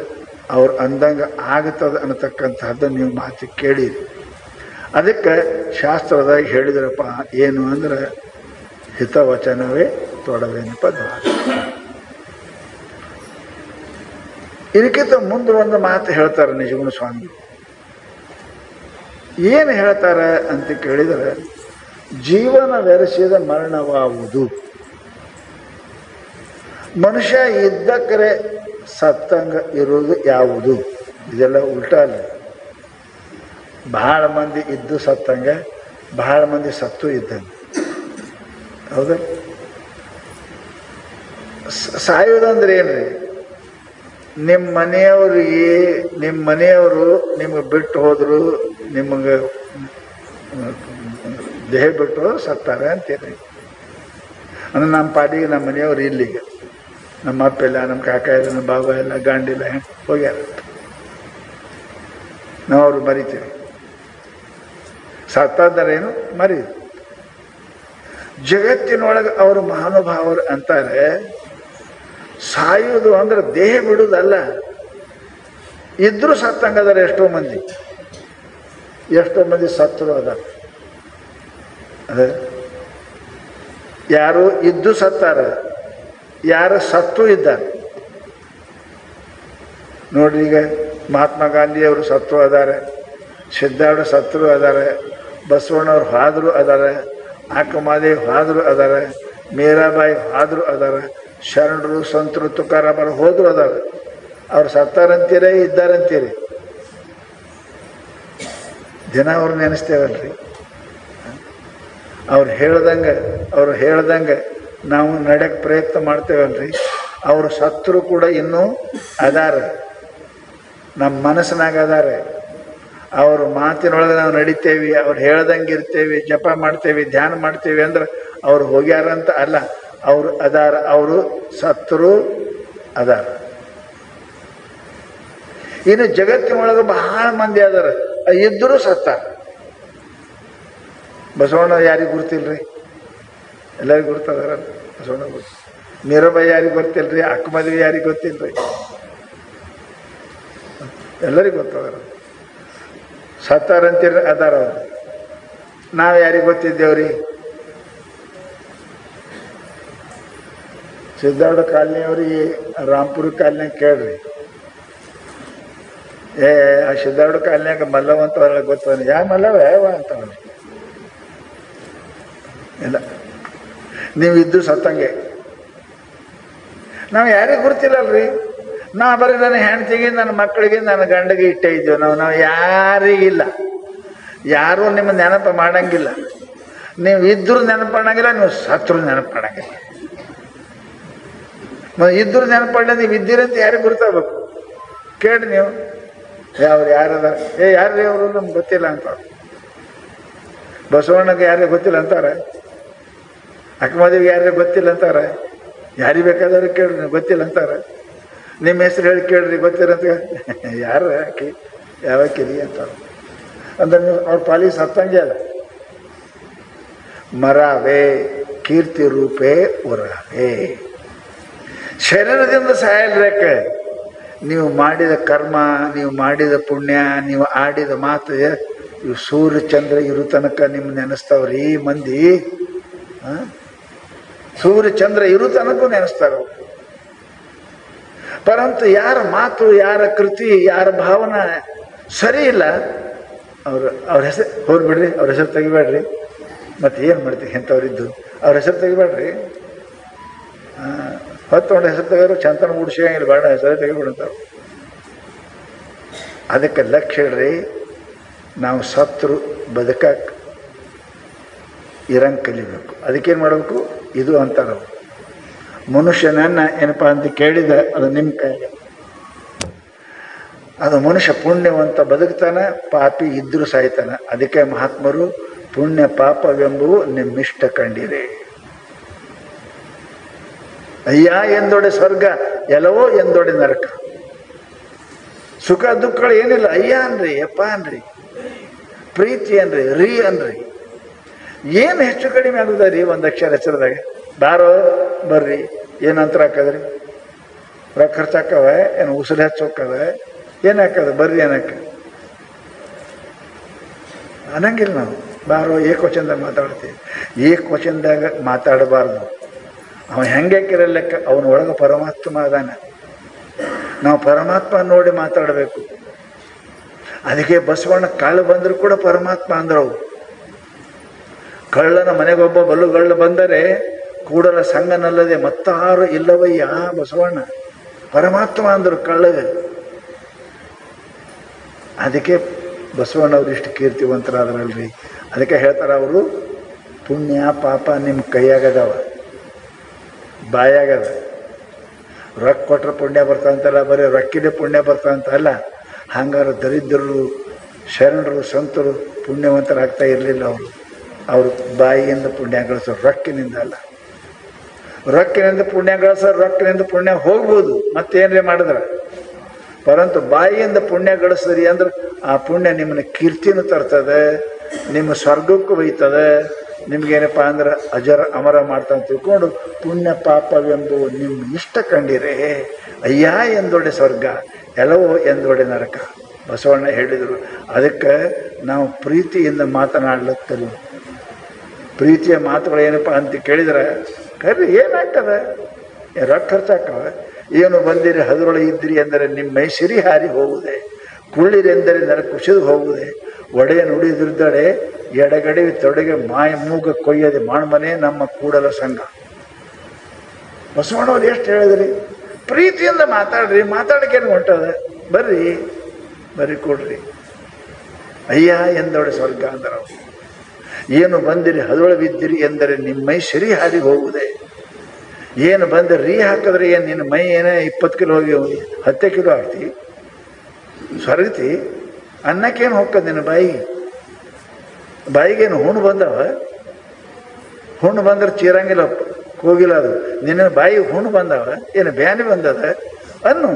ಅವ್ರು ಅಂದಂಗೆ ಆಗುತ್ತದೆ ಅನ್ನತಕ್ಕಂಥದ್ದನ್ನು ನೀವು ಮಾತು ಕೇಳಿರಿ. ಅದಕ್ಕೆ ಶಾಸ್ತ್ರದಾಗ ಹೇಳಿದ್ರಪ್ಪ ಏನು ಅಂದ್ರೆ, ಹಿತವಚನವೇ ತೊಡವೇನಪ್ಪ ದ್ವಾರ. ಇದಕ್ಕಿಂತ ಮುಂದೆ ಒಂದು ಮಾತು ಹೇಳ್ತಾರೆ ನಿಜಗುಣ ಸ್ವಾಮಿ. ಏನು ಹೇಳ್ತಾರೆ ಅಂತ ಕೇಳಿದರೆ, ಜೀವನ ಬೆರೆಸಿದ ಮರಣವಾಗುವುದು, ಮನುಷ್ಯ ಇದ್ದಕ್ಕರೆ ಸತ್ತಂಗ ಇರುವುದು ಯಾವುದು. ಇದೆಲ್ಲ ಉಲ್ಟಾ ಅಲ್ಲ. ಬಹಳ ಮಂದಿ ಇದ್ದು ಸತ್ತಂಗೆ, ಬಹಳ ಮಂದಿ ಸತ್ತು ಇದ್ದಂಗೆ. ಹೌದಾ? ಸಾಯುವುದಂದ್ರೆ ಏನ್ರಿ? ನಿಮ್ಮ ಮನೆಯವರು ನಿಮಗೆ ಬಿಟ್ಟು ಹೋದ್ರು, ನಿಮಗೆ ದೇಹ ಬಿಟ್ಟು ಹೋದ್ರು ಸತ್ತಾರೆ ಅಂತೀರಿ. ಅಂದ್ರೆ ನಮ್ಮ ಪಾಟಿಗೆ ನಮ್ಮ ಮನೆಯವ್ರು ಇಲ್ಲಿಗೆ, ನಮ್ಮ ಅಪ್ಪ ಇಲ್ಲ, ನಮ್ಮ ಕಾಕ ಇಲ್ಲ, ನಮ್ಮ ಬಾಬಾ ಇಲ್ಲ, ಗಂಡಿಲ್ಲ, ಹೋಗ್ಯಾರ. ನಾವು ಅವ್ರು ಮರಿತೀವಿ. ಸತ್ತಾದರೇನು ಮರಿ. ಜಗತ್ತಿನೊಳಗೆ ಅವರು ಮಹಾನುಭಾವರು ಅಂತಾರೆ, ಸಾಯುವುದು ಅಂದ್ರೆ ದೇಹ ಬಿಡುವುದಲ್ಲ. ಇದ್ರೂ ಸತ್ತಂಗದಾರೆ ಎಷ್ಟೋ ಮಂದಿ ಸತ್ತರು ಅದ. ಯಾರು ಇದ್ದು ಸತ್ತಾರ, ಯಾರು ಸತ್ತು ಇದ್ದಾರೆ ನೋಡ್ರಿ. ಈಗ ಮಹಾತ್ಮ ಗಾಂಧಿಯವರು ಸತ್ತು ಅದಾರೆ, ಸಿದ್ಧಾರ್ಥ ಸತ್ರು ಅದಾರೆ, ಬಸವಣ್ಣವ್ರು ಹಾದ್ರು ಅದಾರೆ, ಅಕ್ಕಮಹಾದೇವಿ ಹಾದ್ರು ಅದಾರೆ, ಮೀರಾಬಾಯಿ ಹಾದ್ರು ಅದಾರೆ, ಶರಣರು ಸಂತರು ತುಕಾರಾಮರು ಹೋದ್ರು ಅದಾರೆ. ಅವ್ರು ಸತ್ತಾರಂತೀರೇ ಇದ್ದಾರಂತೀರಿ? ದಿನ ಅವ್ರು ನೆನೆಸ್ತೇವಲ್ರಿ. ಅವ್ರು ಹೇಳ್ದಂಗೆ ನಾವು ನಡೆಯಕ್ಕೆ ಪ್ರಯತ್ನ ಮಾಡ್ತೇವಲ್ರಿ. ಅವರು ಸತ್ತರು ಕೂಡ ಇನ್ನೂ ಅದಾರೆ, ನಮ್ಮ ಮನಸ್ಸಿನಾಗ ಅದಾರೆ. ಅವ್ರ ಮಾತಿನೊಳಗೆ ನಾವು ನಡಿತೇವಿ, ಅವ್ರು ಹೇಳ್ದಂಗೆ ಇರ್ತೇವಿ, ಜಪ ಮಾಡ್ತೇವಿ, ಧ್ಯಾನ ಮಾಡ್ತೇವಿ ಅಂದ್ರೆ ಅವ್ರು ಹೋಗ್ಯಾರಂತ ಅಲ್ಲ, ಅವರು ಅದಾರ. ಅವರು ಸತ್ತರು ಅದಾರ. ಇನ್ನು ಜಗತ್ತಿನೊಳಗೆ ಬಹಳ ಮಂದಿ ಅದಾರ, ಇದ್ದರೂ ಸತ್ತಾರ. ಬಸವಣ್ಣ ಯಾರಿಗೆ ಗುರ್ತಿಲ್ರಿ? ಎಲ್ಲರಿಗೂ ಗುರ್ತದಾರ. ಬಸವಣ್ಣ ಗುರ್ತು. ಮೀರಾಬಾಯಿ ಯಾರಿಗೆ ಗೊತ್ತಿಲ್ರಿ? ಅಕ್ಕಮಹಾದೇವಿ ಯಾರಿಗೆ ಗೊತ್ತಿಲ್ರಿ? ಎಲ್ಲರಿಗೂ ಗೊತ್ತದಾರ. ಸತ್ತಾರಂತೀರ ಅದಾರ ಅವರು. ನಾವು ಯಾರಿಗೆ ಗೊತ್ತಿದ್ದೇವ್ರಿ? ಸಿದ್ಧಾರ್ಥ ಕಾಲನಿಯವ್ರಿಗೆ ರಾಂಪುರ ಕಾಲನಿಯಾಗ ಕೇಳ್ರಿ. ಆ ಸಿದ್ಧಾರ್ಥ ಕಾಲನಿಯಾಗ ಮಲ್ಲವ ಅಂತ ಅವ್ರಿಗೆ ಗೊತ್ತದ. ಯಾ ಮಲ್ಲವ ಯಾವ ಅಂತ ಇಲ್ಲ. ನೀವು ಇದ್ದು ಸತ್ತಂಗೆ. ನಾವು ಯಾರಿಗೆ ಗುರ್ತಿಲ್ಲಲ್ರಿ. ನಾವು ಬರೀ ನನ್ನ ಹೆಂಡತಿಗೆ, ನನ್ನ ಮಕ್ಕಳಿಗೆ, ನನ್ನ ಗಂಡಿಗೆ ಇಟ್ಟೇ ಇದ್ದೇವೆ. ನಾವು ಯಾರಿಗಿಲ್ಲ. ಯಾರೂ ನಿಮ್ಮ ನೆನಪು ಮಾಡಂಗಿಲ್ಲ. ನೀವು ಇದ್ರೂ ನೆನಪು ಮಾಡಂಗಿಲ್ಲ, ನೀವು ಸತ್ರು ನೆನಪು ಮಾಡಂಗಿಲ್ಲ. ಇದ್ರು ನೆನಪಡ್ಲ ನೀವು ಇದ್ದೀರಂತ ಯಾರಿಗೆ ಗುರ್ತಾಗಬೇಕು? ಕೇಳಿ ನೀವು, ಯಾರದ ಯಾರೇ ಅವರು ನಮ್ಗೆ ಗೊತ್ತಿಲ್ಲ ಅಂತ. ಬಸವಣ್ಣಗೆ ಯಾರಿಗೆ ಗೊತ್ತಿಲ್ಲ ಅಂತಾರೆ, ಅಕ್ಕಮದೇವಿಗೆ ಯಾರಿಗೆ ಗೊತ್ತಿಲ್ಲ ಅಂತಾರೆ, ಯಾರಿಗೆ ಬೇಕಾದವ್ರು ಕೇಳ್ರಿ ಗೊತ್ತಿಲ್ಲ ಅಂತಾರೆ. ನಿಮ್ಮ ಹೆಸರು ಹೇಳಿ ಕೇಳ್ರಿ ಗೊತ್ತಿರಂತ, ಯಾರು ಆಕಿ ಯಾವಕ್ಕಿರಿ ಅಂತಾರೆ. ಅಂದ್ರೆ ನೀವು ಅವ್ರ ಪಾಲಿಗೆ ಸತ್ತಂಗೆ ಅಲ್ಲ. ಮರಾವೆ ಕೀರ್ತಿ ರೂಪೇ ಉರಾವೆ. ಶರೀರದಿಂದ ಸಾಯಲ್ಬೇಕೆ. ನೀವು ಮಾಡಿದ ಕರ್ಮ, ನೀವು ಮಾಡಿದ ಪುಣ್ಯ, ನೀವು ಆಡಿದ ಮಾತು, ಇವು ಸೂರ್ಯ ಚಂದ್ರ ಇರು ತನಕ ನಿಮ್ಮ ನೆನೆಸ್ತಾವ್ರಿ ಮಂದಿ. ಸೂರ್ಯ ಚಂದ್ರ ಇರು ತನಕ ನೆನೆಸ್ತಾರ. ಪರಂತು ಯಾರ ಮಾತು, ಯಾರ ಕೃತಿ, ಯಾರ ಭಾವನ ಸರಿ ಇಲ್ಲ, ಅವ್ರ ಹೆಸರು ಹೋಗ್ಬಿಡ್ರಿ, ಅವ್ರ ಹೆಸರು ತೆಗಿಬೇಡ್ರಿ. ಮತ್ತೆ ಏನು ಮಾಡ್ತೀವಿ ಎಂಥವ್ರಿದ್ದು, ಅವ್ರ ಹೆಸರು ತೆಗಿಬೇಡ್ರಿ. ಹೊತ್ತೊಂಡು ಹೆಸರು ತೆಗೆದ್ರು ಚಂತನ ಉಡ್ಸಿಲ್ಲ, ಬೇಡ ಹೆಸರು ತೆಗಿಬಿಡ್ತಾವೆ. ಅದಕ್ಕೆ ಲಕ್ಷ್ಯ ಇಡ್ರಿ, ನಾವು ಸತ್ರು ಬದುಕಕ್ಕೆ ಇರಂಗೆ ಕಲಿಬೇಕು. ಅದಕ್ಕೇನು ಮಾಡಬೇಕು? ಇದು ಅಂತಾರೆ ಮನುಷ್ಯನನ್ನ ಏನಪ್ಪ ಅಂತ ಕೇಳಿದ, ಅದು ನಿಮ್ಮ ಕೈಗೆ. ಅದು ಮನುಷ್ಯ ಪುಣ್ಯವಂತ ಬದುಕ್ತಾನೆ, ಪಾಪಿ ಇದ್ರೂ ಸಾಯ್ತಾನೆ. ಅದಕ್ಕೆ ಮಹಾತ್ಮರು ಪುಣ್ಯ ಪಾಪವೆಂಬುವು ನಿಮ್ಮಿಷ್ಟ ಕಂಡಿರಿ. ಅಯ್ಯ ಎಂದೊಡೆ ಸ್ವರ್ಗ, ಎಲ್ಲವೋ ಎಂದೊಡೆ ನರಕ. ಸುಖ ದುಃಖಗಳು ಏನಿಲ್ಲ. ಅಯ್ಯ ಅನ್ರಿ, ಯಪ್ಪ ಅನ್ರಿ, ಪ್ರೀತಿ ಅನ್ರಿ, ರೀ ಅನ್ರಿ. ಏನು ಹೆಚ್ಚು ಕಡಿಮೆ ಆಗುದ ರೀ ಒಂದು ಅಕ್ಷರ ಹೆಸರದಾಗ? ಬಾರೋ ಬರ್ರಿ, ಏನು ಅಂತರ ಹಾಕದ್ರಿ? ರೊಕ್ಕ ಖರ್ಚು ಹಾಕವ, ಏನು ಉಸಿರು ಹೆಚ್ಚು ಹೋಕ್ಕದ, ಏನು ಹಾಕದ? ಬರ್ರಿ ಏನಕ್ಕ ಅನ್ನಂಗಿಲ್ಲ. ನಾವು ಬಾರೋ ಏಕವಚನದಾಗ ಮಾತಾಡ್ತೀವಿ. ಏಕವಚನದಾಗ ಮಾತಾಡಬಾರ್ದು. ಅವ ಹೆಂಗೆ ಲೆಕ್ಕ, ಅವನ ಒಳಗೆ ಪರಮಾತ್ಮ ಅದಾನ. ನಾವು ಪರಮಾತ್ಮ ನೋಡಿ ಮಾತಾಡಬೇಕು. ಅದಕ್ಕೆ ಬಸವಣ್ಣ ಕಳ್ಳ ಬಂದರೂ ಕೂಡ ಪರಮಾತ್ಮ ಅಂದ್ರವು. ಕಳ್ಳನ ಮನೆಗೊಬ್ಬ ಬಲ್ಲುಗಳ್ಳ ಬಂದರೆ ಕೂಡಲ ಸಂಗನಲ್ಲದೆ ಮತ್ತಾರು ಇಲ್ಲವಯ್ಯ ಬಸವಣ್ಣ, ಪರಮಾತ್ಮ ಅಂದರು ಕಳ್ಳಗೆ. ಅದಕ್ಕೆ ಬಸವಣ್ಣವ್ರು ಇಷ್ಟು ಕೀರ್ತಿವಂತರಾದ್ರಲ್ರಿ. ಅದಕ್ಕೆ ಹೇಳ್ತಾರೆ ಅವರು, ಪುಣ್ಯ ಪಾಪ ನಿಮ್ಮ ಕೈಯಾಗದವ, ಬಾಯಾಗದ. ರೊಕ್ಕ ಕೊಟ್ರೆ ಪುಣ್ಯ ಬರ್ತಾವಂತಲ್ಲ, ಬರೀ ರೊಕ್ಕಿದೆ ಪುಣ್ಯ ಬರ್ತಾವಂತಲ್ಲ. ಹಂಗಾರೆ ದರಿದ್ರರು, ಶರಣರು, ಸಂತರು ಪುಣ್ಯವಂತರಾಗ್ತಾ ಇರಲಿಲ್ಲ. ಅವರು ಬಾಯಿಯಿಂದ ಪುಣ್ಯ ಗಳಿಸೋರು, ರೊಕ್ಕಿನಿಂದ ಅಲ್ಲ. ರೊಕ್ಕಿನಿಂದ ಪುಣ್ಯ ಗಳಿಸೋರು, ರೊಕ್ಕಿನಿಂದ ಪುಣ್ಯ ಹೋಗ್ಬೋದು ಮತ್ತೇನ್ರೇ ಮಾಡಿದ್ರೆ. ಪರಂತು ಬಾಯಿಯಿಂದ ಪುಣ್ಯ ಗಳಿಸಿದ್ರಿ ಅಂದ್ರೆ ಆ ಪುಣ್ಯ ನಿಮ್ಮನ್ನ ಕೀರ್ತಿನೂ ತರ್ತದೆ, ನಿಮ್ಮ ಸ್ವರ್ಗಕ್ಕೂ ಒಯ್ತದೆ. ನಿಮ್ಗೇನಪ್ಪ ಅಂದ್ರೆ ಅಜರ ಅಮರ ಮಾಡ್ತಾ ತಿಳ್ಕೊಂಡು ಪುಣ್ಯ ಪಾಪವೆಂಬುವು ನಿಮ್ಮ ಇಷ್ಟ ಕಂಡಿರೇ. ಅಯ್ಯ ಎಂದೊಡೆ ಸ್ವರ್ಗ, ಎಲ್ಲವೋ ಎಂದೊಡೆ ನರಕ ಬಸವಣ್ಣ ಹೇಳಿದರು. ಅದಕ್ಕೆ ನಾವು ಪ್ರೀತಿಯಿಂದ ಮಾತನಾಡ್ಲಿಕ್ಕೆ ಕಲಿ. ಪ್ರೀತಿಯ ಮಾತುಗಳು ಏನಪ್ಪ ಅಂತ ಕೇಳಿದ್ರೆ, ಕರಿ ಏನಾಗ್ತದೆ? ರೊಕ್ಕ ಖರ್ಚಾಕವ. ಏನು ಬಂದಿರಿ ಹದರೊಳ ಇದ್ರಿ ಎಂದರೆ ನಿಮ್ಮ ಮೈ ಸಿರಿ ಹಾರಿ ಹೋಗುವುದೇ, ಕುಳ್ಳಿರೆಂದರೆ ನರ ಕುಸಿದು ಹೋಗುವುದೇ, ಒಡೆಯ ನುಡಿದಿರ್ದಡೆ ಎಡಗಡೆ ತೊಡೆಗೆ ಮಾಯ ಮೂಗ ಕೊಯ್ಯದೆ ಮಾಣ್ಮನೆ ನಮ್ಮ ಕೂಡಲ ಸಂಘ. ಬಸವಣ್ಣವ್ರು ಎಷ್ಟು ಹೇಳಿದ್ರಿ? ಪ್ರೀತಿಯಿಂದ ಮಾತಾಡ್ರಿ, ಮಾತಾಡೋಕ್ಕೇನು ಹೊಂಟದ? ಬರ್ರಿ ಕೊಡ್ರಿ. ಅಯ್ಯ ಎಂದೊಡೆ ಸ್ವರ್ಗ ಅಂದ್ರೆ ಏನು ಬಂದಿರಿ ಹದೊಳವಿದ್ದಿರಿ ಎಂದರೆ ನಿಮ್ಮ ಮೈ ಸಿರಿ ಹಾರಿ ಹೋಗುವುದೇ. ಏನು ಬಂದು ರೀ ಹಾಕಿದ್ರೆ ಏನು ನಿನ್ನ ಮೈ ಏನೇ 20 ಕಿಲೋ ಹೋಗಿ 10 ಕಿಲೋ ಆಗ್ತಿ, ಸ್ವರ್ಗತಿ. ಅನ್ನಕ್ಕೇನು ಹೋಗ್ತದೆ ನಿನ್ನ ಬಾಯಿಗೇನು ಹುಣ್ಣು ಬಂದವ? ಹುಣ್ಣು ಬಂದ್ರೆ ಚೀರಂಗಿಲ್ಲ, ಹೋಗಿಲ್ಲ. ಅದು ನಿನ್ನ ಬಾಯಿಗೆ ಹುಣ್ಣು ಬಂದವ, ಏನು ಬ್ಯಾನಿ ಬಂದದ ಅನ್ನು.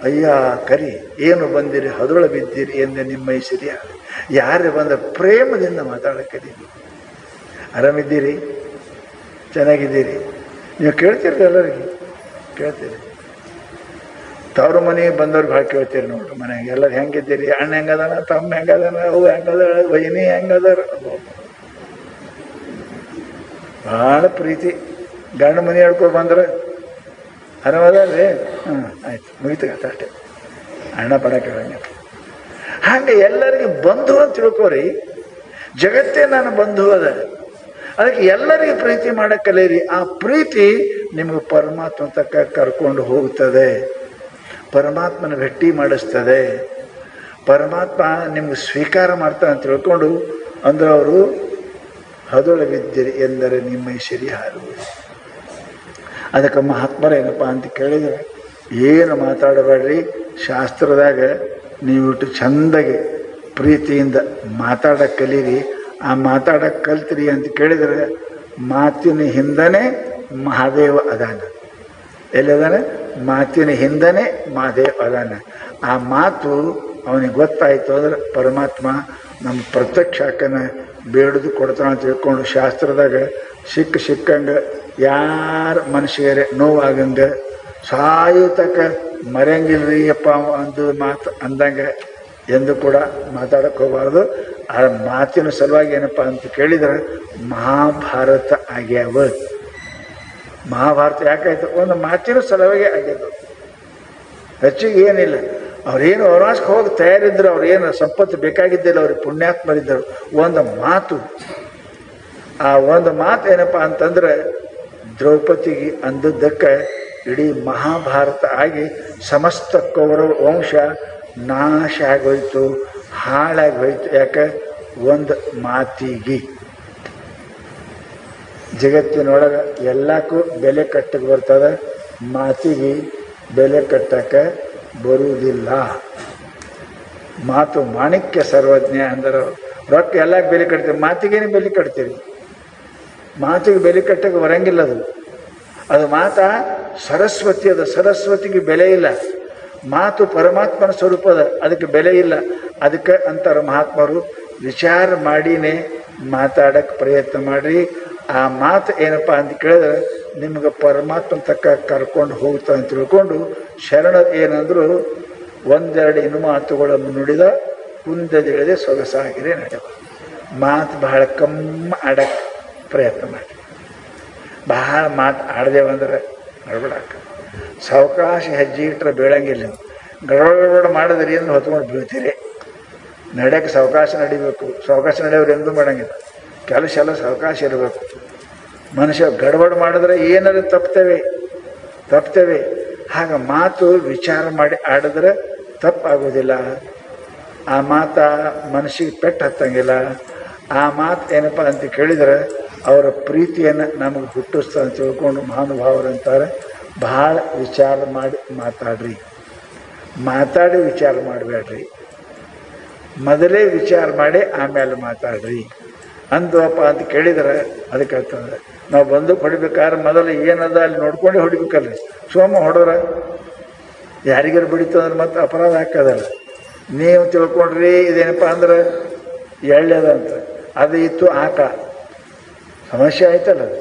ಅಯ್ಯ ಕರಿ, ಏನು ಬಂದಿರಿ ಹದೊಳ ಬಿದ್ದಿರಿ ಎಂದೆ ನಿಮ್ಮ ಮೈ ಸಿರಿಯ. ಯಾರೇ ಬಂದ ಪ್ರೇಮದಿಂದ ಮಾತಾಡಕ್ಕದೀರಿ. ಆರಾಮಿದ್ದೀರಿ, ಚೆನ್ನಾಗಿದ್ದೀರಿ. ನೀವು ಕೇಳ್ತೀರಿ, ಎಲ್ಲರಿಗೆ ಕೇಳ್ತೀರಿ. ತವ್ರ ಮನೆಗೆ ಬಂದವ್ರಿಗೆ ಭಾಳ ಕೇಳ್ತೀರಿ. ನೋಡ್ರಿ ಮನೆಗೆ ಎಲ್ಲರೂ ಹೆಂಗಿದ್ದೀರಿ, ಅಣ್ಣ ಹೆಂಗದಾನ, ತಮ್ಮ ಹೆಂಗದಾನ, ಅವು ಹೆಂಗದಾಳ, ವೈನಿ ಹೆಂಗದಾರ. ಭಾಳ ಪ್ರೀತಿ. ಗಂಡ ಮನೆ ಹೇಳ್ಕೊಂಡು ಬಂದ್ರೆ ಆರಾಮದಲ್ರಿ, ಆಯ್ತು ಮುಗಿತು ಅಷ್ಟೇ. ಅಣ್ಣ ಪಡ ಕೇಳಂಗ. ಹಾಗೆ ಎಲ್ಲರಿಗೆ ಬಂಧು ಅಂತ ತಿಳ್ಕೋರಿ. ಜಗತ್ತೇ ನಾನು ಬಂಧು ಅದ. ಅದಕ್ಕೆ ಎಲ್ಲರಿಗೆ ಪ್ರೀತಿ ಮಾಡಕ್ಕೆ ಕಲೀರಿ. ಆ ಪ್ರೀತಿ ನಿಮಗೆ ಪರಮಾತ್ಮ ತಕ್ಕ ಕರ್ಕೊಂಡು ಹೋಗ್ತದೆ, ಪರಮಾತ್ಮನ ಭೇಟಿ ಮಾಡಿಸ್ತದೆ, ಪರಮಾತ್ಮ ನಿಮ್ಗೆ ಸ್ವೀಕಾರ ಮಾಡ್ತಾನೆ ಅಂತ ತಿಳ್ಕೊಂಡು ಅಂದ್ರೆ ಅವರು ಹದೊಳವಿದ್ದಿರಿ ಎಂದರೆ ನಿಮ್ಮ ಸಿರಿ ಹಾರುವುದು. ಅದಕ್ಕೆ ಮಹಾತ್ಮರು ಏನಪ್ಪ ಅಂತ ಕೇಳಿದರೆ, ಏನು ಮಾತಾಡಬೇಡ್ರಿ, ಶಾಸ್ತ್ರದಾಗ ನೀವು ಇಟ್ಟು ಚಂದಾಗಿ ಪ್ರೀತಿಯಿಂದ ಮಾತಾಡಕ್ಕೆ ಕಲೀರಿ. ಆ ಮಾತಾಡಕ್ಕೆ ಕಲ್ತಿರಿ ಅಂತ ಕೇಳಿದರೆ, ಮಾತಿನ ಹಿಂದನೇ ಮಹಾದೇವ ಅದಾನ. ಎಲ್ಲಿದಾನೆ? ಮಾತಿನ ಹಿಂದನೇ ಮಹಾದೇವ ಅದಾನ. ಆ ಮಾತು ಅವನಿಗೆ ಗೊತ್ತಾಯಿತು ಅಂದ್ರೆ ಪರಮಾತ್ಮ ನಮ್ಮ ಪ್ರತ್ಯಕ್ಷ ಆಕನ ಬೇಡದು ಕೊಡ್ತಾನ ಅಂತ ತಿಳ್ಕೊಂಡು, ಶಾಸ್ತ್ರದಾಗ ಸಿಕ್ಕಂಗೆ ಯಾರ ಮನುಷ್ಯರೇ ನೋವಾಗಂಗೆ ಸಾಯುತಕ್ಕ ಮರೆಯಂಗಿಲ್ರಿ ಅಪ್ಪ ಒಂದು ಮಾತು ಅಂದಂಗೆ ಎಂದು ಕೂಡ ಮಾತಾಡಕ್ಕೆ ಹೋಗಬಾರ್ದು. ಆ ಮಾತಿನ ಸಲುವಾಗಿ ಏನಪ್ಪ ಅಂತ ಕೇಳಿದರೆ ಮಹಾಭಾರತ ಆಗ್ಯಾವ. ಮಹಾಭಾರತ ಯಾಕಾಯ್ತು? ಒಂದು ಮಾತಿನ ಸಲುವಾಗಿ ಆಗ್ಯದು, ಹೆಚ್ಚಿಗೆ ಏನಿಲ್ಲ. ಅವ್ರೇನು ವನವಾಸಕ್ಕೆ ಹೋಗಿ ತಯಾರಿದ್ರು, ಅವ್ರೇನು ಸಂಪತ್ತು ಬೇಕಾಗಿದ್ದಿಲ್ಲ, ಅವ್ರಿಗೆ ಪುಣ್ಯಾತ್ಮರಿದ್ದರು. ಒಂದು ಮಾತು, ಆ ಒಂದು ಮಾತು ಏನಪ್ಪ ಅಂತಂದ್ರೆ ದ್ರೌಪದಿಗೆ ಅಂದದ್ದಕ್ಕೆ ಇಡೀ ಮಹಾಭಾರತ ಆಗಿ ಸಮಸ್ತ ಕೌರವ ವಂಶ ನಾಶ ಆಗೋಯ್ತು, ಹಾಳಾಗಿ ಹೋಯ್ತು. ಯಾಕೆ? ಒಂದು ಮಾತಿಗೆ. ಜಗತ್ತಿನೊಳಗೆ ಎಲ್ಲಕ್ಕೂ ಬೆಲೆ ಕಟ್ಟಕ್ಕೆ ಬರ್ತದೆ, ಮಾತಿಗೆ ಬೆಲೆ ಕಟ್ಟಕ್ಕೆ ಬರುವುದಿಲ್ಲ. ಮಾತು ಮಾಣಿಕ್ಯ ಸರ್ವಜ್ಞ ಅಂದ್ರೆ ರೊಕ್ಕ ಎಲ್ಲಕ್ಕೆ ಬೆಲೆ ಕಟ್ತೀವಿ, ಮಾತಿಗೇನೆ ಬೆಲೆ ಕಟ್ತೀರಿ. ಮಾತಿಗೆ ಬೆಲೆ ಕಟ್ಟಕ್ಕೆ ಬರಂಗಿಲ್ಲ. ಅದು ಮಾತಾ ಸರಸ್ವತಿ, ಅದು ಸರಸ್ವತಿಗೆ ಬೆಲೆ ಇಲ್ಲ. ಮಾತು ಪರಮಾತ್ಮನ ಸ್ವರೂಪದ, ಅದಕ್ಕೆ ಬೆಲೆ ಇಲ್ಲ. ಅದಕ್ಕೆ ಅಂತಾರೆ ಮಹಾತ್ಮರು, ವಿಚಾರ ಮಾಡಿನೇ ಮಾತಾಡಕ್ಕೆ ಪ್ರಯತ್ನ ಮಾಡಿರಿ. ಆ ಮಾತು ಏನಪ್ಪ ಅಂತ ಕೇಳಿದ್ರೆ ನಿಮ್ಗೆ ಪರಮಾತ್ಮನ ತಕ್ಕ ಕರ್ಕೊಂಡು ಹೋಗ್ತಾ ಅಂತ ತಿಳ್ಕೊಂಡು, ಶರಣ ಏನಂದ್ರು ಒಂದೆರಡು ಇನ್ನು ಮಾತುಗಳನ್ನು ನುಡಿದ ಕುಂದದಿಳದೆ ಸೊಗಸಾಗಿರೇ ನಡೆವ. ಮಾತು ಬಹಳ ಕಮ್ಮಿ ಆಡಕ್ಕೆ ಪ್ರಯತ್ನ ಮಾಡಿ. ಬಹಳ ಮಾತು ಆಡ್ದೇವಂದ್ರೆ ಗಡ್ಬಡಾಕ, ಸಾವಕಾಶ ಹೆಜ್ಜೆ ಇಟ್ಟರೆ ಬೀಳಂಗಿಲ್ಲ. ಗಡಬಡ ಮಾಡಿದ್ರಿ ಅಂದ್ರೆ ಹೊತ್ಕೊಂಡು ಬೀಳ್ತೀರಿ. ನಡೆಯಕ್ಕೆ ಸಾವಕಾಶ ನಡಿಬೇಕು. ಸಾವಕಾಶ ನಡೆಯೋರು ಎಂದೂ ಮಾಡೋಂಗಿಲ್ಲ. ಕೆಲಸ ಎಲ್ಲ ಸಾವಕಾಶ ಇರಬೇಕು. ಮನುಷ್ಯ ಗಡಬಡ ಮಾಡಿದ್ರೆ ಏನಾದ್ರು ತಪ್ತೇವೆ. ಹಾಗ ಮಾತು ವಿಚಾರ ಮಾಡಿ ಆಡಿದ್ರೆ ತಪ್ಪಾಗೋದಿಲ್ಲ. ಆ ಮಾತ ಮನಸ್ಸಿಗೆ ಪೆಟ್ಟು ಹತ್ತಂಗಿಲ್ಲ. ಆ ಮಾತು ಏನಪ್ಪ ಅಂತ ಕೇಳಿದರೆ ಅವರ ಪ್ರೀತಿಯನ್ನು ನಮಗೆ ಹುಟ್ಟಿಸ್ತಾ ಅಂತ ತಿಳ್ಕೊಂಡು ಮಹಾನುಭಾವರು ಅಂತಾರೆ, ಭಾಳ ವಿಚಾರ ಮಾಡಿ ಮಾತಾಡ್ರಿ. ಮಾತಾಡಿ ವಿಚಾರ ಮಾಡಬೇಡ್ರಿ, ಮೊದಲೇ ವಿಚಾರ ಮಾಡಿ ಆಮೇಲೆ ಮಾತಾಡ್ರಿ ಅಂದವಪ್ಪ ಅಂತ ಕೇಳಿದರೆ ಅದಕ್ಕೆ ಹೇಳ್ತಂದ್ರೆ, ನಾವು ಬಂದು ಹೊಡಿಬೇಕಾದ್ರೆ ಮೊದಲು ಏನದ ಅಲ್ಲಿ ನೋಡ್ಕೊಂಡೇ ಹೊಡಿಬೇಕಲ್ರಿ. ಸೋಮ ಹೊಡೋರ ಯಾರಿಗಾರು ಬಿಡಿತು ಅಂದ್ರೆ ಮತ್ತೆ ಅಪರಾಧ ಹಾಕೋದಲ್ಲ. ನೀವು ತಿಳ್ಕೊಂಡ್ರಿ ಇದೇನಪ್ಪ ಅಂದ್ರೆ ಎಳ್ಳೆದಂತ, ಅದು ಇತ್ತು ಆಕಳ, ಸಮಸ್ಯೆ ಆಯ್ತಲ್ಲ. ಅದು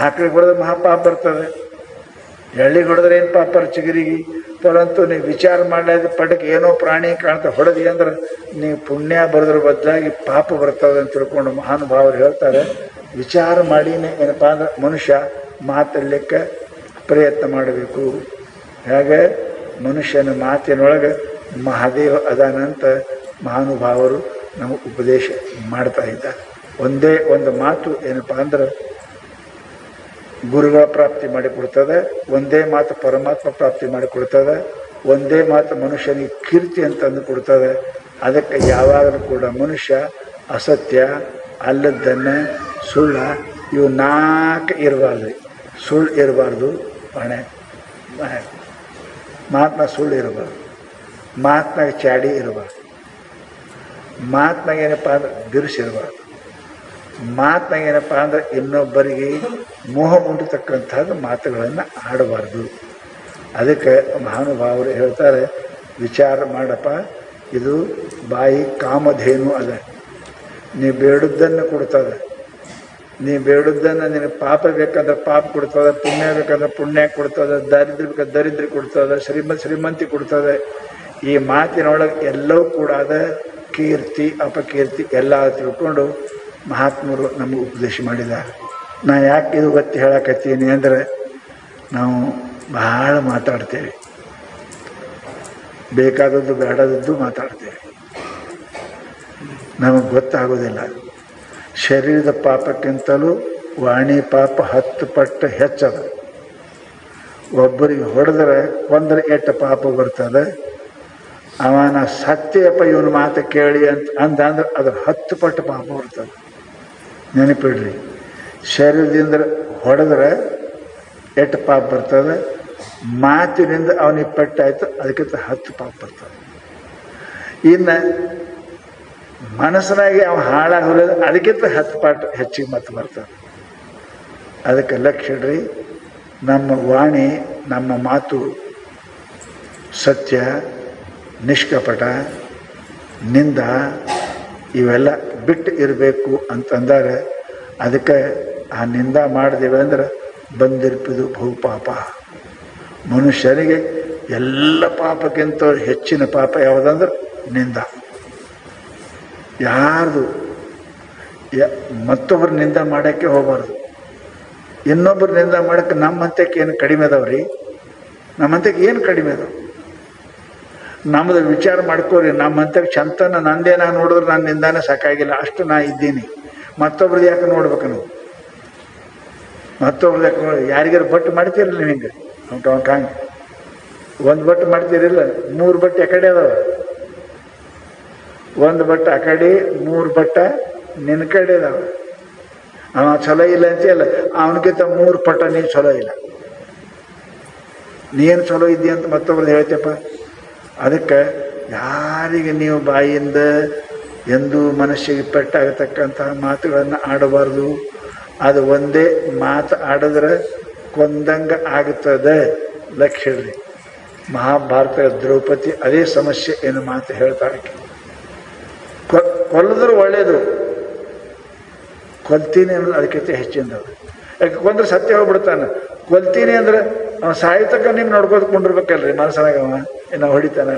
ಆಕಳಿಗೆ ಹೊಡೆದ್ರೆ ಮಹಾಪಾಪ ಬರ್ತದೆ, ಎಳ್ಳಿಗೆ ಹೊಡೆದ್ರೆ ಏನು ಪಾಪ ಚಿಗುರಿಗೆ. ಪರಂತು ನೀವು ವಿಚಾರ ಮಾಡಲಾದ ಪಟಕ್ಕೆ ಏನೋ ಪ್ರಾಣಿ ಕಾಣ್ತಾ ಹೊಡೆದಿ ಅಂದ್ರೆ ನೀವು ಪುಣ್ಯ ಬರೋದ್ರ ಬದಲಾಗಿ ಪಾಪ ಬರ್ತದೆ ಅಂತ ತಿಳ್ಕೊಂಡು ಮಹಾನುಭಾವರು ಹೇಳ್ತಾರೆ. ವಿಚಾರ ಮಾಡಿನೇ ಏನಪ್ಪ ಅಂದ್ರೆ ಮನುಷ್ಯ ಮಾತಾಡಲಿಕ್ಕೆ ಪ್ರಯತ್ನ ಮಾಡಬೇಕು. ಹಾಗೆ ಮನುಷ್ಯನ ಮಾತಿನೊಳಗೆ ಮಹಾದೇವ ಅದಾನಂತ ಮಹಾನುಭಾವರು ನಮಗೆ ಉಪದೇಶ ಮಾಡ್ತಾ ಇದ್ದಾರೆ. ಒಂದೇ ಒಂದು ಮಾತು ಏನಪ್ಪ ಅಂದ್ರೆ ಗುರುಗಳ ಪ್ರಾಪ್ತಿ ಮಾಡಿಕೊಡ್ತದೆ, ಒಂದೇ ಮಾತು ಪರಮಾತ್ಮ ಪ್ರಾಪ್ತಿ ಮಾಡಿಕೊಡ್ತದೆ, ಒಂದೇ ಮಾತು ಮನುಷ್ಯನಿಗೆ ಕೀರ್ತಿ ಅಂತಂದು ಕೊಡ್ತದೆ. ಅದಕ್ಕೆ ಯಾವಾಗಲೂ ಕೂಡ ಮನುಷ್ಯ ಅಸತ್ಯ, ಅಲ್ಲದ್ದನ್ನು, ಸುಳ್ಳ ಇವು ನಾಲ್ಕು ಇರಬಾರ್ದು. ಸುಳ್ಳು ಇರಬಾರ್ದು, ಮಾತನ್ನ ಸುಳ್ಳು ಇರಬಾರ್ದು, ಮಾತನಾಗ ಚಾಡಿ ಇರಬಾರ್ದು, ಮಾತನಾಗ ಏನಪ್ಪ ಅಂದ್ರೆ ಬಿರುಸಿರಬಾರ್ದು, ಮಾತನಾಗ ಏನಪ್ಪ ಅಂದ್ರೆ ಇನ್ನೊಬ್ಬರಿಗೆ ಮೋಹ ಉಂಟತಕ್ಕಂಥದ್ದು ಮಾತುಗಳನ್ನು ಆಡಬಾರ್ದು. ಅದಕ್ಕೆ ಮಹಾನುಭಾವರು ಹೇಳ್ತಾರೆ, ವಿಚಾರ ಮಾಡಪ್ಪ, ಇದು ಬಾಯಿ ಕಾಮಧೇನು ಅದ. ನೀ ಬೇಡದ್ದನ್ನು ಕೊಡ್ತದೆ, ನೀ ಬೇಡದ್ದನ್ನು ನಿನಗೆ ಪಾಪ ಬೇಕಂದ್ರೆ ಪಾಪ ಕೊಡ್ತದೆ, ಪುಣ್ಯ ಬೇಕಂದ್ರೆ ಪುಣ್ಯ ಕೊಡ್ತದೆ, ದಾರಿದ್ರ್ಯ ಬೇಕಾದ್ರೆ ದರಿದ್ರ್ಯ ಕೊಡ್ತದೆ, ಶ್ರೀಮಂತಿ ಕೊಡ್ತದೆ. ಈ ಮಾತಿನೊಳಗೆ ಎಲ್ಲವೂ ಕೂಡ ಅದ, ಕೀರ್ತಿ ಅಪಕೀರ್ತಿ ಎಲ್ಲ ತಿಳ್ಕೊಂಡು ಮಹಾತ್ಮರು ನಮಗೆ ಉಪದೇಶ ಮಾಡಿದ್ದಾರೆ. ನಾ ಯಾಕೆ ಇದು ಗೊತ್ತಿ ಹೇಳಕತ್ತೀನಿ ಅಂದರೆ, ನಾವು ಬಹಳ ಮಾತಾಡ್ತೇವೆ, ಬೇಕಾದದ್ದು ಬೇಡದದ್ದು ಮಾತಾಡ್ತೇವೆ, ನಮಗೆ ಗೊತ್ತಾಗೋದಿಲ್ಲ. ಶರೀರದ ಪಾಪಕ್ಕಿಂತಲೂ ವಾಣಿ ಪಾಪ 10 ಪಟ್ಟು ಹೆಚ್ಚದ. ಒಬ್ಬರಿಗೆ ಹೊಡೆದ್ರೆ ಕೊಂದರೆ ಎಷ್ಟು ಪಾಪ ಬರ್ತದೆ. ಅವನ ಸತ್ಯಪ್ಪ ಇವನ ಮಾತು ಕೇಳಿ ಅಂದ್ರೆ ಅದ್ರ 10 ಪಟ್ಟು ಪಾಪ ಬರ್ತದೆ. ನೆನಪಿಡ್ರಿ, ಶರೀರದಿಂದ ಹೊಡೆದ್ರೆ ಎಷ್ಟು ಪಾಪ ಬರ್ತದೆ, ಮಾತಿನಿಂದ ಅವನಿಗೆ ಪೆಟ್ಟಾಯ್ತು ಅದಕ್ಕಿಂತ 10 ಪಾಪ ಬರ್ತದೆ. ಇನ್ನು ಮನಸ್ಸಿನಾಗೆ ಅವ ಹಾಳಾಗಿ ಹೊಲಿಯೋದು ಅದಕ್ಕಿಂತ 10 ಪಾಠ ಹೆಚ್ಚಿಗೆ ಮತ್ತೆ ಬರ್ತದೆ. ಅದಕ್ಕೆ ಲಕ್ಷ್ಯ ಇಡ್ರಿ, ನಮ್ಮ ವಾಣಿ ನಮ್ಮ ಮಾತು ಸತ್ಯ, ನಿಷ್ಕಪಟ, ನಿಂದ ಇವೆಲ್ಲ ಬಿಟ್ಟು ಇರಬೇಕು ಅಂತಂದರೆ ಅದಕ್ಕೆ ಆ ನಿಂದ ಮಾಡಿದೇವೆ ಅಂದ್ರೆ ಬಂದಿರ್ಪಿದು ಬಹುಪಾಪ. ಮನುಷ್ಯನಿಗೆ ಎಲ್ಲ ಪಾಪಕ್ಕಿಂತ ಹೆಚ್ಚಿನ ಪಾಪ ಯಾವುದಂದ್ರೆ ನಿಂದ. ಯಾರ್ದು ಮತ್ತೊಬ್ಬರು ನಿಂದ ಮಾಡೋಕ್ಕೆ ಹೋಗಬಾರ್ದು. ಇನ್ನೊಬ್ಬರು ನಿಂದ ಮಾಡೋಕ್ಕೆ ನಮ್ಮಂತಕ್ಕೆ ಏನು ಕಡಿಮೆ ಅದಾವ್ರಿ? ನಮ್ಮಂತಕ್ಕೆ ಏನು ಕಡಿಮೆ ಅದಾವ? ನಮ್ಮದು ವಿಚಾರ ಮಾಡ್ಕೋರಿ. ನಮ್ಮಂತಕ್ಕೆ ಚಂತನ ನಂದೇ ನಾ ನೋಡಿದ್ರೆ ನಾನು ನಿಂದಾನೆ ಸಾಕಾಗಿಲ್ಲ, ಅಷ್ಟು ನಾ ಇದ್ದೀನಿ. ಮತ್ತೊಬ್ರದ್ದು ಯಾಕೆ ನೋಡ್ಬೇಕು ನಾವು? ಮತ್ತೊಬ್ರದ್ದು ಯಾಕೆ ನೋಡಿ? ಯಾರಿಗಾರು ಬಟ್ಟು ಮಾಡ್ತೀರಲ್ಲ ನೀವು ಹಿಂಗೆ ಹಂಗೆ ಒಂದು ಬಟ್ಟು ಮಾಡ್ತೀರಿಲ್ಲ, 3 ಬಟ್ಟೆ ಆ ಕಡೆ ಅದಾವ. 1 ಬಟ್ಟೆ ಆ ಕಡೆ, 3 ಬಟ್ಟೆ ನಿನ್ನ ಕಡೆ ಅದಾವ. ಅವ ಚಲೋ ಇಲ್ಲ ಅಂತೀಯಲ್ಲ, ಅವನಿಗಿಂತ 3 ಪಟ್ಟ ನೀನು ಚಲೋ ಇಲ್ಲ. ನೀನು ಚಲೋ ಇದ್ದೀಯ ಅಂತ ಮತ್ತೊಬ್ರದ್ದು ಹೇಳ್ತಪ್ಪ. ಅದಕ್ಕೆ ಯಾರಿಗೆ ನೀವು ಬಾಯಿಂದ ಎಂದೂ ಮನಸ್ಸಿಗೆ ಪೆಟ್ಟಾಗತಕ್ಕಂತಹ ಮಾತುಗಳನ್ನು ಆಡಬಾರ್ದು. ಅದು ಒಂದೇ ಮಾತು ಆಡಿದ್ರೆ ಕೊಂದಂಗೆ ಆಗುತ್ತದೆ. ಲಕ್ಷ್ಯ ಇಡ್ರಿ. ಮಹಾಭಾರತ ದ್ರೌಪದಿ ಅದೇ ಸಮಸ್ಯೆ ಏನು ಮಾತು ಹೇಳ್ತಾರೆ. ಕೊಲ್ಲದ್ರು ಒಳ್ಳೇದು, ಕೊಲ್ತೀನಿ ಅನ್ನೋದು ಅದಕ್ಕಿಂತ ಹೆಚ್ಚಿನದು. ಯಾಕೆ ಕೊಂದ್ರೆ ಸತ್ಯ ಹೋಗ್ಬಿಡ್ತಾನೆ. ಕೊಲ್ತೀನಿ ಅಂದ್ರೆ ಅವ್ನು ಸಾಹಿತ್ಯಕ ನೀವು ನೋಡ್ಕೋದ್ಕೊಂಡಿರ್ಬೇಕಲ್ರಿ ಮನಸ್ಸನಾಗ. ನಾವು ಹೊಡಿತಾನೆ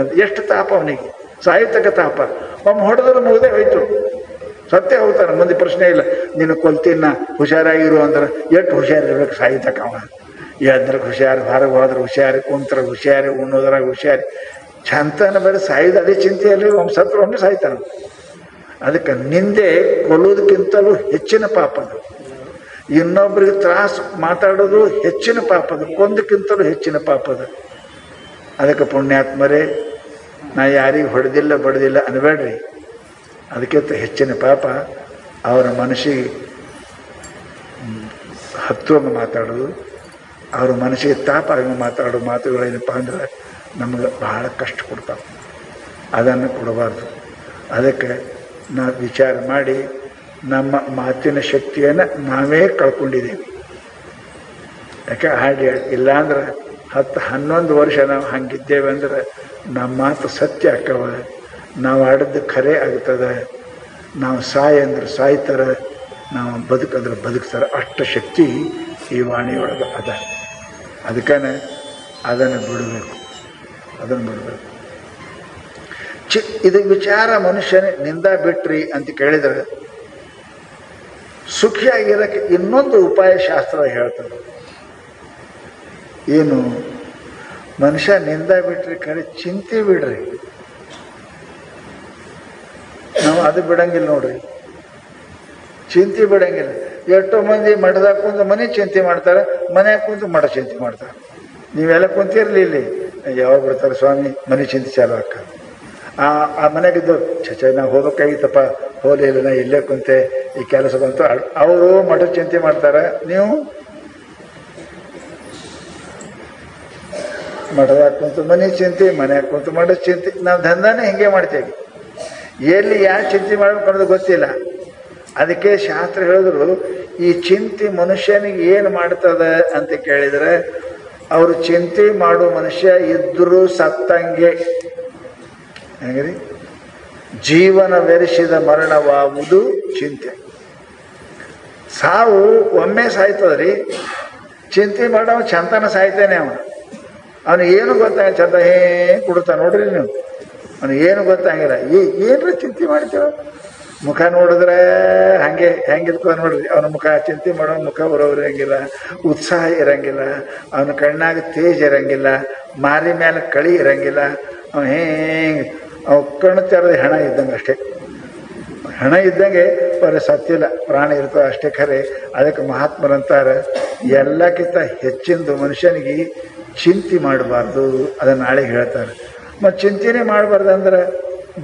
ಅಂತ ಎಷ್ಟು ತಾಪ ಅವನಿಗೆ, ಸಾಹಿತ್ಯಕ ತಾಪ. ಒಮ್ಮೆ ಹೊಡೆದ್ರೆ ಮುಗದೆ ಹೋಯ್ತು, ಸತ್ಯ ಹೋಗ್ತಾನೆ, ಮುಂದೆ ಪ್ರಶ್ನೆ ಇಲ್ಲ. ನೀನು ಕೊಲ್ತೀನ ಹುಷಾರಾಗಿರು ಅಂದ್ರೆ ಎಷ್ಟು ಹುಷಾರಿರ್ಬೇಕು ಸಾಹಿತ್ಯಕ. ಅವ ಎದ್ರಾಗ ಹುಷಾರು, ಹೊರಗೆ ಹೋದ್ರೆ ಹುಷಾರಿ, ಕುಂತ್ರ ಹುಷಾರಿ, ಉಣ್ಣೋದ್ರಾಗ ಹುಷಾರಿ. ಚಂತನ ಬೇರೆ ಸಾಯ್ದು ಅದೇ ಚಿಂತೆಯಲ್ಲಿ ಒಮ್ಮೆ ಸತ್ರ ಒಮ್ಮೆ ಸಾಯ್ತಾನ. ಅದಕ್ಕೆ ನಿಂದೆ ಕೊಲ್ಲೋದಕ್ಕಿಂತಲೂ ಹೆಚ್ಚಿನ ಪಾಪದು. ಇನ್ನೊಬ್ಬರಿಗೆ ತ್ರಾಸು ಮಾತಾಡೋದು ಹೆಚ್ಚಿನ ಪಾಪದು, ಕೊಂದಕ್ಕಿಂತಲೂ ಹೆಚ್ಚಿನ ಪಾಪದು. ಅದಕ್ಕೆ ಪುಣ್ಯಾತ್ಮರೇ, ನಾ ಯಾರಿಗೆ ಹೊಡೆದಿಲ್ಲ ಬಡ್ದಿಲ್ಲ ಅನ್ಬೇಡ್ರಿ. ಅದಕ್ಕಿಂತ ಹೆಚ್ಚಿನ ಪಾಪ ಅವರ ಮನಸ್ಸಿಗೆ ಹತ್ತುವಂಗೆ ಮಾತಾಡೋದು, ಅವ್ರ ಮನಸ್ಸಿಗೆ ತಾಪ ಆಗಿ ಮಾತಾಡೋ ಮಾತುಗಳೇನಪ್ಪ ಅಂದ್ರೆ ನಮಗೆ ಬಹಳ ಕಷ್ಟ ಕೊಡ್ತಾವೆ. ಅದನ್ನು ಕೊಡಬಾರ್ದು. ಅದಕ್ಕೆ ನಾವು ವಿಚಾರ ಮಾಡಿ ನಮ್ಮ ಮಾತಿನ ಶಕ್ತಿಯನ್ನು ನಾವೇ ಕಳ್ಕೊಂಡಿದ್ದೀವಿ. ಯಾಕೆ ಹಾಗೆ ಇಲ್ಲಾಂದ್ರೆ 10-11 ವರ್ಷ ನಾವು ಹಂಗಿದ್ದೇವೆ ಅಂದ್ರೆ ನಮ್ಮ ಮಾತು ಸತ್ಯ ಆಕ್ಕವ, ನಾವು ಆಡದ್ದು ಖರೆ ಆಗ್ತದೆ. ನಾವು ಸಾಯಿ ಅಂದ್ರೆ ಸಾಯ್ತಾರೆ, ನಾವು ಬದುಕಂದ್ರೆ ಬದುಕ್ತಾರೆ. ಅಷ್ಟು ಶಕ್ತಿ ಈ ವಾಣಿಯೊಳಗೆ ಅದ. ಅದಕ್ಕೆ ಅದನ್ನು ಬಿಡಬೇಕು. ಇದು ವಿಚಾರ ಮನುಷ್ಯನೇ ನಿಂದ ಬಿಟ್ರಿ ಅಂತ ಕೇಳಿದರೆ ಸುಖಿಯಾಗಿರೋಕ್ಕೆ ಇನ್ನೊಂದು ಉಪಾಯ ಶಾಸ್ತ್ರ ಹೇಳ್ತದೆ. ಏನು? ಮನುಷ್ಯ ನಿಂದ ಬಿಟ್ರಿ ಖರೆ ಚಿಂತೆ ಬಿಡ್ರಿ. ನಾವು ಅದು ಬಿಡಂಗಿಲ್ಲ ನೋಡ್ರಿ, ಚಿಂತೆ ಬಿಡಂಗಿಲ್ಲ. ಎಷ್ಟೋ ಮಂದಿ ಮಠದಾಗ ಕುಂತು ಮನೆ ಚಿಂತೆ ಮಾಡ್ತಾರೆ, ಮನ್ಯಾಗ ಕುಂತು ಮಠ ಚಿಂತೆ ಮಾಡ್ತಾರೆ. ನೀವೆಲ್ಲ ಕುಂತಿರ್ಲಿ ಇಲ್ಲಿ, ಯಾವಾಗ ಬಿಡ್ತಾರೆ ಸ್ವಾಮಿ ಮನೆ ಚಿಂತೆ ಚಾಲು ಅಕ್ಕ. ಆ ಮನೆಗಿದ್ದು ನಾವು ಹೋಗ್ಬೇಕಾಗಿತ್ತಪ್ಪ, ಹೋಲಿಲ್ಲ, ನಾ ಇಲ್ಲೇ ಕುಂತೆ, ಈ ಕೆಲಸ ಬಂತು. ಅವರು ಮಠ ಚಿಂತೆ ಮಾಡ್ತಾರೆ, ನೀವು ಮಠದಾಗ ಕುಂತು ಮನೆ ಚಿಂತೆ, ಮನ್ಯಾಗ ಕುಂತು ಮಠ ಚಿಂತೆ. ನಾವು ದಂಧನೇ ಹಿಂಗೆ ಮಾಡ್ತೇವೆ. ಎಲ್ಲಿ ಯಾರು ಚಿಂತೆ ಮಾಡ್ಬೇಕು ಅನ್ನೋದು ಗೊತ್ತಿಲ್ಲ. ಅದಕ್ಕೆ ಶಾಸ್ತ್ರ ಹೇಳಿದ್ರು, ಈ ಚಿಂತೆ ಮನುಷ್ಯನಿಗೆ ಏನು ಮಾಡ್ತದೆ ಅಂತ ಕೇಳಿದರೆ, ಅವರು ಚಿಂತೆ ಮಾಡೋ ಮನುಷ್ಯ ಇದ್ದರೂ ಸತ್ತಂಗೆ. ಹೆಂಗ್ರಿ? ಜೀವನ ಬೆರೆಸಿದ ಮರಣವಾಗುವುದು ಚಿಂತೆ. ಸಾವು ಒಮ್ಮೆ ಸಾಯ್ತದ್ರಿ. ಚಿಂತೆ ಮಾಡವ ಚಂತನ ಸಾಯ್ತಾನೆ. ಅವನಿಗೆ ಏನು ಗೊತ್ತಾಗ ಚಂದ ಕೊಡ್ತಾನೆ ನೋಡ್ರಿ ನೀವು. ಅವನಿಗೆ ಏನು ಗೊತ್ತಾಗಿಲ್ಲ. ಏನ್ರಿ ಚಿಂತೆ ಮಾಡ್ತೀವ? ಮುಖ ನೋಡಿದ್ರೆ ಹೆಂಗಿರ್ತಾವ ನೋಡ್ರಿ. ಅವನ ಮುಖ ಚಿಂತೆ ಮಾಡೋ ಮುಖ ಬರೋರು ಇರಂಗಿಲ್ಲ, ಉತ್ಸಾಹ ಇರಂಗಿಲ್ಲ, ಅವನ ಕಣ್ಣಾಗ ತೇಜ್ ಇರಂಗಿಲ್ಲ, ಮಾರಿ ಮೇಲೆ ಕಳಿ ಇರಂಗಿಲ್ಲ. ಅವ್ ಕಣ್ಣು ತೆರೆದ ಹೆಣ ಇದ್ದಂಗೆ ಅಷ್ಟೇ. ಹೆಣ ಇದ್ದಂಗೆ ಬರೀ ಸತ್ತಿಲ್ಲ, ಪ್ರಾಣ ಇರ್ತದೆ ಅಷ್ಟೇ ಖರೆ. ಅದಕ್ಕೆ ಮಹಾತ್ಮರಂತಾರೆ, ಎಲ್ಲಕ್ಕಿಂತ ಹೆಚ್ಚಿಂದು ಮನುಷ್ಯನಿಗೆ ಚಿಂತೆ ಮಾಡಬಾರ್ದು. ಅದನ್ನು ನಾಳೆ ಹೇಳ್ತಾರೆ. ಮತ್ತು ಚಿಂತೆನೇ ಮಾಡಬಾರ್ದು ಅಂದ್ರೆ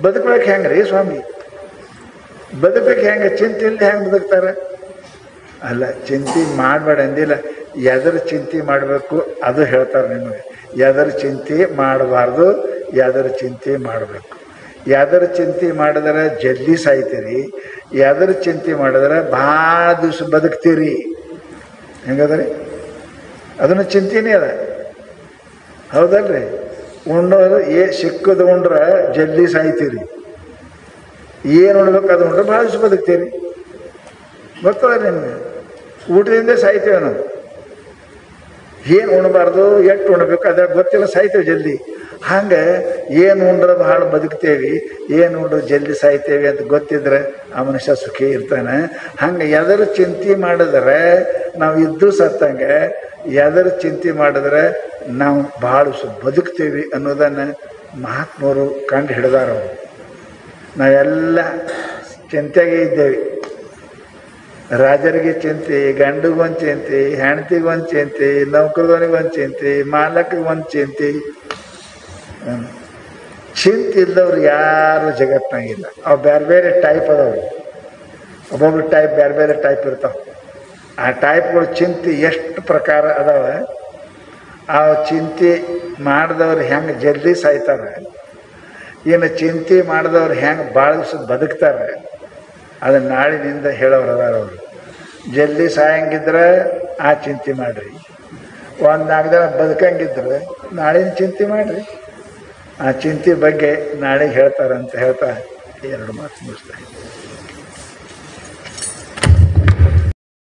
ಬದುಕಬೇಕು ಹೆಂಗೆ ರೀ ಸ್ವಾಮಿ? ಬದುಕಬೇಕು ಹೆಂಗೆ? ಚಿಂತೆ ಇಲ್ಲದೆ ಹೆಂಗೆ ಬದುಕ್ತಾರೆ? ಅಲ್ಲ, ಚಿಂತೆ ಮಾಡಬೇಡ ಅಂದಿಲ್ಲ. ಎದರ ಚಿಂತೆ ಮಾಡಬೇಕು ಅದು ಹೇಳ್ತಾರೆ ನಿಮಗೆ. ಎದರ ಚಿಂತೆ ಮಾಡಬಾರ್ದು, ಎದರ ಚಿಂತೆ ಮಾಡಬೇಕು. ಎದರ ಚಿಂತೆ ಮಾಡಿದ್ರೆ ಜಲ್ದಿ ಸಾಯ್ತೀರಿ, ಎದರ ಚಿಂತೆ ಮಾಡಿದ್ರೆ ಭಾಳ ದಿವಸ ಬದುಕ್ತೀರಿ. ಹೆಂಗದ್ರಿ? ಅದನ್ನು ಚಿಂತೆನೇ ಅದ, ಹೌದಲ್ರಿ? ಉಣ್ಣೋದು ಸಿಕ್ಕದು ಉಂಡ್ರೆ ಜಲ್ದಿ ಸಾಯ್ತೀರಿ, ಏನು ಉಣ್ಬೇಕು ಅದು ಉಂಡ್ರೆ ಭಾಳ ದಿವಸ ಬದುಕ್ತೀರಿ. ಗೊತ್ತದ ನಿಮ್ಗೆ? ಊಟದಿಂದ ಸಾಯ್ತೇವೆ ನಾವು. ಏನು ಉಣ್ಬಾರ್ದು, ಎಷ್ಟು ಉಣ್ಬೇಕು ಅದ್ರ ಗೊತ್ತಿಲ್ಲ, ಸಾಯ್ತೇವೆ ಜಲ್ದಿ. ಹಂಗೆ ಏನು ಉಂಡ್ರೆ ಭಾಳ ಬದುಕ್ತೇವೆ, ಏನು ಉಂಡ್ರೆ ಜಲ್ದಿ ಸಾಯ್ತೇವೆ ಅಂತ ಗೊತ್ತಿದ್ರೆ ಆ ಮನುಷ್ಯ ಸುಖಿ ಇರ್ತಾನೆ. ಹಂಗೆ ಎದರ ಚಿಂತೆ ಮಾಡಿದ್ರೆ ನಾವು ಇದ್ದು ಸತ್ತಂಗೆ, ಎದರ ಚಿಂತೆ ಮಾಡಿದ್ರೆ ನಾವು ಭಾಳ ಬದುಕ್ತೇವೆ ಅನ್ನೋದನ್ನು ಮಹಾತ್ಮರು ಕಂಡು ಹಿಡಿದಾರವರು. ನಾವೆಲ್ಲ ಚಿಂತೆಗೆ ಇದ್ದೇವೆ. ರಾಜರಿಗೆ ಚಿಂತೆ, ಗಂಡಿಗೊಂದು ಚಿಂತೆ, ಹೆಂಡತಿಗೊಂದು ಚಿಂತೆ, ನೌಕರದವನಿಗೊಂದು ಚಿಂತೆ, ಮಾಲಕಿಗೊಂದು ಚಿಂತೆ. ಚಿಂತೆ ಇಲ್ಲದವ್ರು ಯಾರು ಜಗತ್ತಿನಾಗಿಲ್ಲ. ಅವು ಬೇರೆ ಬೇರೆ ಟೈಪ್ ಅದಾವೆ. ಒಬ್ಬೊಬ್ರು ಟೈಪ್ ಬೇರೆ ಬೇರೆ ಟೈಪ್ ಇರ್ತಾವೆ. ಆ ಟೈಪ್ಗಳು ಚಿಂತೆ ಎಷ್ಟು ಪ್ರಕಾರ ಅದಾವೆ. ಆ ಚಿಂತೆ ಮಾಡಿದವ್ರು ಹೆಂಗೆ ಜಲ್ದಿ ಸಾಯ್ತಾರೆ, ಇನ್ನು ಚಿಂತೆ ಮಾಡಿದವ್ರು ಹೆಂಗೆ ಭಾಳ ದಿವಸ ಬದುಕ್ತಾರೆ, ಅದನ್ನು ನಾಳಿನಿಂದ ಹೇಳೋರು ಅದಾರ ಅವರು. ಜಲ್ದಿ ಸಾಯಂಗಿದ್ರೆ ಆ ಚಿಂತೆ ಮಾಡಿರಿ, ಒಂದು 4 ದಿನ ಬದುಕಂಗಿದ್ರೆ ನಾಳಿನ ಚಿಂತೆ ಮಾಡಿರಿ. ಆ ಚಿಂತೆ ಬಗ್ಗೆ ನಾಳೆ ಹೇಳ್ತಾರಂತ ಹೇಳ್ತಾ 2 ಮಾತು ಮುಗಿಸ್ತಾರೆ.